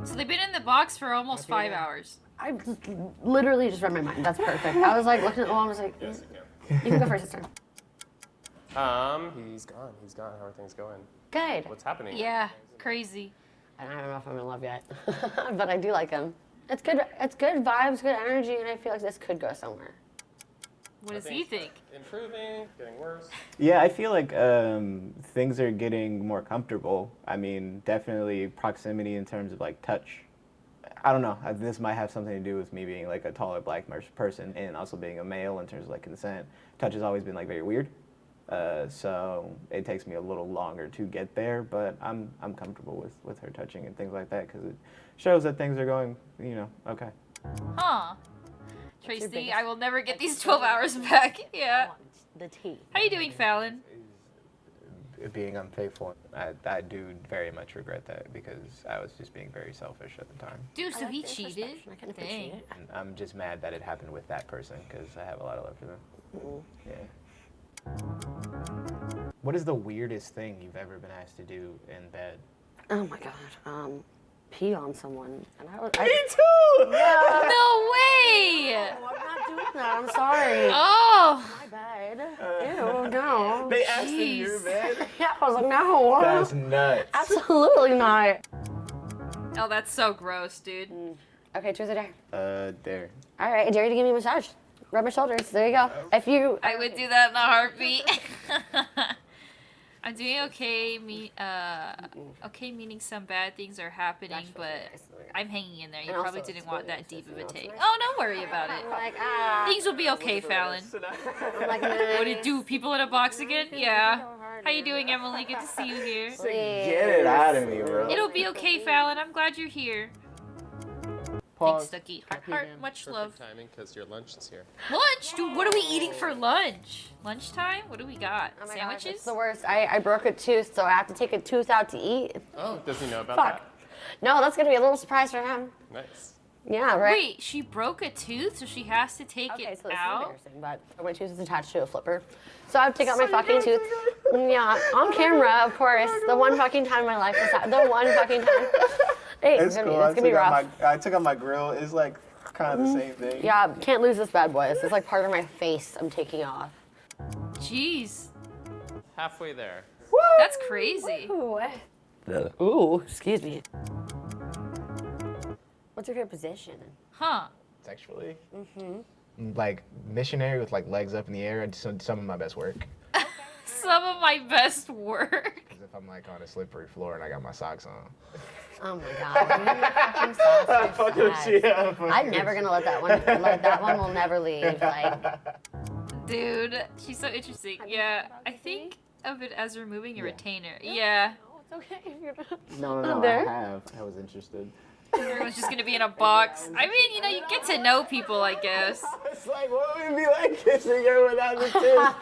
[SPEAKER 1] So they've been in the box for almost 5 hours.
[SPEAKER 24] I literally just read my mind. That's perfect. I was like looking at the wall and was like, you can go first this time.
[SPEAKER 14] He's gone. He's gone. How are things going?
[SPEAKER 24] Good.
[SPEAKER 14] What's happening?
[SPEAKER 1] Yeah, crazy.
[SPEAKER 24] I don't know if I'm in love yet, but I do like him. It's good. It's good vibes, good energy, and I feel like this could go somewhere.
[SPEAKER 1] What does he think?
[SPEAKER 14] Improving, getting worse.
[SPEAKER 11] Yeah, I feel like things are getting more comfortable. I mean, definitely proximity in terms of like touch. I don't know. This might have something to do with me being like a taller black person and also being a male in terms of like consent. Touch has always been like very weird. So it takes me a little longer to get there, but I'm comfortable with her touching and things like that because it shows that things are going, okay.
[SPEAKER 1] Huh. Tracy, I will never get these 12 hours back. Yeah.
[SPEAKER 24] The tea.
[SPEAKER 1] How you doing, Fallon?
[SPEAKER 11] Being unfaithful, I do very much regret that because I was just being very selfish at the time.
[SPEAKER 1] Dude, so he cheated? Dang.
[SPEAKER 11] And I'm just mad that it happened with that person because I have a lot of love for them. Yeah. What is the weirdest thing you've ever been asked to do in bed?
[SPEAKER 24] Oh my god. Pee on someone. And I was.
[SPEAKER 11] Me too!
[SPEAKER 24] Yeah.
[SPEAKER 1] No way!
[SPEAKER 24] I'm not doing that. I'm sorry.
[SPEAKER 1] Oh!
[SPEAKER 24] My bad. Ew, no.
[SPEAKER 11] They asked in your bed?
[SPEAKER 24] Yeah, I was like, no.
[SPEAKER 11] That's nuts.
[SPEAKER 24] Absolutely not.
[SPEAKER 1] Oh, that's so gross, dude.
[SPEAKER 24] Okay, choose a dare.
[SPEAKER 11] Dare.
[SPEAKER 24] All right, I dare you to give me a massage. Rub my shoulders. There you go. If you.
[SPEAKER 1] I would do that in a heartbeat. I'm doing okay. Okay, meaning some bad things are happening, but I'm hanging in there. You probably didn't want that deep of a take. Oh, don't worry about it.
[SPEAKER 24] Like,
[SPEAKER 1] Things will be okay, Fallon. What it do? People in a box again? Yeah. How you doing, Emily? Good to see you here.
[SPEAKER 11] Get it out of me, bro.
[SPEAKER 1] It'll be okay, Fallon. I'm glad you're here.
[SPEAKER 11] Pause.
[SPEAKER 1] Thanks, Ducky. Heart, much love.
[SPEAKER 14] Timing because your lunch is here.
[SPEAKER 1] Lunch? Dude, what are we eating for lunch? Lunchtime? What do we got?
[SPEAKER 24] Oh my
[SPEAKER 1] Sandwiches?
[SPEAKER 24] gosh, it's the worst. I broke a tooth, so I have to take a tooth out to eat.
[SPEAKER 14] Oh, does he know about
[SPEAKER 24] Fuck. No, that's gonna be a little surprise for him.
[SPEAKER 14] that? Nice.
[SPEAKER 24] Yeah, right.
[SPEAKER 1] Wait, she broke a tooth, so she has to take
[SPEAKER 24] Okay,
[SPEAKER 1] it
[SPEAKER 24] so this is
[SPEAKER 1] out?
[SPEAKER 24] embarrassing, but my tooth is attached to a flipper. So I have to take out my fucking tooth. Yeah, on camera, of course. The one fucking time in my life the one fucking time. Hey, it's gonna be rough.
[SPEAKER 11] I took out my grill. It's like kind of the same thing.
[SPEAKER 24] Yeah, can't lose this bad boy. This is like part of my face I'm taking off.
[SPEAKER 1] Jeez.
[SPEAKER 14] Halfway there.
[SPEAKER 1] That's crazy.
[SPEAKER 24] Ooh, excuse me. What's your favorite position?
[SPEAKER 1] Huh.
[SPEAKER 11] Sexually? Like missionary with like legs up in the air. Some of my best work.
[SPEAKER 1] Some of my best work.
[SPEAKER 11] Because if I'm like on a slippery floor and I got my socks on.
[SPEAKER 24] Oh my god. I'm never gonna let that one. Like that one will never leave. Like.
[SPEAKER 1] Dude, she's so interesting. Yeah, I think of it as removing a retainer. Yeah.
[SPEAKER 24] It's okay if you're not.
[SPEAKER 11] No,
[SPEAKER 24] there.
[SPEAKER 11] I was interested.
[SPEAKER 1] Everyone's just gonna be in a box. I mean, you get to know people, I guess.
[SPEAKER 11] It's like, what would it be like kissing her without the tooth?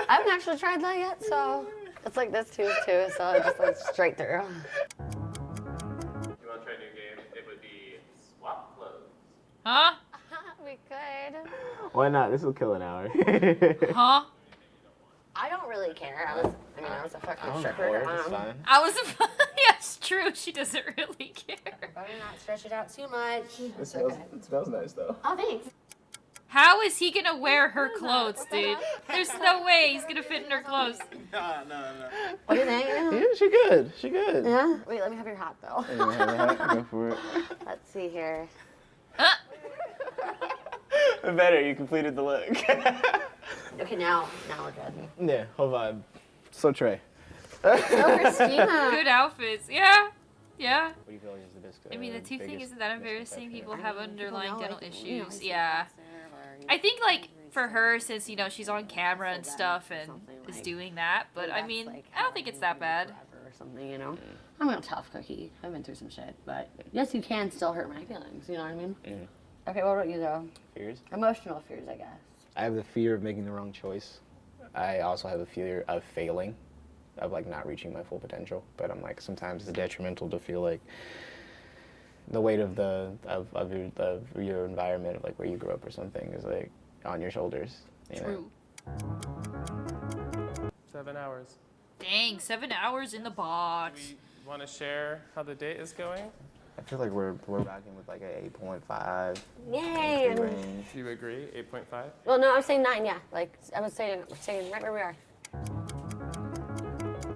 [SPEAKER 24] I haven't actually tried that yet, so it's like this tooth too, so it just like straight through.
[SPEAKER 14] You want to try a new game? It would be swap clothes.
[SPEAKER 1] Huh?
[SPEAKER 24] We could.
[SPEAKER 11] Why not? This will kill an hour.
[SPEAKER 1] Huh?
[SPEAKER 24] I don't really care. I was a fucking stripper.
[SPEAKER 11] It's fine.
[SPEAKER 1] I was. Yeah, it's true. She doesn't really care.
[SPEAKER 24] Better not stretch it out too much.
[SPEAKER 11] It smells nice though.
[SPEAKER 24] Oh, thanks.
[SPEAKER 1] How is he gonna wear her clothes, dude? There's no way he's gonna fit in her clothes.
[SPEAKER 11] No.
[SPEAKER 24] What do you think?
[SPEAKER 11] Yeah, she good. She good.
[SPEAKER 24] Yeah? Wait, let me have your hat though.
[SPEAKER 11] Go for it.
[SPEAKER 24] Let's see here.
[SPEAKER 11] Better, you completed the look.
[SPEAKER 24] Okay, now we're good.
[SPEAKER 11] Yeah, hold on. So Trey.
[SPEAKER 24] So Christina.
[SPEAKER 1] Good outfits. Yeah. Yeah.
[SPEAKER 11] What do you feel like is the best?
[SPEAKER 1] I mean, the tooth thing isn't that embarrassing. People have underlying dental issues. Yeah. I think, like, for her, since, she's on camera and stuff and is doing that, but I mean, I don't think it's that bad.
[SPEAKER 24] Or something, I'm a tough cookie. I've been through some shit, but yes, you can still hurt my feelings. You know what I mean?
[SPEAKER 11] Mm.
[SPEAKER 24] Okay, what about you though?
[SPEAKER 11] Fears?
[SPEAKER 24] Emotional fears, I guess.
[SPEAKER 11] I have the fear of making the wrong choice. I also have a fear of failing, of like not reaching my full potential. But I'm like, sometimes it's detrimental to feel like the weight of your environment, of like where you grew up or something, is like on your shoulders. You know?
[SPEAKER 1] True.
[SPEAKER 14] 7 hours.
[SPEAKER 1] Dang, 7 hours in the box.
[SPEAKER 14] Want to share how the date is going?
[SPEAKER 11] I feel like we're rocking with like a 8.5.
[SPEAKER 24] Yay!
[SPEAKER 11] range.
[SPEAKER 14] Do you agree? 8.5?
[SPEAKER 24] Well, no, I was saying 9. Yeah, like I was saying right where we are.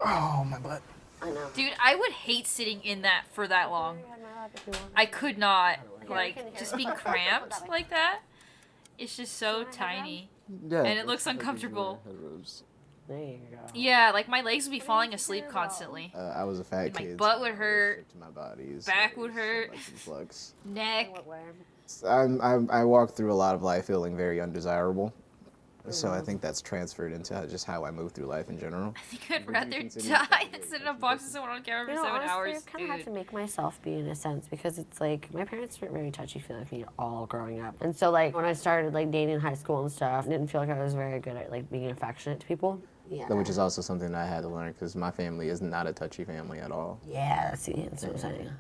[SPEAKER 11] Oh, my butt.
[SPEAKER 24] I know.
[SPEAKER 1] Dude, I would hate sitting in that for that long. I could not. Like, just being cramped like that. It's just so tiny.
[SPEAKER 11] Yeah,
[SPEAKER 1] and it looks uncomfortable.
[SPEAKER 24] There you go.
[SPEAKER 1] Yeah, like my legs would be falling asleep constantly.
[SPEAKER 11] I was a fat
[SPEAKER 1] And my
[SPEAKER 11] kid.
[SPEAKER 1] butt would hurt.
[SPEAKER 11] My body's
[SPEAKER 1] Back would hurt.
[SPEAKER 11] flux.
[SPEAKER 1] Neck.
[SPEAKER 11] I walked through a lot of life feeling very undesirable. So I think that's transferred into just how I move through life in general.
[SPEAKER 1] I think I'd rather die than sit in a box with someone on camera for 7
[SPEAKER 24] honestly,
[SPEAKER 1] hours.
[SPEAKER 24] I kind of have to make myself be in a sense because it's like my parents weren't very touchy-feely with me all growing up, and so like when I started like dating in high school and stuff, I didn't feel like I was very good at like being affectionate to people. Yeah.
[SPEAKER 11] Which is also something that I had to learn because my family is not a touchy family at all.
[SPEAKER 24] Yeah, that's what I'm saying.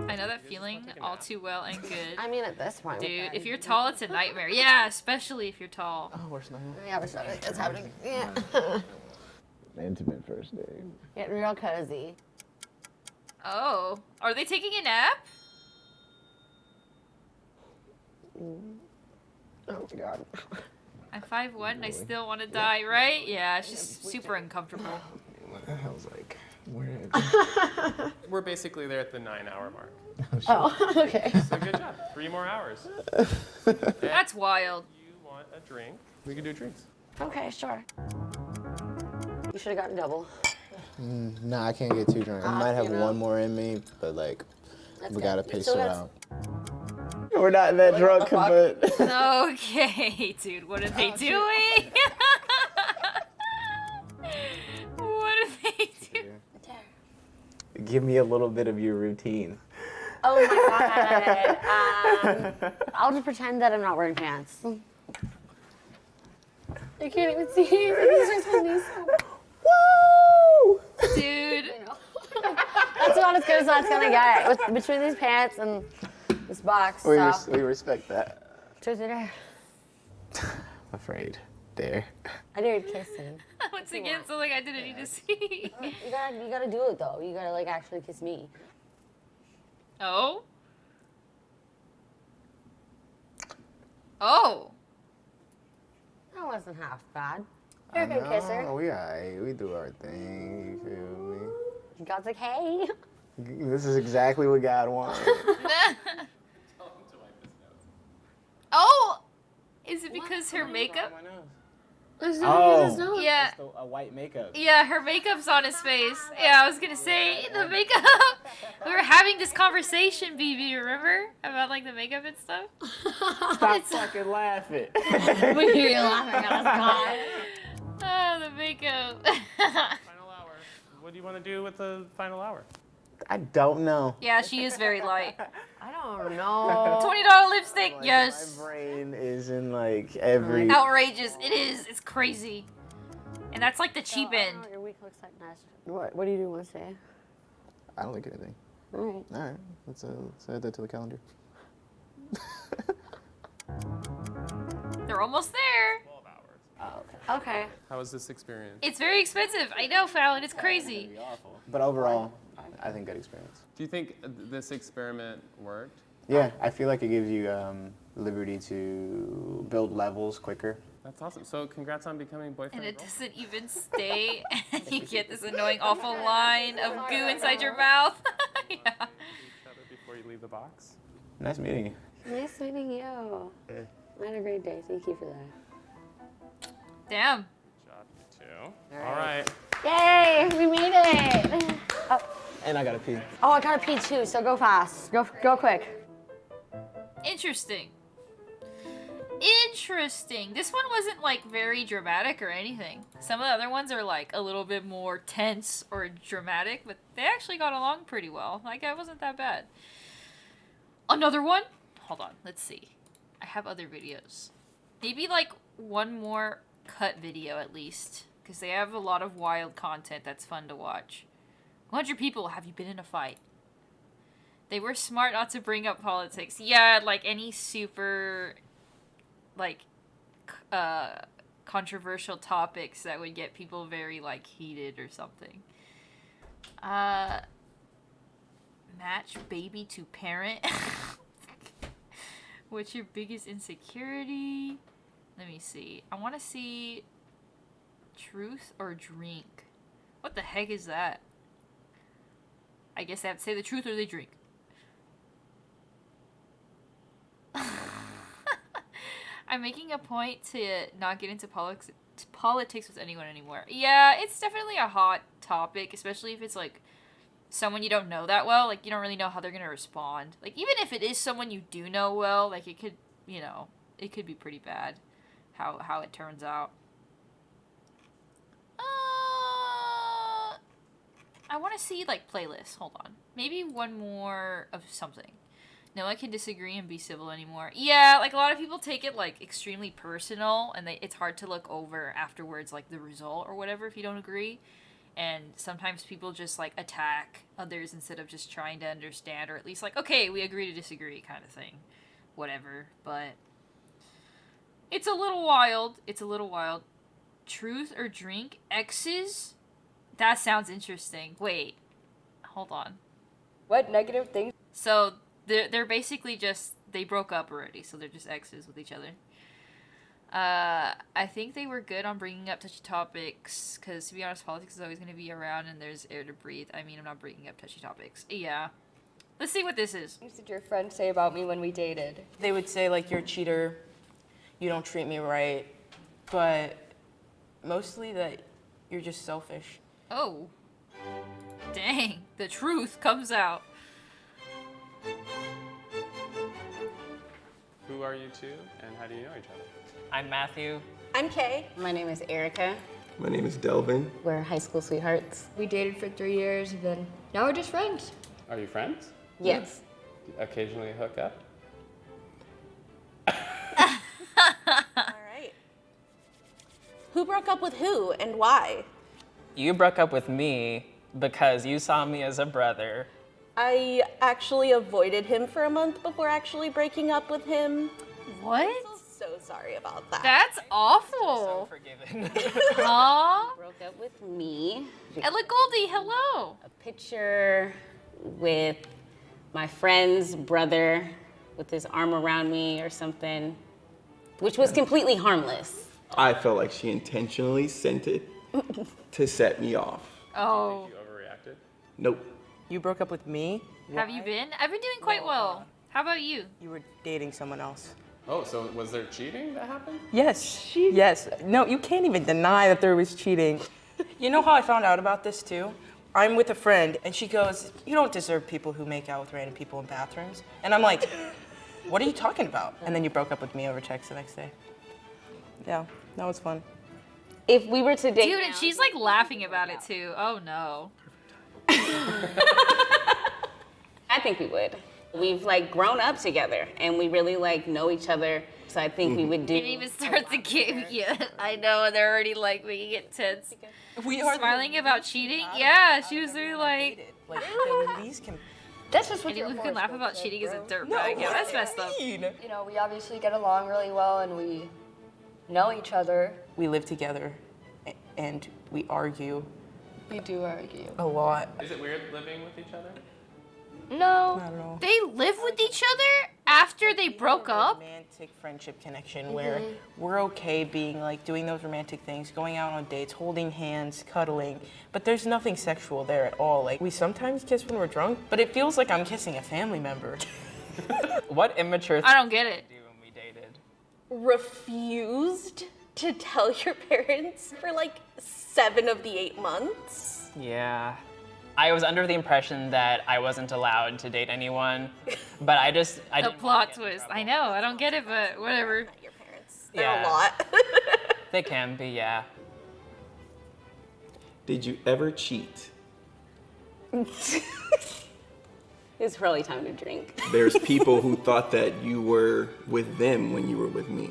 [SPEAKER 1] I know that feeling all too well and good.
[SPEAKER 24] I mean, at this point,
[SPEAKER 1] Dude, if you're tall, it's a nightmare. Yeah, especially if you're tall.
[SPEAKER 11] Oh, we're snuggling.
[SPEAKER 24] Yeah, we're starting. It's happening. Yeah.
[SPEAKER 11] Intimate first day.
[SPEAKER 24] Getting real cozy.
[SPEAKER 1] Oh, are they taking a nap?
[SPEAKER 24] Oh my god.
[SPEAKER 1] I'm 5'1" and I still want to die, right? Yeah, it's just super uncomfortable.
[SPEAKER 11] I was like, where?
[SPEAKER 14] We're basically there at the 9-hour mark.
[SPEAKER 24] Oh, okay.
[SPEAKER 14] So good job. 3 more hours.
[SPEAKER 1] That's wild.
[SPEAKER 14] You want a drink? We can do drinks.
[SPEAKER 24] Okay, sure. You should have gotten double.
[SPEAKER 11] No, I can't get too drunk. I might have one more in me, but like, we gotta pace it out. We're not that drunk, but.
[SPEAKER 1] Okay, dude, what are they doing? What are they doing?
[SPEAKER 11] Give me a little bit of your routine.
[SPEAKER 24] Oh my god. I'll just pretend that I'm not wearing pants. You can't even see me.
[SPEAKER 1] Woo! Dude.
[SPEAKER 24] That's about as good as that's gonna get. Between these pants and this box.
[SPEAKER 11] We
[SPEAKER 24] So.
[SPEAKER 11] respect that.
[SPEAKER 24] Truth or dare?
[SPEAKER 11] I'm afraid. Dare.
[SPEAKER 24] I dared kissing.
[SPEAKER 1] Once again, something I didn't need to see.
[SPEAKER 24] You gotta do it though. You gotta like actually kiss me.
[SPEAKER 1] Oh? Oh.
[SPEAKER 24] That wasn't half bad. You're a good kisser.
[SPEAKER 11] We do our thing. You feel me?
[SPEAKER 24] God's like, hey.
[SPEAKER 11] This is exactly what God wanted.
[SPEAKER 1] Oh! Is it because her makeup?
[SPEAKER 11] Oh.
[SPEAKER 1] Yeah.
[SPEAKER 11] A white makeup.
[SPEAKER 1] Yeah, her makeup's on his face. Yeah, I was gonna say, the makeup. We were having this conversation, BB, remember? About like the makeup and stuff?
[SPEAKER 11] Stop fucking laughing.
[SPEAKER 24] We hear you laughing at us, God.
[SPEAKER 1] Oh, the makeup.
[SPEAKER 14] Final hour. What do you want to do with the final hour?
[SPEAKER 11] I don't know.
[SPEAKER 1] Yeah, she is very light.
[SPEAKER 24] I don't know.
[SPEAKER 1] $20 lipstick, yes.
[SPEAKER 11] My brain is in like every.
[SPEAKER 1] Outrageous. It is. It's crazy. And that's like the cheap end.
[SPEAKER 24] Your week looks like nice. What do you do Wednesday?
[SPEAKER 11] I don't think anything.
[SPEAKER 24] All right.
[SPEAKER 11] All right. Let's add that to the calendar.
[SPEAKER 1] They're almost there.
[SPEAKER 14] 12 hours.
[SPEAKER 24] Oh, okay. Okay.
[SPEAKER 14] How was this experience?
[SPEAKER 1] It's very expensive. I know, Fallon. It's crazy.
[SPEAKER 11] But overall, I think good experience.
[SPEAKER 14] Do you think this experiment worked?
[SPEAKER 11] Yeah, I feel like it gives you liberty to build levels quicker.
[SPEAKER 14] That's awesome. So congrats on becoming boyfriend
[SPEAKER 1] And it
[SPEAKER 14] and
[SPEAKER 1] doesn't even stay. And you get this annoying, awful line of goo inside your mouth. Yeah.
[SPEAKER 14] each other before you leave the box.
[SPEAKER 11] Nice meeting you.
[SPEAKER 24] Nice meeting you. I had a great day. Thank you for that.
[SPEAKER 1] Damn.
[SPEAKER 14] Good job, you two. All right.
[SPEAKER 24] Yay! We made it. Oh.
[SPEAKER 11] And I gotta pee.
[SPEAKER 24] Oh, I gotta pee too. So go fast. Go quick.
[SPEAKER 1] Interesting. Interesting. This one wasn't like very dramatic or anything. Some of the other ones are like a little bit more tense or dramatic, but they actually got along pretty well. Like, it wasn't that bad. Another one? Hold on, let's see. I have other videos. Maybe like one more cut video at least, because they have a lot of wild content that's fun to watch. 100 people, have you been in a fight? They were smart not to bring up politics. Yeah, like any super, like, controversial topics that would get people very, like, heated or something. Match baby to parent. What's your biggest insecurity? Let me see. I want to see truth or drink. What the heck is that? I guess they have to say the truth or they drink. I'm making a point to not get into politics with anyone anymore. Yeah, it's definitely a hot topic, especially if it's like someone you don't know that well. Like, you don't really know how they're gonna respond. Like, even if it is someone you do know well, like, it could, you know, it could be pretty bad how it turns out. I want to see, like, playlists. Hold on. Maybe one more of something. No one can disagree and be civil anymore. Yeah, like, a lot of people take it, like, extremely personal, and it's hard to look over afterwards, like, the result or whatever if you don't agree. And sometimes people just, like, attack others instead of just trying to understand, or at least, like, okay, we agree to disagree kind of thing. Whatever. But it's a little wild. It's a little wild. Truth or drink? Exes? That sounds interesting. Wait. Hold on.
[SPEAKER 15] What negative things?
[SPEAKER 1] So, they're basically just, they broke up already, so they're just exes with each other. I think they were good on bringing up touchy topics, because to be honest, politics is always going to be around and there's air to breathe. I mean, I'm not bringing up touchy topics. Yeah. Let's see what this is.
[SPEAKER 15] What did your friends say about me when we dated?
[SPEAKER 19] They would say, like, you're a cheater, you don't treat me right, but mostly that you're just selfish.
[SPEAKER 1] Oh. Dang. The truth comes out.
[SPEAKER 14] Who are you two, and how do you know each other?
[SPEAKER 21] I'm Matthew.
[SPEAKER 24] I'm Kay. My name is Erica.
[SPEAKER 22] My name is Delvin.
[SPEAKER 24] We're high school sweethearts.
[SPEAKER 15] We dated for 3 years, and then now we're just friends.
[SPEAKER 14] Are you friends?
[SPEAKER 24] Yes.
[SPEAKER 14] Do you occasionally hook up?
[SPEAKER 6] All right. Who broke up with who and why?
[SPEAKER 21] You broke up with me because you saw me as a brother.
[SPEAKER 6] I actually avoided him for a month before actually breaking up with him.
[SPEAKER 1] What?
[SPEAKER 6] I'm so sorry about that.
[SPEAKER 1] That's awful.
[SPEAKER 21] Forgiven.
[SPEAKER 1] Aww.
[SPEAKER 24] Broke up with me.
[SPEAKER 1] Ella Goldie, hello.
[SPEAKER 24] A picture with my friend's brother with his arm around me or something, which was completely harmless.
[SPEAKER 22] I felt like she intentionally sent it to set me off.
[SPEAKER 1] Oh.
[SPEAKER 14] You overreacted?
[SPEAKER 22] Nope.
[SPEAKER 19] You broke up with me?
[SPEAKER 1] Have you been? I've been doing quite well. How about you?
[SPEAKER 19] You were dating someone else.
[SPEAKER 14] Oh, so was there cheating that happened?
[SPEAKER 19] Yes. Yes. No, you can't even deny that there was cheating. You know how I found out about this too? I'm with a friend, and she goes, "You don't deserve people who make out with random people in bathrooms." And I'm like, "What are you talking about?" And then you broke up with me over text the next day. Yeah, that was fun.
[SPEAKER 24] If we were to date
[SPEAKER 1] Dude,
[SPEAKER 24] now,
[SPEAKER 1] and she's like laughing about it too. Oh no.
[SPEAKER 24] I think we would. We've like grown up together, and we really like know each other. So I think we would do.
[SPEAKER 1] Didn't even start the game yet. I know, and they're already like making it tense.
[SPEAKER 19] We are
[SPEAKER 1] smiling about cheating. Yeah, she was really like.
[SPEAKER 15] That's just what
[SPEAKER 1] anyone who can laugh about cheating is a dirtbag.
[SPEAKER 19] No,
[SPEAKER 1] Yeah, that's messed up.
[SPEAKER 15] You know, we obviously get along really well, and we know each other.
[SPEAKER 19] We live together, and we argue.
[SPEAKER 15] We do argue.
[SPEAKER 19] A lot.
[SPEAKER 14] Is it weird living with each other?
[SPEAKER 15] No.
[SPEAKER 19] Not at all.
[SPEAKER 1] They live with each other after they broke up?
[SPEAKER 19] Romantic friendship connection where we're okay being like doing those romantic things, going out on dates, holding hands, cuddling, but there's nothing sexual there at all. Like, we sometimes kiss when we're drunk, but it feels like I'm kissing a family member.
[SPEAKER 21] What immature
[SPEAKER 1] I don't get it.
[SPEAKER 21] when we dated?
[SPEAKER 6] Refused to tell your parents for like 7 of the 8 months.
[SPEAKER 21] Yeah. I was under the impression that I wasn't allowed to date anyone, but I
[SPEAKER 1] The
[SPEAKER 21] didn't
[SPEAKER 1] plot twist. I know, I don't get it, but whatever.
[SPEAKER 6] Your parents.
[SPEAKER 19] They're
[SPEAKER 21] Yeah.
[SPEAKER 19] a lot.
[SPEAKER 21] They can be, yeah.
[SPEAKER 22] Did you ever cheat?
[SPEAKER 24] It's probably time to drink.
[SPEAKER 22] There's people who thought that you were with them when you were with me.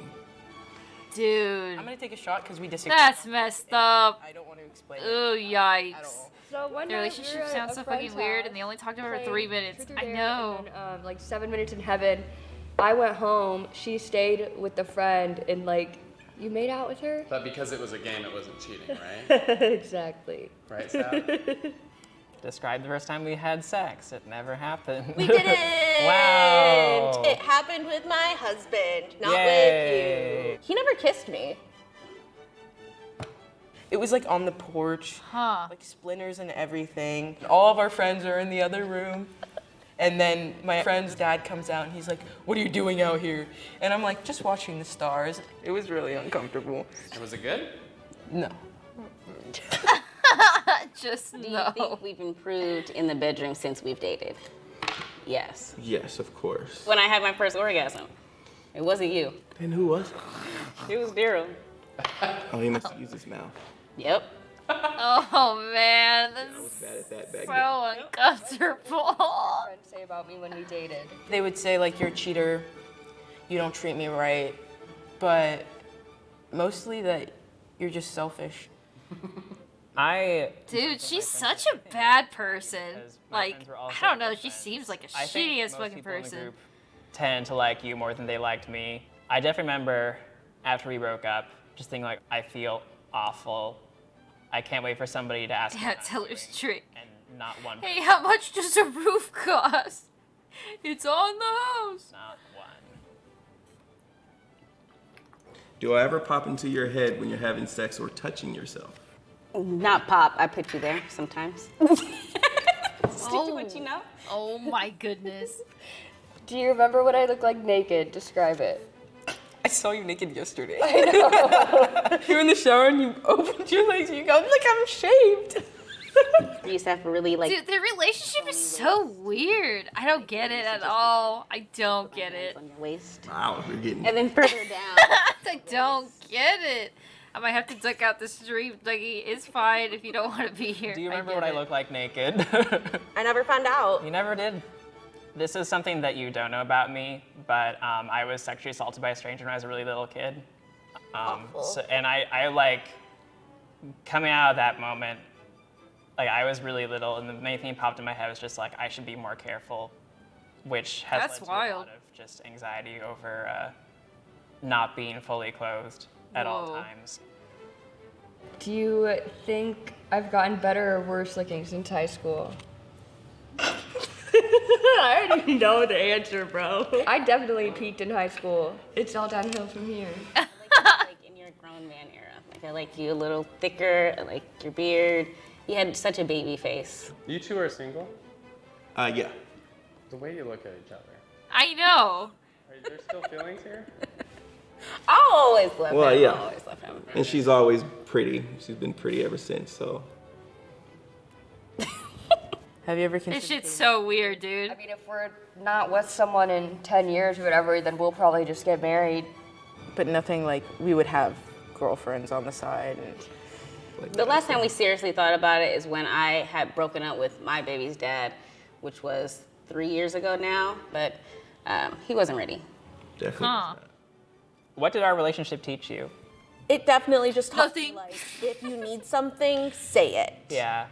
[SPEAKER 1] dude.
[SPEAKER 19] I'm gonna take a shot because we disagree.
[SPEAKER 1] That's messed up.
[SPEAKER 19] I don't want to explain
[SPEAKER 1] Ooh, yikes.
[SPEAKER 15] So one
[SPEAKER 1] Their
[SPEAKER 15] night we
[SPEAKER 1] relationship
[SPEAKER 15] were at
[SPEAKER 1] sounds
[SPEAKER 15] a
[SPEAKER 1] so fucking
[SPEAKER 15] friend's
[SPEAKER 1] weird,
[SPEAKER 15] house
[SPEAKER 1] and they only talked about it for
[SPEAKER 15] playing
[SPEAKER 1] 3 minutes.
[SPEAKER 15] Truth or
[SPEAKER 1] I
[SPEAKER 15] Dare,
[SPEAKER 1] know.
[SPEAKER 15] And then, like 7 minutes in heaven, I went home. She stayed with the friend, and like, you made out with her.
[SPEAKER 2] But because it was a game, it wasn't cheating, right?
[SPEAKER 15] Exactly.
[SPEAKER 2] Right, Sal?
[SPEAKER 21] Describe the first time we had sex. It never happened.
[SPEAKER 3] We didn't.
[SPEAKER 21] Wow.
[SPEAKER 3] It happened with my husband, not
[SPEAKER 21] Yay.
[SPEAKER 3] with you. He never kissed me.
[SPEAKER 19] It was like on the porch,
[SPEAKER 1] Huh.
[SPEAKER 19] like splinters and everything. All of our friends are in the other room. And then my friend's dad comes out and he's like, "What are you doing out here?" And I'm like, "Just watching the stars." It was really uncomfortable.
[SPEAKER 2] And was it good?
[SPEAKER 19] No.
[SPEAKER 1] Just
[SPEAKER 4] Do you think we've improved in the bedroom since we've dated? Yes.
[SPEAKER 22] Yes, of course.
[SPEAKER 4] When I had my first orgasm, it wasn't you.
[SPEAKER 22] Then who was it?
[SPEAKER 4] It was Daryl.
[SPEAKER 22] Oh, he must use his mouth.
[SPEAKER 4] Yep.
[SPEAKER 1] Oh man, this
[SPEAKER 22] I was bad at that back
[SPEAKER 1] so uncomfortable.
[SPEAKER 15] Friends say about me when we dated.
[SPEAKER 19] They would say like, "You're a cheater, you don't treat me right," but mostly that you're just selfish.
[SPEAKER 1] Dude, she's such a bad person. Like,
[SPEAKER 21] friends were
[SPEAKER 1] I
[SPEAKER 21] also
[SPEAKER 1] don't know, she seems like a
[SPEAKER 21] I think
[SPEAKER 1] shitty ass
[SPEAKER 21] most
[SPEAKER 1] fucking
[SPEAKER 21] people in the
[SPEAKER 1] person.
[SPEAKER 21] group tend to like you more than they liked me. I definitely remember after we broke up, just thinking like, I feel awful. I can't wait for somebody to ask me.
[SPEAKER 1] Yeah, tell her straight.
[SPEAKER 21] And not one.
[SPEAKER 1] Hey, how much does a roof cost? It's on the house.
[SPEAKER 21] Not one.
[SPEAKER 22] Do I ever pop into your head when you're having sex or touching yourself?
[SPEAKER 4] Not pop. I put you there sometimes. Stick to what you know.
[SPEAKER 1] Oh my goodness.
[SPEAKER 15] Do you remember what I look like naked? Describe it.
[SPEAKER 19] I saw you naked yesterday.
[SPEAKER 15] I know.
[SPEAKER 19] You were in the shower and you opened your legs and you go, "Look, I'm shaved."
[SPEAKER 4] We used to have really like.
[SPEAKER 1] Dude, their relationship is so weird. I don't get it at all. I don't get it.
[SPEAKER 4] On your waist.
[SPEAKER 22] Wow, we're getting.
[SPEAKER 4] And then further down.
[SPEAKER 1] I don't get it. I might have to duck out the street. Dougie, it's fine if you don't want to be here.
[SPEAKER 21] Do you remember
[SPEAKER 1] get
[SPEAKER 21] what I
[SPEAKER 1] it.
[SPEAKER 21] look like naked?
[SPEAKER 3] I never found out.
[SPEAKER 21] You never did. This is something that you don't know about me, but I was sexually assaulted by a stranger when I was a really little kid. And I like, coming out of that moment, like I was really little, and the main thing that popped in my head was just like, I should be more careful, which has
[SPEAKER 1] That's
[SPEAKER 21] led to
[SPEAKER 1] wild.
[SPEAKER 21] a lot of just anxiety over not being fully clothed at all
[SPEAKER 15] Whoa.
[SPEAKER 21] times.
[SPEAKER 15] Do you think I've gotten better or worse looking since high school? I already know the answer, bro. I definitely peaked in high school. It's all downhill from here.
[SPEAKER 4] Like in your grown man era. Like I like you a little thicker. I like your beard. You had such a baby face.
[SPEAKER 14] You two are single?
[SPEAKER 22] Yeah.
[SPEAKER 14] The way you look at each other.
[SPEAKER 1] I know.
[SPEAKER 14] Are there still feelings here?
[SPEAKER 4] I always love
[SPEAKER 22] Well,
[SPEAKER 4] him.
[SPEAKER 22] yeah.
[SPEAKER 4] I always love him.
[SPEAKER 22] And she's always pretty. She's been pretty ever since, so.
[SPEAKER 19] Have you ever
[SPEAKER 1] This
[SPEAKER 19] considered?
[SPEAKER 1] shit's so weird, dude.
[SPEAKER 15] I mean, if we're not with someone in 10 years or whatever, then we'll probably just get married.
[SPEAKER 19] But nothing like we would have girlfriends on the side. And
[SPEAKER 4] The last time we seriously thought about it is when I had broken up with my baby's dad, which was 3 years ago now, but he wasn't ready.
[SPEAKER 22] Definitely.
[SPEAKER 1] Huh.
[SPEAKER 21] What did our relationship teach you?
[SPEAKER 3] It definitely just taught me,
[SPEAKER 1] Nothing.
[SPEAKER 3] like, if you need something, say it.
[SPEAKER 21] Yeah.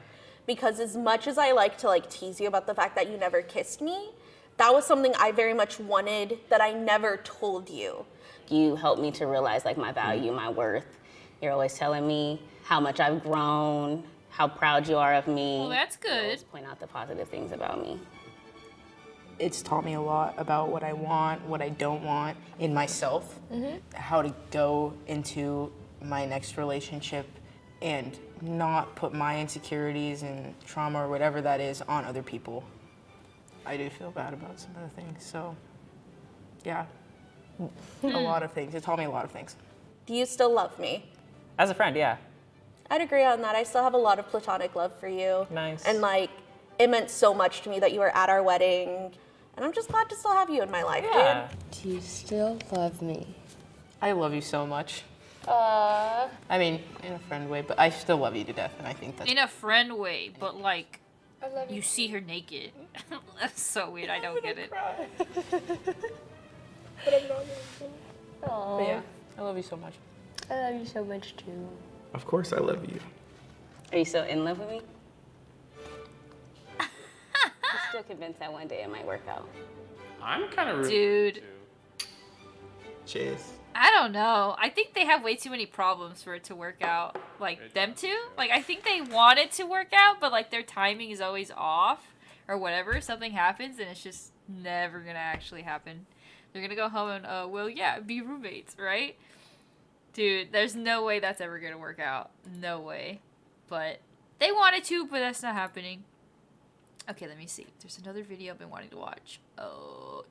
[SPEAKER 3] Because as much as I like to like tease you about the fact that you never kissed me, that was something I very much wanted that I never told you.
[SPEAKER 4] You helped me to realize like my value, my worth. You're always telling me how much I've grown, how proud you are of me.
[SPEAKER 1] Well, that's
[SPEAKER 4] You always
[SPEAKER 1] good.
[SPEAKER 4] point out the positive things about me.
[SPEAKER 19] it's taught me a lot about what I want, what I don't want in myself, how to go into my next relationship and not put my insecurities and trauma or whatever that is on other people. I do feel bad about some of the things, so yeah, a lot of things. It taught me a lot of things.
[SPEAKER 3] Do you still love me?
[SPEAKER 21] As a friend, yeah.
[SPEAKER 3] I'd agree on that. I still have a lot of platonic love for you.
[SPEAKER 21] Nice.
[SPEAKER 3] And like, it meant so much to me that you were at our wedding. And I'm just glad to still have you in my life,
[SPEAKER 21] Yeah.
[SPEAKER 15] Do you still love me?
[SPEAKER 19] I love you so much.
[SPEAKER 15] Aww.
[SPEAKER 19] I mean, in a friend way, but I still love you to death, and I think that's
[SPEAKER 1] In a friend way, but like,
[SPEAKER 15] I love
[SPEAKER 1] you see her naked. That's so weird. I don't get it.
[SPEAKER 19] But yeah, I love you so much.
[SPEAKER 4] I love you so much too.
[SPEAKER 22] Of course I love you.
[SPEAKER 4] Are you still in love with me? I'm still convinced that one day it might work out.
[SPEAKER 14] I'm kind of
[SPEAKER 1] Dude.
[SPEAKER 22] Cheers.
[SPEAKER 1] I don't know. I think they have way too many problems for it to work out. Like, them two? Like, I think they want it to work out, but, like, their timing is always off. Or whatever. Something happens, and it's just never gonna actually happen. They're gonna go home and, well, yeah, be roommates, right? Dude, there's no way that's ever gonna work out. No way. But they wanted to, but that's not happening. Okay, let me see. There's another video I've been wanting to watch. Oh.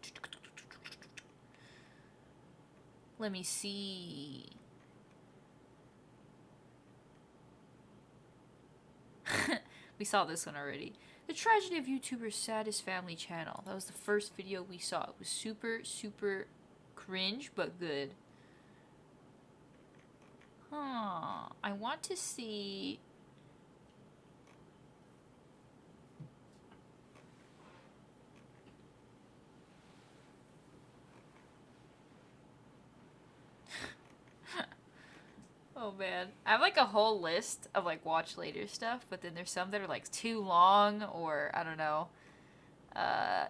[SPEAKER 1] Let me see. We saw this one already. The Tragedy of YouTuber's Saddest Family Channel. That was the first video we saw. It was super, super cringe, but good. Huh. I want to see... Oh man. I have like a whole list of like watch later stuff, but then there's some that are like too long or I don't know.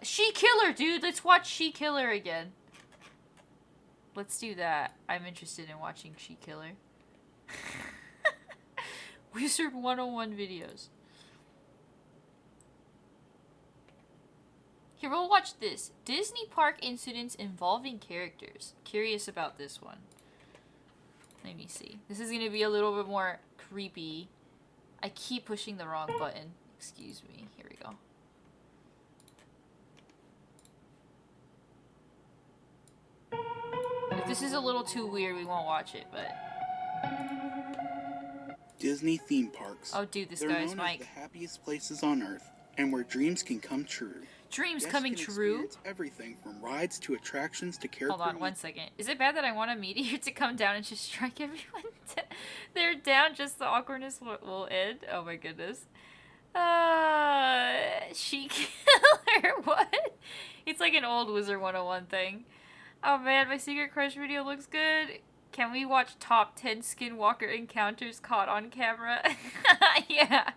[SPEAKER 1] She Killer, dude. Let's watch She Killer again. Let's do that. I'm interested in watching She Killer. Wizard 101 videos. Here, we'll watch this. Disney park incidents involving characters. Curious about this one. Let me see. This is gonna be a little bit more creepy. I keep pushing the wrong button. Excuse me. Here we go. If this is a little too weird, we won't watch it, but...
[SPEAKER 5] Disney theme parks.
[SPEAKER 1] Oh, dude, this
[SPEAKER 5] They're
[SPEAKER 1] guy's
[SPEAKER 5] known
[SPEAKER 1] Mike.
[SPEAKER 5] as the happiest places on Earth, and where dreams can come true.
[SPEAKER 1] Dreams
[SPEAKER 5] Guests
[SPEAKER 1] coming
[SPEAKER 5] can
[SPEAKER 1] true?
[SPEAKER 5] experience everything from rides to attractions to character.
[SPEAKER 1] Hold on one second. Is it bad that I want a meteor to come down and just strike everyone? They're down, just the awkwardness will end? Oh my goodness. She Killer, what? It's like an old Wizard 101 thing. Oh man, my secret crush video looks good. Can we watch top 10 Skinwalker encounters caught on camera? Yeah.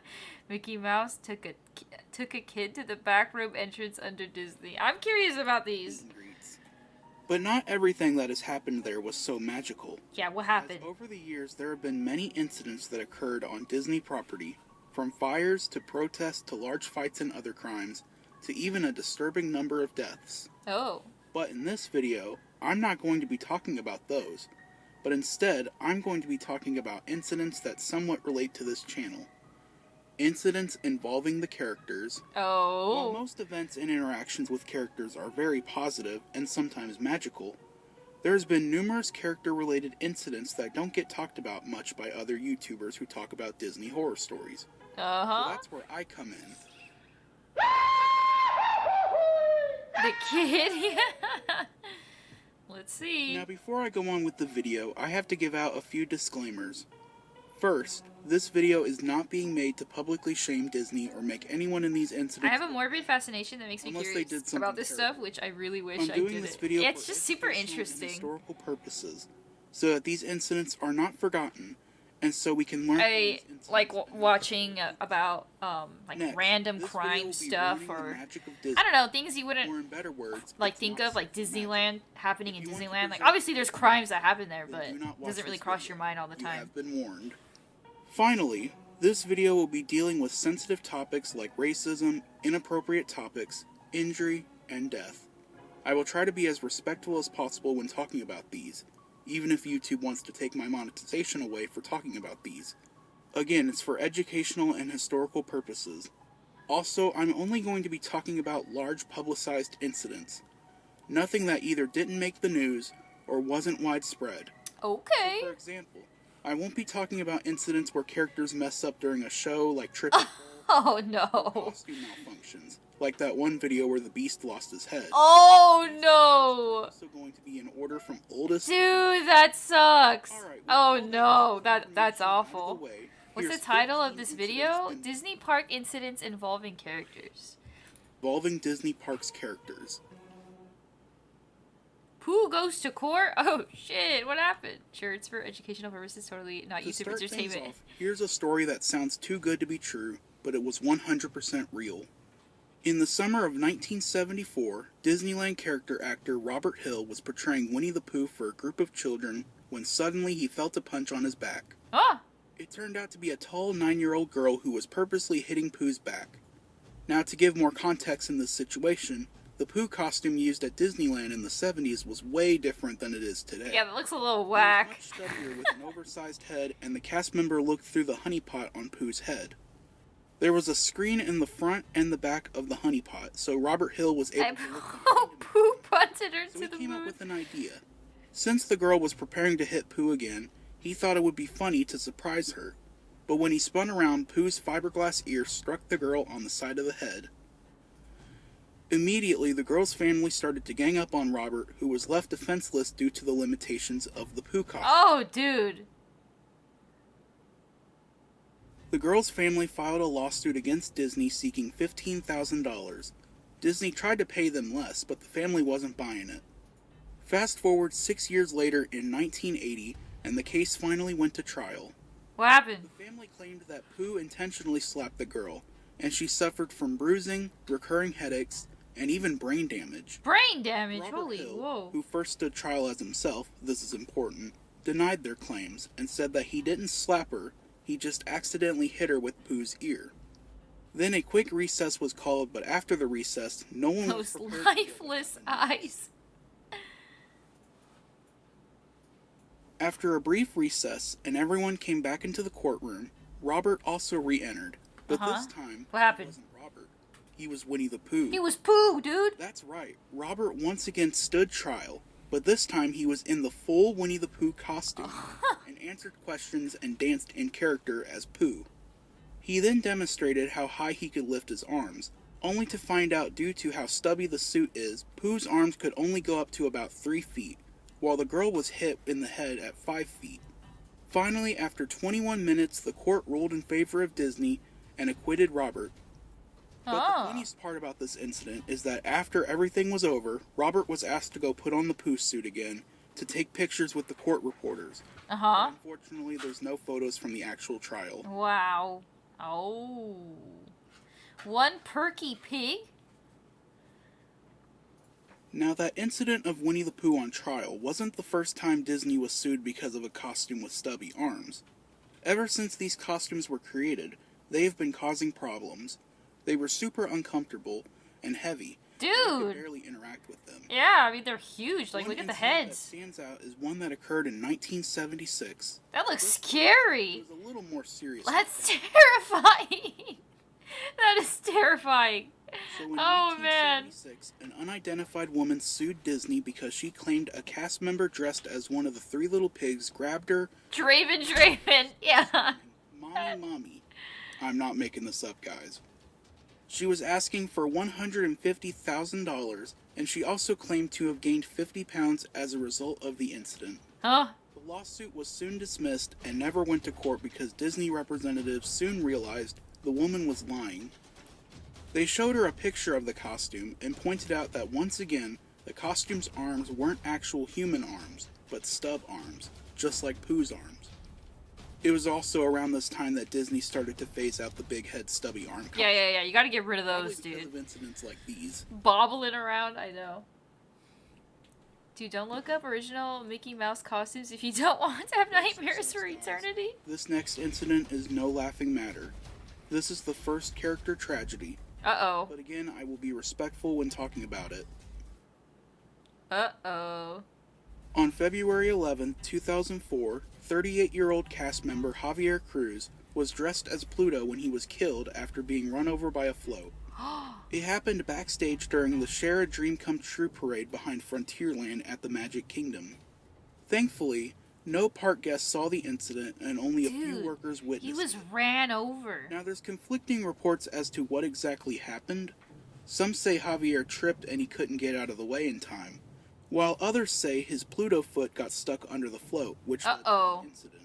[SPEAKER 1] Mickey Mouse took a kid to the back room entrance under Disney. I'm curious about these.
[SPEAKER 5] But not everything that has happened there was so magical.
[SPEAKER 1] Yeah, what happened?
[SPEAKER 5] Over the years, there have been many incidents that occurred on Disney property, from fires to protests to large fights and other crimes, to even a disturbing number of deaths.
[SPEAKER 1] Oh.
[SPEAKER 5] But in this video, I'm not going to be talking about those, but instead, I'm going to be talking about incidents that somewhat relate to this channel. Incidents involving the characters.
[SPEAKER 1] Oh.
[SPEAKER 5] While most events and interactions with characters are very positive and sometimes magical, there's been numerous character-related incidents that don't get talked about much by other YouTubers who talk about Disney horror stories.
[SPEAKER 1] Uh-huh.
[SPEAKER 5] So that's where I come in.
[SPEAKER 1] The kid? Yeah. Let's see.
[SPEAKER 5] Now, before I go on with the video, I have to give out a few disclaimers. First, this video is not being made to publicly shame Disney or make anyone in these incidents...
[SPEAKER 1] I have a morbid fascination that makes me curious about this stuff, which I really wish I
[SPEAKER 5] doing this
[SPEAKER 1] didn't.
[SPEAKER 5] video
[SPEAKER 1] Yeah, it's
[SPEAKER 5] for
[SPEAKER 1] just super
[SPEAKER 5] educational and
[SPEAKER 1] interesting.
[SPEAKER 5] historical purposes, so that these incidents are not forgotten, and so we can learn.
[SPEAKER 1] I like watching about like
[SPEAKER 5] Next,
[SPEAKER 1] random
[SPEAKER 5] this
[SPEAKER 1] crime
[SPEAKER 5] video will be
[SPEAKER 1] stuff
[SPEAKER 5] ruining the
[SPEAKER 1] or
[SPEAKER 5] magic of Disney.
[SPEAKER 1] I don't know, things you wouldn't
[SPEAKER 5] Or in better words,
[SPEAKER 1] like think of like Disneyland happening in Disneyland. Like obviously there's crimes that happen there, but it doesn't really cross your mind all the time.
[SPEAKER 5] have been warned. Finally, this video will be dealing with sensitive topics like racism, inappropriate topics, injury, and death. I will try to be as respectful as possible when talking about these, even if YouTube wants to take my monetization away for talking about these. Again, it's for educational and historical purposes. Also, I'm only going to be talking about large publicized incidents. Nothing that either didn't make the news or wasn't widespread.
[SPEAKER 1] Okay.
[SPEAKER 5] For example, I won't be talking about incidents where characters mess up during a show like tripping
[SPEAKER 1] Oh no.
[SPEAKER 5] costume malfunctions, like that one video where the Beast lost his head.
[SPEAKER 1] Oh no.
[SPEAKER 5] Also going to be in order from oldest.
[SPEAKER 1] Dude, that sucks. Oh no, that's awful. What's the title of this video? Disney Park Incidents Involving Characters.
[SPEAKER 5] Involving Disney Parks characters.
[SPEAKER 1] Pooh goes to court? Oh shit, what happened? Sure, it's for educational purposes, totally not
[SPEAKER 5] To
[SPEAKER 1] YouTube
[SPEAKER 5] start things
[SPEAKER 1] entertainment.
[SPEAKER 5] off, here's a story that sounds too good to be true, but it was 100% real. In the summer of 1974, Disneyland character actor Robert Hill was portraying Winnie the Pooh for a group of children when suddenly he felt a punch on his back.
[SPEAKER 1] Ah!
[SPEAKER 5] It turned out to be a tall 9-year-old girl who was purposely hitting Pooh's back. Now, to give more context in this situation, the Pooh costume used at Disneyland in the 70s was way different than it is today.
[SPEAKER 1] Yeah, that looks a little whack.
[SPEAKER 5] Much stubbier with an oversized head, and the cast member looked through the honey pot on Pooh's head. There was a screen in the front and the back of the honey pot, so Robert Hill was able to look
[SPEAKER 1] Pooh punted her
[SPEAKER 5] so
[SPEAKER 1] to
[SPEAKER 5] he
[SPEAKER 1] the
[SPEAKER 5] came
[SPEAKER 1] moon.
[SPEAKER 5] up with an idea. Since the girl was preparing to hit Pooh again, he thought it would be funny to surprise her. But when he spun around, Pooh's fiberglass ear struck the girl on the side of the head. Immediately, the girl's family started to gang up on Robert, who was left defenseless due to the limitations of the Pooh costume.
[SPEAKER 1] Oh, dude.
[SPEAKER 5] The girl's family filed a lawsuit against Disney seeking $15,000. Disney tried to pay them less, but the family wasn't buying it. Fast forward 6 years later in 1980, and the case finally went to trial.
[SPEAKER 1] What happened?
[SPEAKER 5] The family claimed that Pooh intentionally slapped the girl, and she suffered from bruising, recurring headaches, and even brain damage.
[SPEAKER 1] Brain damage?
[SPEAKER 5] Robert
[SPEAKER 1] Holy,
[SPEAKER 5] Hill,
[SPEAKER 1] whoa.
[SPEAKER 5] who first stood trial as himself, this is important, denied their claims and said that he didn't slap her, he just accidentally hit her with Pooh's ear. Then a quick recess was called, but after the recess, no one was
[SPEAKER 1] Those
[SPEAKER 5] prepared
[SPEAKER 1] lifeless eyes.
[SPEAKER 5] After a brief recess and everyone came back into the courtroom, Robert also re-entered, but this time,
[SPEAKER 1] What happened?
[SPEAKER 5] It wasn't Robert. He was Winnie the Pooh.
[SPEAKER 1] He was Pooh, dude.
[SPEAKER 5] That's right. Robert once again stood trial, but this time he was in the full Winnie the Pooh costume and answered questions and danced in character as Pooh. He then demonstrated how high he could lift his arms, only to find out due to how stubby the suit is, Pooh's arms could only go up to about 3 feet, while the girl was hit in the head at 5 feet. Finally, after 21 minutes, the court ruled in favor of Disney and acquitted Robert. But the funniest part about this incident is that after everything was over, Robert was asked to go put on the Pooh suit again to take pictures with the court reporters. But unfortunately, there's no photos from the actual trial.
[SPEAKER 1] Wow. Oh. One perky pig?
[SPEAKER 5] Now, that incident of Winnie the Pooh on trial wasn't the first time Disney was sued because of a costume with stubby arms. Ever since these costumes were created, they have been causing problems. They were super uncomfortable and heavy.
[SPEAKER 1] Dude!
[SPEAKER 5] You could barely interact with them.
[SPEAKER 1] Yeah, I mean, they're huge. Like,
[SPEAKER 5] One
[SPEAKER 1] look at the
[SPEAKER 5] incident
[SPEAKER 1] heads.
[SPEAKER 5] That stands out is one that occurred in 1976.
[SPEAKER 1] That looks scary.
[SPEAKER 5] It was a little more serious.
[SPEAKER 1] That's terrifying. That is terrifying.
[SPEAKER 5] So in
[SPEAKER 1] Oh, man.
[SPEAKER 5] 1976, an unidentified woman sued Disney because she claimed a cast member dressed as one of the 3 little pigs grabbed her.
[SPEAKER 1] Draven. Yeah.
[SPEAKER 5] Mommy. I'm not making this up, guys. She was asking for $150,000, and she also claimed to have gained 50 pounds as a result of the incident.
[SPEAKER 1] Huh?
[SPEAKER 5] The lawsuit was soon dismissed and never went to court because Disney representatives soon realized the woman was lying. They showed her a picture of the costume and pointed out that once again, the costume's arms weren't actual human arms, but stub arms, just like Pooh's arms. It was also around this time that Disney started to phase out the big head stubby arm costume.
[SPEAKER 1] Yeah. You gotta get rid of those,
[SPEAKER 5] Probably because
[SPEAKER 1] dude.
[SPEAKER 5] of incidents like these.
[SPEAKER 1] Bobbling around, I know. Dude, don't look up original Mickey Mouse costumes if you don't want to have nightmares for eternity.
[SPEAKER 5] This next incident is no laughing matter. This is the first character tragedy.
[SPEAKER 1] Uh-oh.
[SPEAKER 5] But again, I will be respectful when talking about it.
[SPEAKER 1] Uh-oh.
[SPEAKER 5] On February 11, 2004, 38-year-old cast member Javier Cruz was dressed as Pluto when he was killed after being run over by a float. It happened backstage during the Share a Dream Come True parade behind Frontierland at the Magic Kingdom. Thankfully, no park guests saw the incident and only a few workers witnessed
[SPEAKER 1] He was ran over.
[SPEAKER 5] Now, there's conflicting reports as to what exactly happened. Some say Javier tripped and he couldn't get out of the way in time, while others say his Pluto foot got stuck under the float, which led to the incident.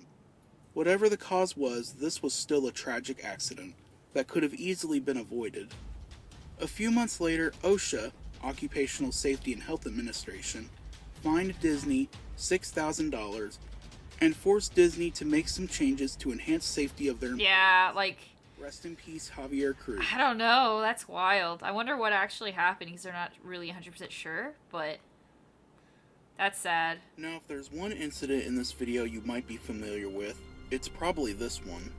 [SPEAKER 5] Whatever the cause was, this was still a tragic accident that could have easily been avoided. A few months later, OSHA, Occupational Safety and Health Administration, fined Disney $6,000 and forced Disney to make some changes to enhance safety of their employees.
[SPEAKER 1] Yeah, like...
[SPEAKER 5] Rest in peace, Javier Cruz.
[SPEAKER 1] I don't know. That's wild. I wonder what actually happened because they're not really 100% sure, but... That's sad.
[SPEAKER 5] Now, if there's one incident in this video you might be familiar with, it's probably this one.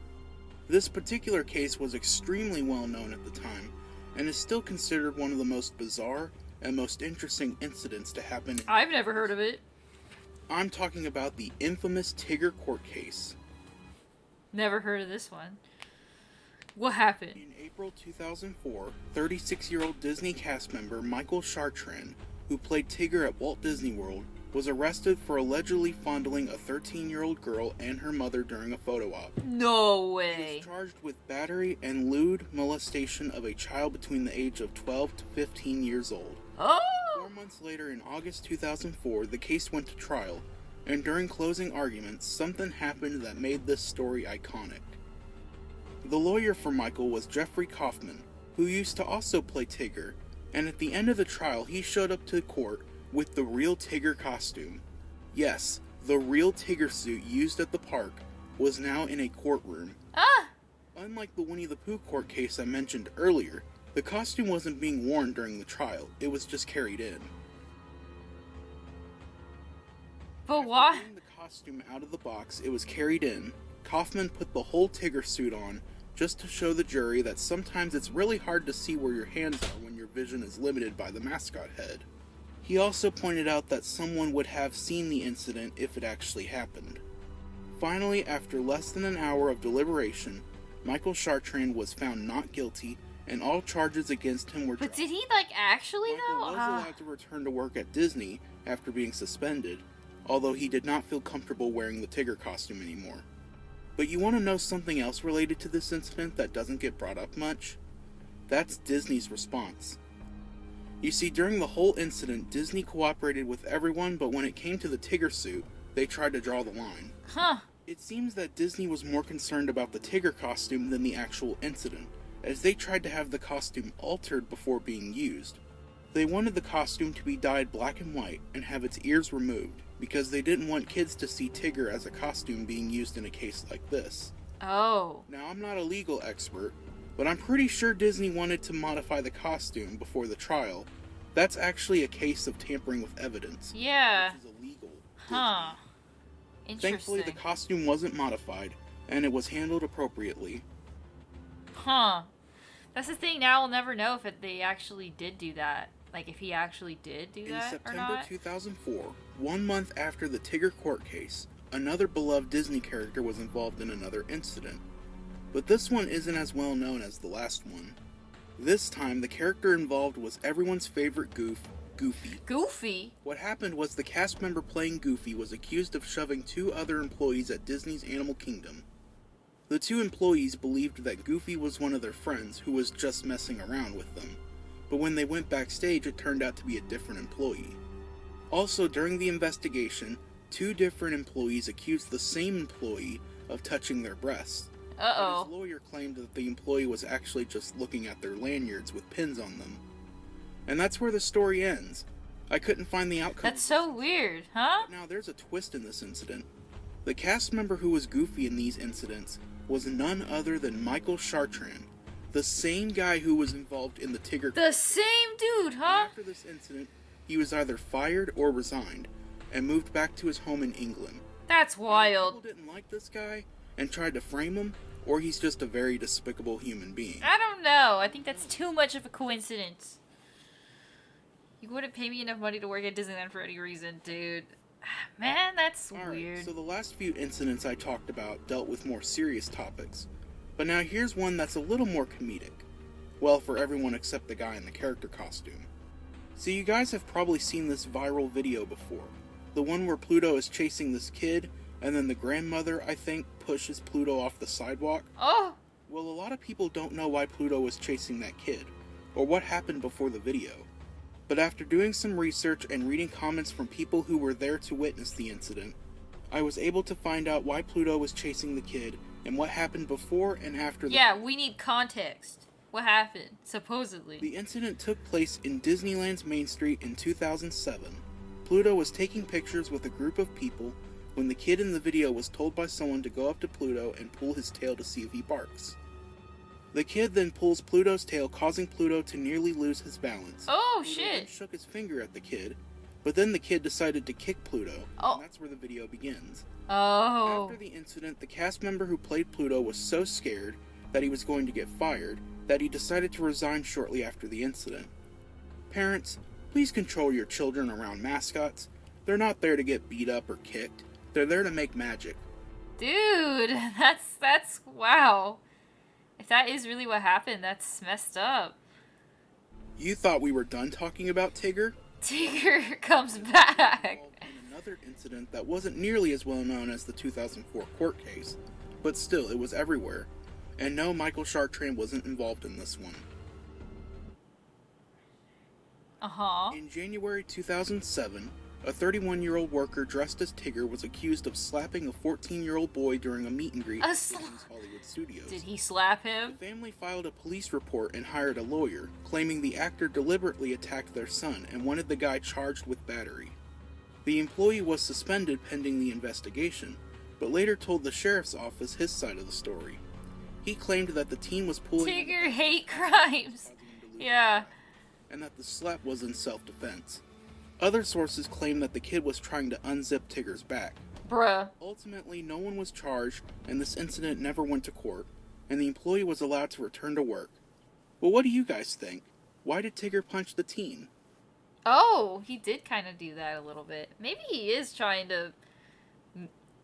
[SPEAKER 5] This particular case was extremely well known at the time, and is still considered one of the most bizarre and most interesting incidents to happen.
[SPEAKER 1] I've never heard of it.
[SPEAKER 5] I'm talking about the infamous Tigger court case.
[SPEAKER 1] Never heard of this one. What happened?
[SPEAKER 5] In April 2004, 36-year-old Disney cast member Michael Chartrand, who played Tigger at Walt Disney World, was arrested for allegedly fondling a 13-year-old girl and her mother during a photo op.
[SPEAKER 1] No way.
[SPEAKER 5] He was charged with battery and lewd molestation of a child between the age of 12 to 15 years old.
[SPEAKER 1] Oh!
[SPEAKER 5] 4 months later, in August 2004, the case went to trial, and during closing arguments, something happened that made this story iconic. The lawyer for Michael was Jeffrey Kaufman, who used to also play Tigger, and at the end of the trial, he showed up to court with the real Tigger costume. Yes, the real Tigger suit used at the park was now in a courtroom.
[SPEAKER 1] Ah!
[SPEAKER 5] Unlike the Winnie the Pooh court case I mentioned earlier, the costume wasn't being worn during the trial, it was just carried in.
[SPEAKER 1] But why?
[SPEAKER 5] After getting the costume out of the box, it was carried in. Kaufman put the whole Tigger suit on, just to show the jury that sometimes it's really hard to see where your hands are when your vision is limited by the mascot head. He also pointed out that someone would have seen the incident if it actually happened. Finally, after less than an hour of deliberation, Michael Chartrand was found not guilty, and all charges against him were dropped.
[SPEAKER 1] But did he, like, actually,
[SPEAKER 5] Michael
[SPEAKER 1] though?
[SPEAKER 5] was allowed to return to work at Disney after being suspended, although he did not feel comfortable wearing the Tigger costume anymore. But you want to know something else related to this incident that doesn't get brought up much? That's Disney's response. You see, during the whole incident, Disney cooperated with everyone, but when it came to the Tigger suit, they tried to draw the line.
[SPEAKER 1] Huh.
[SPEAKER 5] It seems that Disney was more concerned about the Tigger costume than the actual incident, as they tried to have the costume altered before being used. They wanted the costume to be dyed black and white and have its ears removed, because they didn't want kids to see Tigger as a costume being used in a case like this.
[SPEAKER 1] Oh.
[SPEAKER 5] Now, I'm not a legal expert, but I'm pretty sure Disney wanted to modify the costume before the trial. That's actually a case of tampering with evidence.
[SPEAKER 1] Yeah.
[SPEAKER 5] Which is illegal.
[SPEAKER 1] Huh. Interesting.
[SPEAKER 5] Thankfully, the costume wasn't modified, and it was handled appropriately.
[SPEAKER 1] Huh. That's the thing, now we'll never know if they actually did do that. Like, if he actually did do that
[SPEAKER 5] In September
[SPEAKER 1] or not.
[SPEAKER 5] 2004, 1 month after the Tigger court case, another beloved Disney character was involved in another incident. But this one isn't as well known as the last one. This time, the character involved was everyone's favorite goof, Goofy.
[SPEAKER 1] Goofy?
[SPEAKER 5] What happened was the cast member playing Goofy was accused of shoving 2 other employees at Disney's Animal Kingdom. The 2 employees believed that Goofy was one of their friends who was just messing around with them. But when they went backstage, it turned out to be a different employee. Also, during the investigation, 2 different employees accused the same employee of touching their breasts.
[SPEAKER 1] Uh-oh.
[SPEAKER 5] But his lawyer claimed that the employee was actually just looking at their lanyards with pins on them. And that's where the story ends. I couldn't find the outcome.
[SPEAKER 1] That's so weird, huh?
[SPEAKER 5] But now there's a twist in this incident. The cast member who was Goofy in these incidents was none other than Michael Chartrand, the same guy who was involved in the Tigger.
[SPEAKER 1] The same dude, huh?
[SPEAKER 5] After this incident, he was either fired or resigned, and moved back to his home in England.
[SPEAKER 1] That's wild.
[SPEAKER 5] People didn't like this guy and tried to frame him, or he's just a very despicable human being.
[SPEAKER 1] I don't know. I think that's too much of a coincidence. You wouldn't pay me enough money to work at Disneyland for any reason, dude. Man, that's weird.
[SPEAKER 5] So the last few incidents I talked about dealt with more serious topics. But now here's one that's a little more comedic. Well, for everyone except the guy in the character costume. So you guys have probably seen this viral video before. The one where Pluto is chasing this kid, and then the grandmother, I think, pushes Pluto off the sidewalk.
[SPEAKER 1] Oh!
[SPEAKER 5] Well, a lot of people don't know why Pluto was chasing that kid, or what happened before the video. But after doing some research and reading comments from people who were there to witness the incident, I was able to find out why Pluto was chasing the kid and what happened before and after the
[SPEAKER 1] Yeah, we need context. What happened, supposedly?
[SPEAKER 5] The incident took place in Disneyland's Main Street in 2007. Pluto was taking pictures with a group of people when the kid in the video was told by someone to go up to Pluto and pull his tail to see if he barks. The kid then pulls Pluto's tail, causing Pluto to nearly lose his balance.
[SPEAKER 1] Oh,
[SPEAKER 5] Pluto
[SPEAKER 1] shit.
[SPEAKER 5] then shook his finger at the kid, but then the kid decided to kick Pluto,
[SPEAKER 1] Oh.
[SPEAKER 5] and that's where the video begins.
[SPEAKER 1] Oh.
[SPEAKER 5] After the incident, the cast member who played Pluto was so scared that he was going to get fired that he decided to resign shortly after the incident. Parents, please control your children around mascots. They're not there to get beat up or kicked. They're there to make magic.
[SPEAKER 1] Dude, that's wow. If that is really what happened, that's messed up.
[SPEAKER 5] You thought we were done talking about Tigger?
[SPEAKER 1] Tigger comes back.
[SPEAKER 5] Another incident that wasn't nearly as well known as the 2004 court case, but still, it was everywhere. And no, Michael Chartrand wasn't involved in this one. In January 2007, a 31-year-old worker dressed as Tigger was accused of slapping a 14-year-old boy during a meet and greet at Disney's Hollywood Studios.
[SPEAKER 1] Did he slap him?
[SPEAKER 5] The family filed a police report and hired a lawyer, claiming the actor deliberately attacked their son and wanted the guy charged with battery. The employee was suspended pending the investigation, but later told the sheriff's office his side of the story. He claimed that the teen was pulling
[SPEAKER 1] Tigger hate crimes. Yeah.
[SPEAKER 5] and that the slap was in self-defense. Other sources claim that the kid was trying to unzip Tigger's back.
[SPEAKER 1] Bruh.
[SPEAKER 5] Ultimately, no one was charged, and this incident never went to court, and the employee was allowed to return to work. Well, what do you guys think? Why did Tigger punch the teen?
[SPEAKER 1] Oh, he did kind of do that a little bit. Maybe he is trying to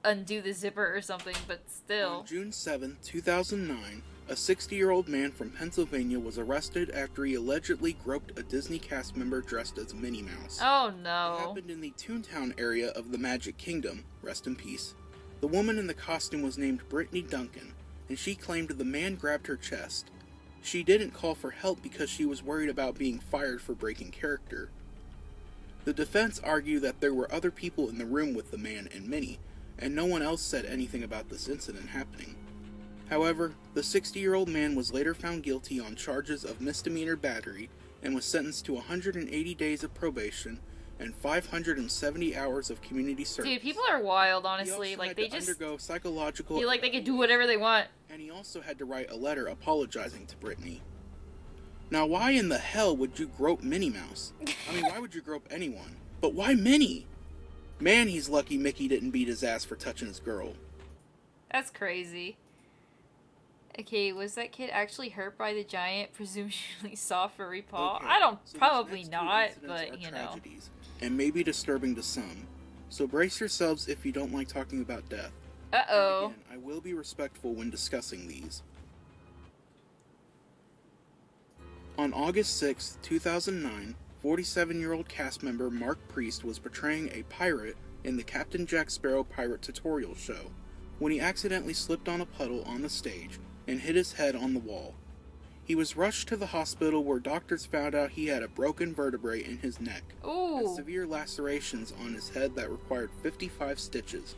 [SPEAKER 1] undo the zipper or something, but still.
[SPEAKER 5] On June 7, 2009, a 60-year-old man from Pennsylvania was arrested after he allegedly groped a Disney cast member dressed as Minnie Mouse.
[SPEAKER 1] Oh no.
[SPEAKER 5] It happened in the Toontown area of the Magic Kingdom, rest in peace. The woman in the costume was named Brittany Duncan, and she claimed the man grabbed her chest. She didn't call for help because she was worried about being fired for breaking character. The defense argued that there were other people in the room with the man and Minnie, and no one else said anything about this incident happening. However, the 60-year-old man was later found guilty on charges of misdemeanor battery and was sentenced to 180 days of probation and 570 hours of community service.
[SPEAKER 1] Dude, people are wild, honestly.
[SPEAKER 5] He also
[SPEAKER 1] Like,
[SPEAKER 5] had
[SPEAKER 1] they
[SPEAKER 5] to
[SPEAKER 1] just
[SPEAKER 5] undergo psychological
[SPEAKER 1] feel like they can do whatever they want.
[SPEAKER 5] and he also had to write a letter apologizing to Brittany. Now, why in the hell would you grope Minnie Mouse? I mean, why would you grope anyone? But why Minnie? Man, he's lucky Mickey didn't beat his ass for touching his girl.
[SPEAKER 1] That's crazy. Okay, was that kid actually hurt by the giant, presumably soft furry paw?
[SPEAKER 5] Okay,
[SPEAKER 1] I don't,
[SPEAKER 5] so these
[SPEAKER 1] probably
[SPEAKER 5] next two
[SPEAKER 1] not,
[SPEAKER 5] incidents
[SPEAKER 1] but
[SPEAKER 5] are
[SPEAKER 1] you know.
[SPEAKER 5] tragedies, and may be disturbing to some. So brace yourselves if you don't like talking about death.
[SPEAKER 1] Uh-oh.
[SPEAKER 5] Again, I will be respectful when discussing these. On August 6, 2009, 47-year-old cast member Mark Priest was portraying a pirate in the Captain Jack Sparrow Pirate Tutorial show when he accidentally slipped on a puddle on the stage and hit his head on the wall. He was rushed to the hospital where doctors found out he had a broken vertebrae in his neck and severe lacerations on his head that required 55 stitches.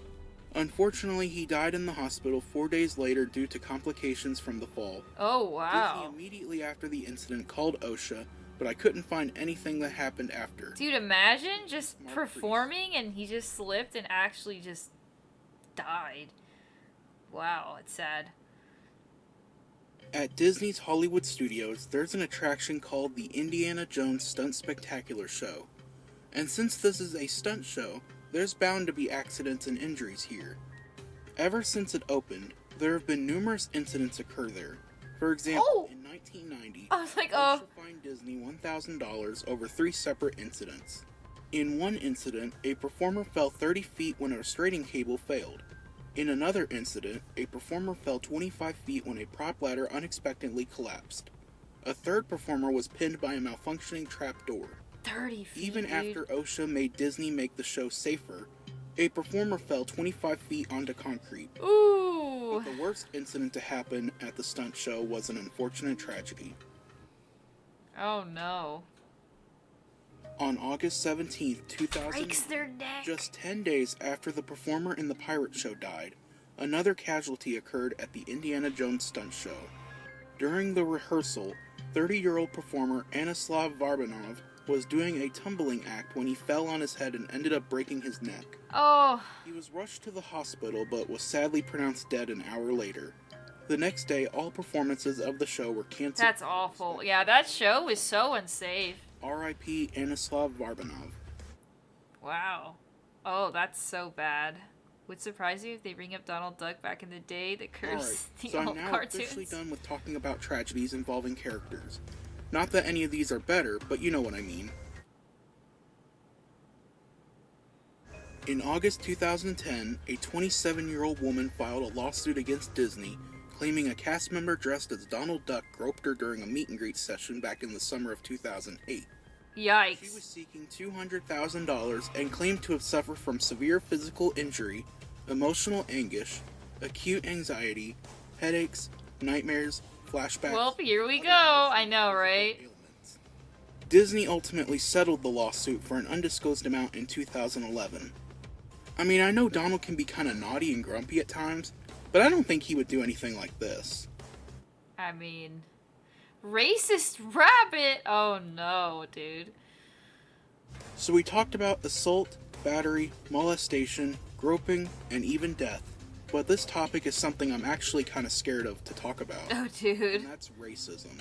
[SPEAKER 5] Unfortunately, he died in the hospital 4 days later due to complications from the fall.
[SPEAKER 1] Oh, wow.
[SPEAKER 5] Disney immediately after the incident called OSHA, but I couldn't find anything that happened after.
[SPEAKER 1] Dude, imagine just performing and he just slipped and actually just died. Wow, it's sad.
[SPEAKER 5] At Disney's Hollywood Studios, there's an attraction called the Indiana Jones Stunt Spectacular Show. And since this is a stunt show, there's bound to be accidents and injuries here. Ever since it opened, there have been numerous incidents occur there. For example, in 1990,
[SPEAKER 1] I was like,
[SPEAKER 5] OSHA fined Disney $1,000 over 3 separate incidents. In one incident, a performer fell 30 feet when a restraining cable failed. In another incident, a performer fell 25 feet when a prop ladder unexpectedly collapsed. A third performer was pinned by a malfunctioning trapdoor.
[SPEAKER 1] 30 feet,
[SPEAKER 5] Even after OSHA made Disney make the show safer, a performer fell 25 feet onto concrete.
[SPEAKER 1] Ooh!
[SPEAKER 5] But the worst incident to happen at the stunt show was an unfortunate tragedy.
[SPEAKER 1] Oh no.
[SPEAKER 5] On August 17, 2000,
[SPEAKER 1] Breaks their neck.
[SPEAKER 5] just 10 days after the performer in the pirate show died, another casualty occurred at the Indiana Jones stunt show. During the rehearsal, 30-year-old performer Anislav Varbanov was doing a tumbling act when he fell on his head and ended up breaking his neck.
[SPEAKER 1] Oh.
[SPEAKER 5] He was rushed to the hospital but was sadly pronounced dead an hour later. The next day, all performances of the show were canceled.
[SPEAKER 1] That's awful. Yeah, that show was so unsafe.
[SPEAKER 5] R.I.P. Anislav Varbanov.
[SPEAKER 1] Wow. Oh, that's so bad. Would surprise you if they bring up Donald Duck back in the day that cursed the
[SPEAKER 5] So I'm
[SPEAKER 1] old
[SPEAKER 5] now
[SPEAKER 1] cartoons.
[SPEAKER 5] officially done with talking about tragedies involving characters. Not that any of these are better, but you know what I mean. In August 2010, a 27-year-old woman filed a lawsuit against Disney, claiming a cast member dressed as Donald Duck groped her during a meet and greet session back in the summer of 2008.
[SPEAKER 1] Yikes.
[SPEAKER 5] She was seeking $200,000 and claimed to have suffered from severe physical injury, emotional anguish, acute anxiety, headaches, nightmares, flashbacks.
[SPEAKER 1] Well, here we go. I know, right?
[SPEAKER 5] Disney ultimately settled the lawsuit for an undisclosed amount in 2011. I mean, I know Donald can be kind of naughty and grumpy at times, but I don't think he would do anything like this.
[SPEAKER 1] I mean, racist rabbit. Oh no, dude.
[SPEAKER 5] So we talked about assault, battery, molestation, groping, and even death. But this topic is something I'm actually kind of scared of to talk about.
[SPEAKER 1] Oh, dude.
[SPEAKER 5] And that's racism.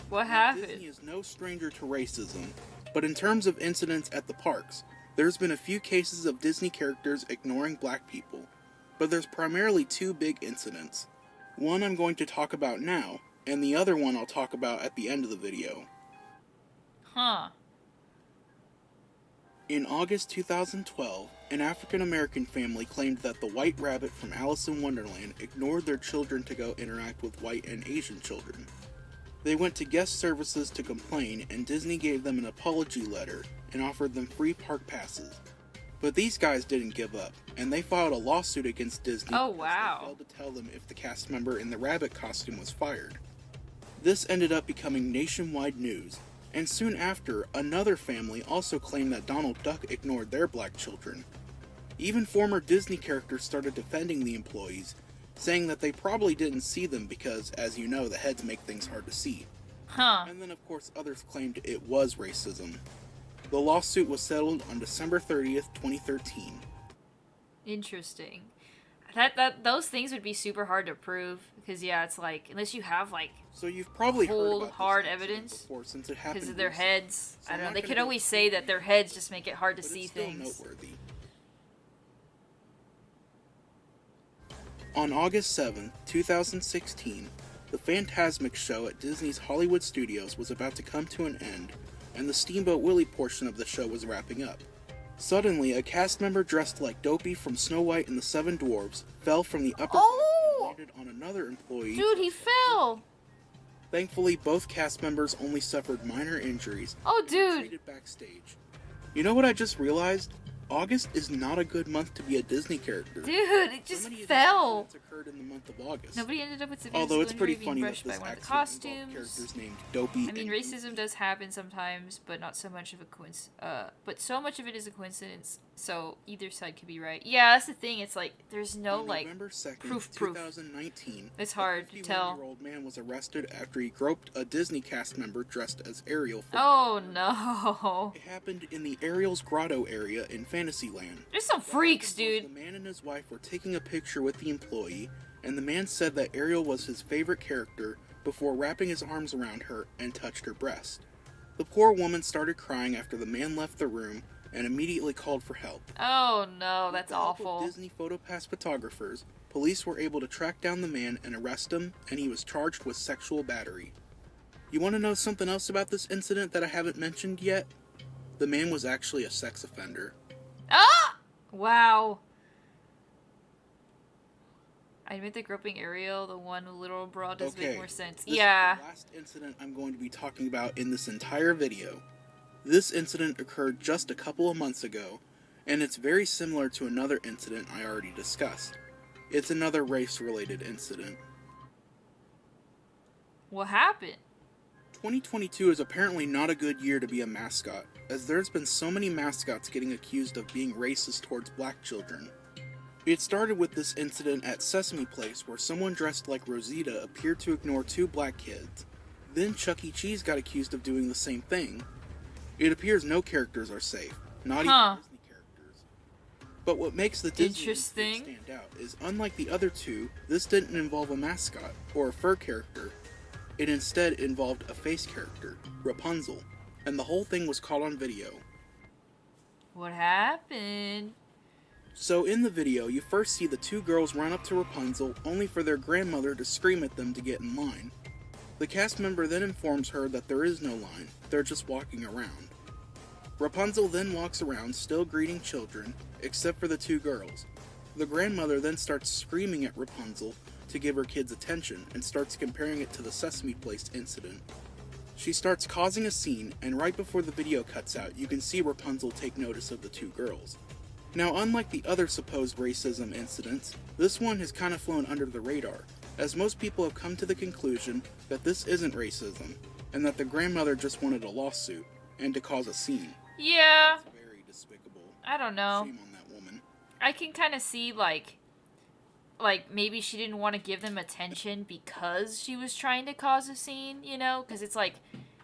[SPEAKER 1] What happened?
[SPEAKER 5] Disney is no stranger to racism, but in terms of incidents at the parks, there's been a few cases of Disney characters ignoring black people, but there's primarily two big incidents. One I'm going to talk about now, and the other one I'll talk about at the end of the video.
[SPEAKER 1] Huh.
[SPEAKER 5] In August 2012, an African-American family claimed that the White Rabbit from Alice in Wonderland ignored their children to go interact with white and Asian children. They went to guest services to complain, and Disney gave them an apology letter and offered them free park passes. But these guys didn't give up, and they filed a lawsuit against Disney
[SPEAKER 1] Oh,
[SPEAKER 5] because
[SPEAKER 1] wow.
[SPEAKER 5] they failed to tell them if the cast member in the rabbit costume was fired. This ended up becoming nationwide news, and soon after, another family also claimed that Donald Duck ignored their black children. Even former Disney characters started defending the employees, saying that they probably didn't see them because, as you know, the heads make things hard to see.
[SPEAKER 1] Huh.
[SPEAKER 5] And then, of course, others claimed it was racism. The lawsuit was settled on December 30th, 2013.
[SPEAKER 1] Interesting. Those things would be super hard to prove because yeah, it's like unless you have like
[SPEAKER 5] so you've probably heard
[SPEAKER 1] cold,
[SPEAKER 5] about this
[SPEAKER 1] hard evidence
[SPEAKER 5] before since it happened
[SPEAKER 1] because of their
[SPEAKER 5] recently.
[SPEAKER 1] heads.
[SPEAKER 5] So
[SPEAKER 1] I
[SPEAKER 5] I'm
[SPEAKER 1] don't know.
[SPEAKER 5] not
[SPEAKER 1] They
[SPEAKER 5] gonna
[SPEAKER 1] could
[SPEAKER 5] go
[SPEAKER 1] always say that their heads just make it hard to
[SPEAKER 5] but
[SPEAKER 1] see
[SPEAKER 5] it's still
[SPEAKER 1] things.
[SPEAKER 5] noteworthy. On August 7th, 2016, the Fantasmic show at Disney's Hollywood Studios was about to come to an end, and the Steamboat Willie portion of the show was wrapping up. Suddenly, a cast member dressed like Dopey from Snow White and the Seven Dwarfs fell from the upper deck and landed on another employee.
[SPEAKER 1] Dude, he fell.
[SPEAKER 5] Thankfully, both cast members only suffered minor injuries.
[SPEAKER 1] Oh, dude.
[SPEAKER 5] Treated backstage. You know what I just realized? August is not a good month to be a Disney character.
[SPEAKER 1] Dude, it just fell.
[SPEAKER 5] Occurred in the month of August.
[SPEAKER 1] Nobody ended up with severe
[SPEAKER 5] Although it's pretty
[SPEAKER 1] disciplinary
[SPEAKER 5] funny
[SPEAKER 1] being
[SPEAKER 5] that
[SPEAKER 1] brushed
[SPEAKER 5] this
[SPEAKER 1] by one of the
[SPEAKER 5] accident involved
[SPEAKER 1] costumes.
[SPEAKER 5] characters named Dopey.
[SPEAKER 1] I mean, racism does happen sometimes, but not so much of a coincidence. But so much of it is a coincidence. So either side could be right. Yeah, that's the thing. It's like there's no
[SPEAKER 5] On
[SPEAKER 1] like
[SPEAKER 5] November 2nd,
[SPEAKER 1] proof.
[SPEAKER 5] 2019,
[SPEAKER 1] It's hard to
[SPEAKER 5] a
[SPEAKER 1] tell.
[SPEAKER 5] 51-year-old man was arrested after he groped a Disney cast member dressed as Ariel.
[SPEAKER 1] Oh no!
[SPEAKER 5] It happened in the Ariel's Grotto area in Fantasyland.
[SPEAKER 1] There's some freaks, dude.
[SPEAKER 5] The man and his wife were taking a picture with the employee, and the man said that Ariel was his favorite character before wrapping his arms around her and touched her breast. The poor woman started crying after the man left the room and immediately called for help.
[SPEAKER 1] Oh no, that's
[SPEAKER 5] With the help of
[SPEAKER 1] awful.
[SPEAKER 5] Disney PhotoPass photographers, police were able to track down the man and arrest him, and he was charged with sexual battery. You want to know something else about this incident that I haven't mentioned yet? The man was actually a sex offender.
[SPEAKER 1] Ah! Wow. I admit the groping Ariel, the one with little bra, does make more sense.
[SPEAKER 5] This
[SPEAKER 1] Yeah.
[SPEAKER 5] is the last incident I'm going to be talking about in this entire video. This incident occurred just a couple of months ago, and it's very similar to another incident I already discussed. It's another race-related incident.
[SPEAKER 1] What happened?
[SPEAKER 5] 2022 is apparently not a good year to be a mascot, as there's been so many mascots getting accused of being racist towards black children. It started with this incident at Sesame Place where someone dressed like Rosita appeared to ignore two black kids. Then Chuck E. Cheese got accused of doing the same thing. It appears no characters are safe, not even Disney characters. But what makes the Disney stand out is, unlike the other two, this didn't involve a mascot or a fur character. It instead involved a face character, Rapunzel, and the whole thing was caught on video.
[SPEAKER 1] What happened?
[SPEAKER 5] So in the video, you first see the two girls run up to Rapunzel, only for their grandmother to scream at them to get in line. The cast member then informs her that there is no line, they're just walking around. Rapunzel then walks around, still greeting children, except for the two girls. The grandmother then starts screaming at Rapunzel to give her kids attention, and starts comparing it to the Sesame Place incident. She starts causing a scene, and right before the video cuts out, you can see Rapunzel take notice of the two girls. Now, unlike the other supposed racism incidents, this one has kind of flown under the radar, as most people have come to the conclusion that this isn't racism, and that the grandmother just wanted a lawsuit, and to cause a scene.
[SPEAKER 1] Yeah.
[SPEAKER 5] It's very despicable.
[SPEAKER 1] I don't know.
[SPEAKER 5] Shame on that woman.
[SPEAKER 1] I can kind of see, like maybe she didn't want to give them attention because she was trying to cause a scene, you know? Because it's, like,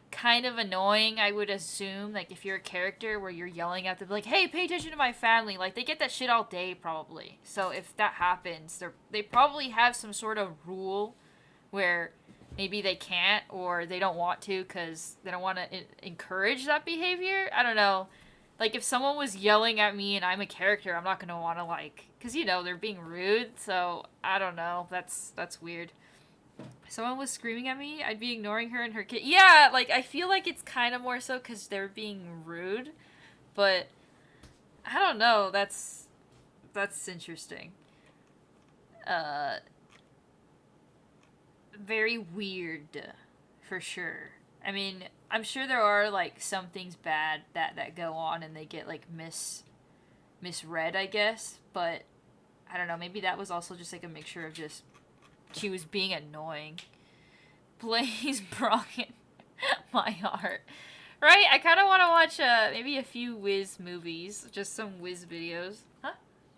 [SPEAKER 1] kind of annoying, I would assume. Like, if you're a character where you're yelling at them, like, hey, pay attention to my family. Like, they get that shit all day, probably. So if that happens, they probably have some sort of rule where maybe they can't or they don't want to because they don't want to encourage that behavior. I don't know. Like, if someone was yelling at me and I'm a character, I'm not going to want to, like... Because, you know, they're being rude, so I don't know. That's weird. If someone was screaming at me, I'd be ignoring her and her kid. Yeah, like, I feel like it's kind of more so because they're being rude. But, I don't know. That's interesting. Very weird, for sure. I mean, I'm sure there are, like, some things bad that go on and they get, like, misread, I guess. But, I don't know, maybe that was also just, like, a mixture of just, she was being annoying. Please, Brocken, my heart. Right? I kind of want to watch, maybe a few Wiz movies. Just some Wiz videos. Huh?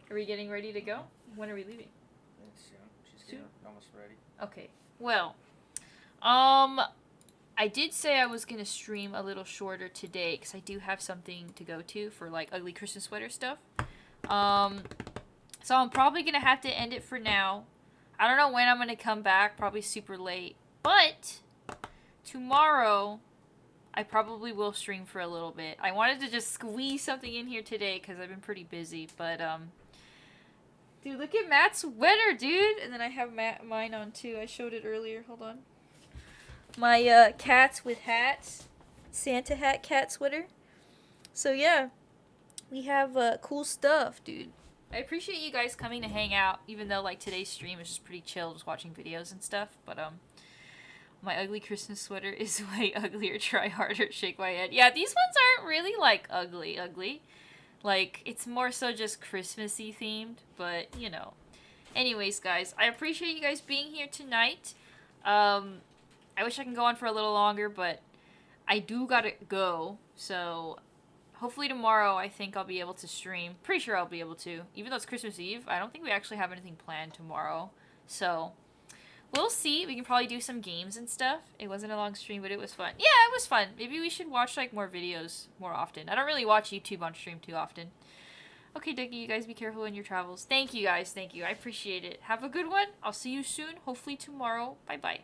[SPEAKER 1] Are we getting ready to go? When are we leaving?
[SPEAKER 7] She's almost ready.
[SPEAKER 1] Okay. Well, I did say I was going to stream a little shorter today because I do have something to go to for, like, ugly Christmas sweater stuff. So I'm probably going to have to end it for now. I don't know when I'm going to come back, probably super late. But tomorrow, I probably will stream for a little bit. I wanted to just squeeze something in here today because I've been pretty busy. But, dude, look at Matt's sweater, dude. And then I have mine on, too. I showed it earlier. Hold on. My cats with hats. Santa hat cat sweater. So, yeah. We have cool stuff, dude. I appreciate you guys coming to hang out, even though, like, today's stream is just pretty chill, just watching videos and stuff. But, my ugly Christmas sweater is way uglier. Try harder, shake my head. Yeah, these ones aren't really, like, ugly. Like, it's more so just Christmassy themed, but, you know. Anyways, guys, I appreciate you guys being here tonight. I wish I can go on for a little longer, but I do gotta go, so hopefully tomorrow I think I'll be able to stream. Pretty sure I'll be able to. Even though it's Christmas Eve, I don't think we actually have anything planned tomorrow, so we'll see. We can probably do some games and stuff. It wasn't a long stream, but it was fun. Yeah, it was fun. Maybe we should watch, like, more videos more often. I don't really watch YouTube on stream too often. Okay, Ducky, you guys be careful in your travels. Thank you, guys. Thank you. I appreciate it. Have a good one. I'll see you soon. Hopefully tomorrow. Bye-bye.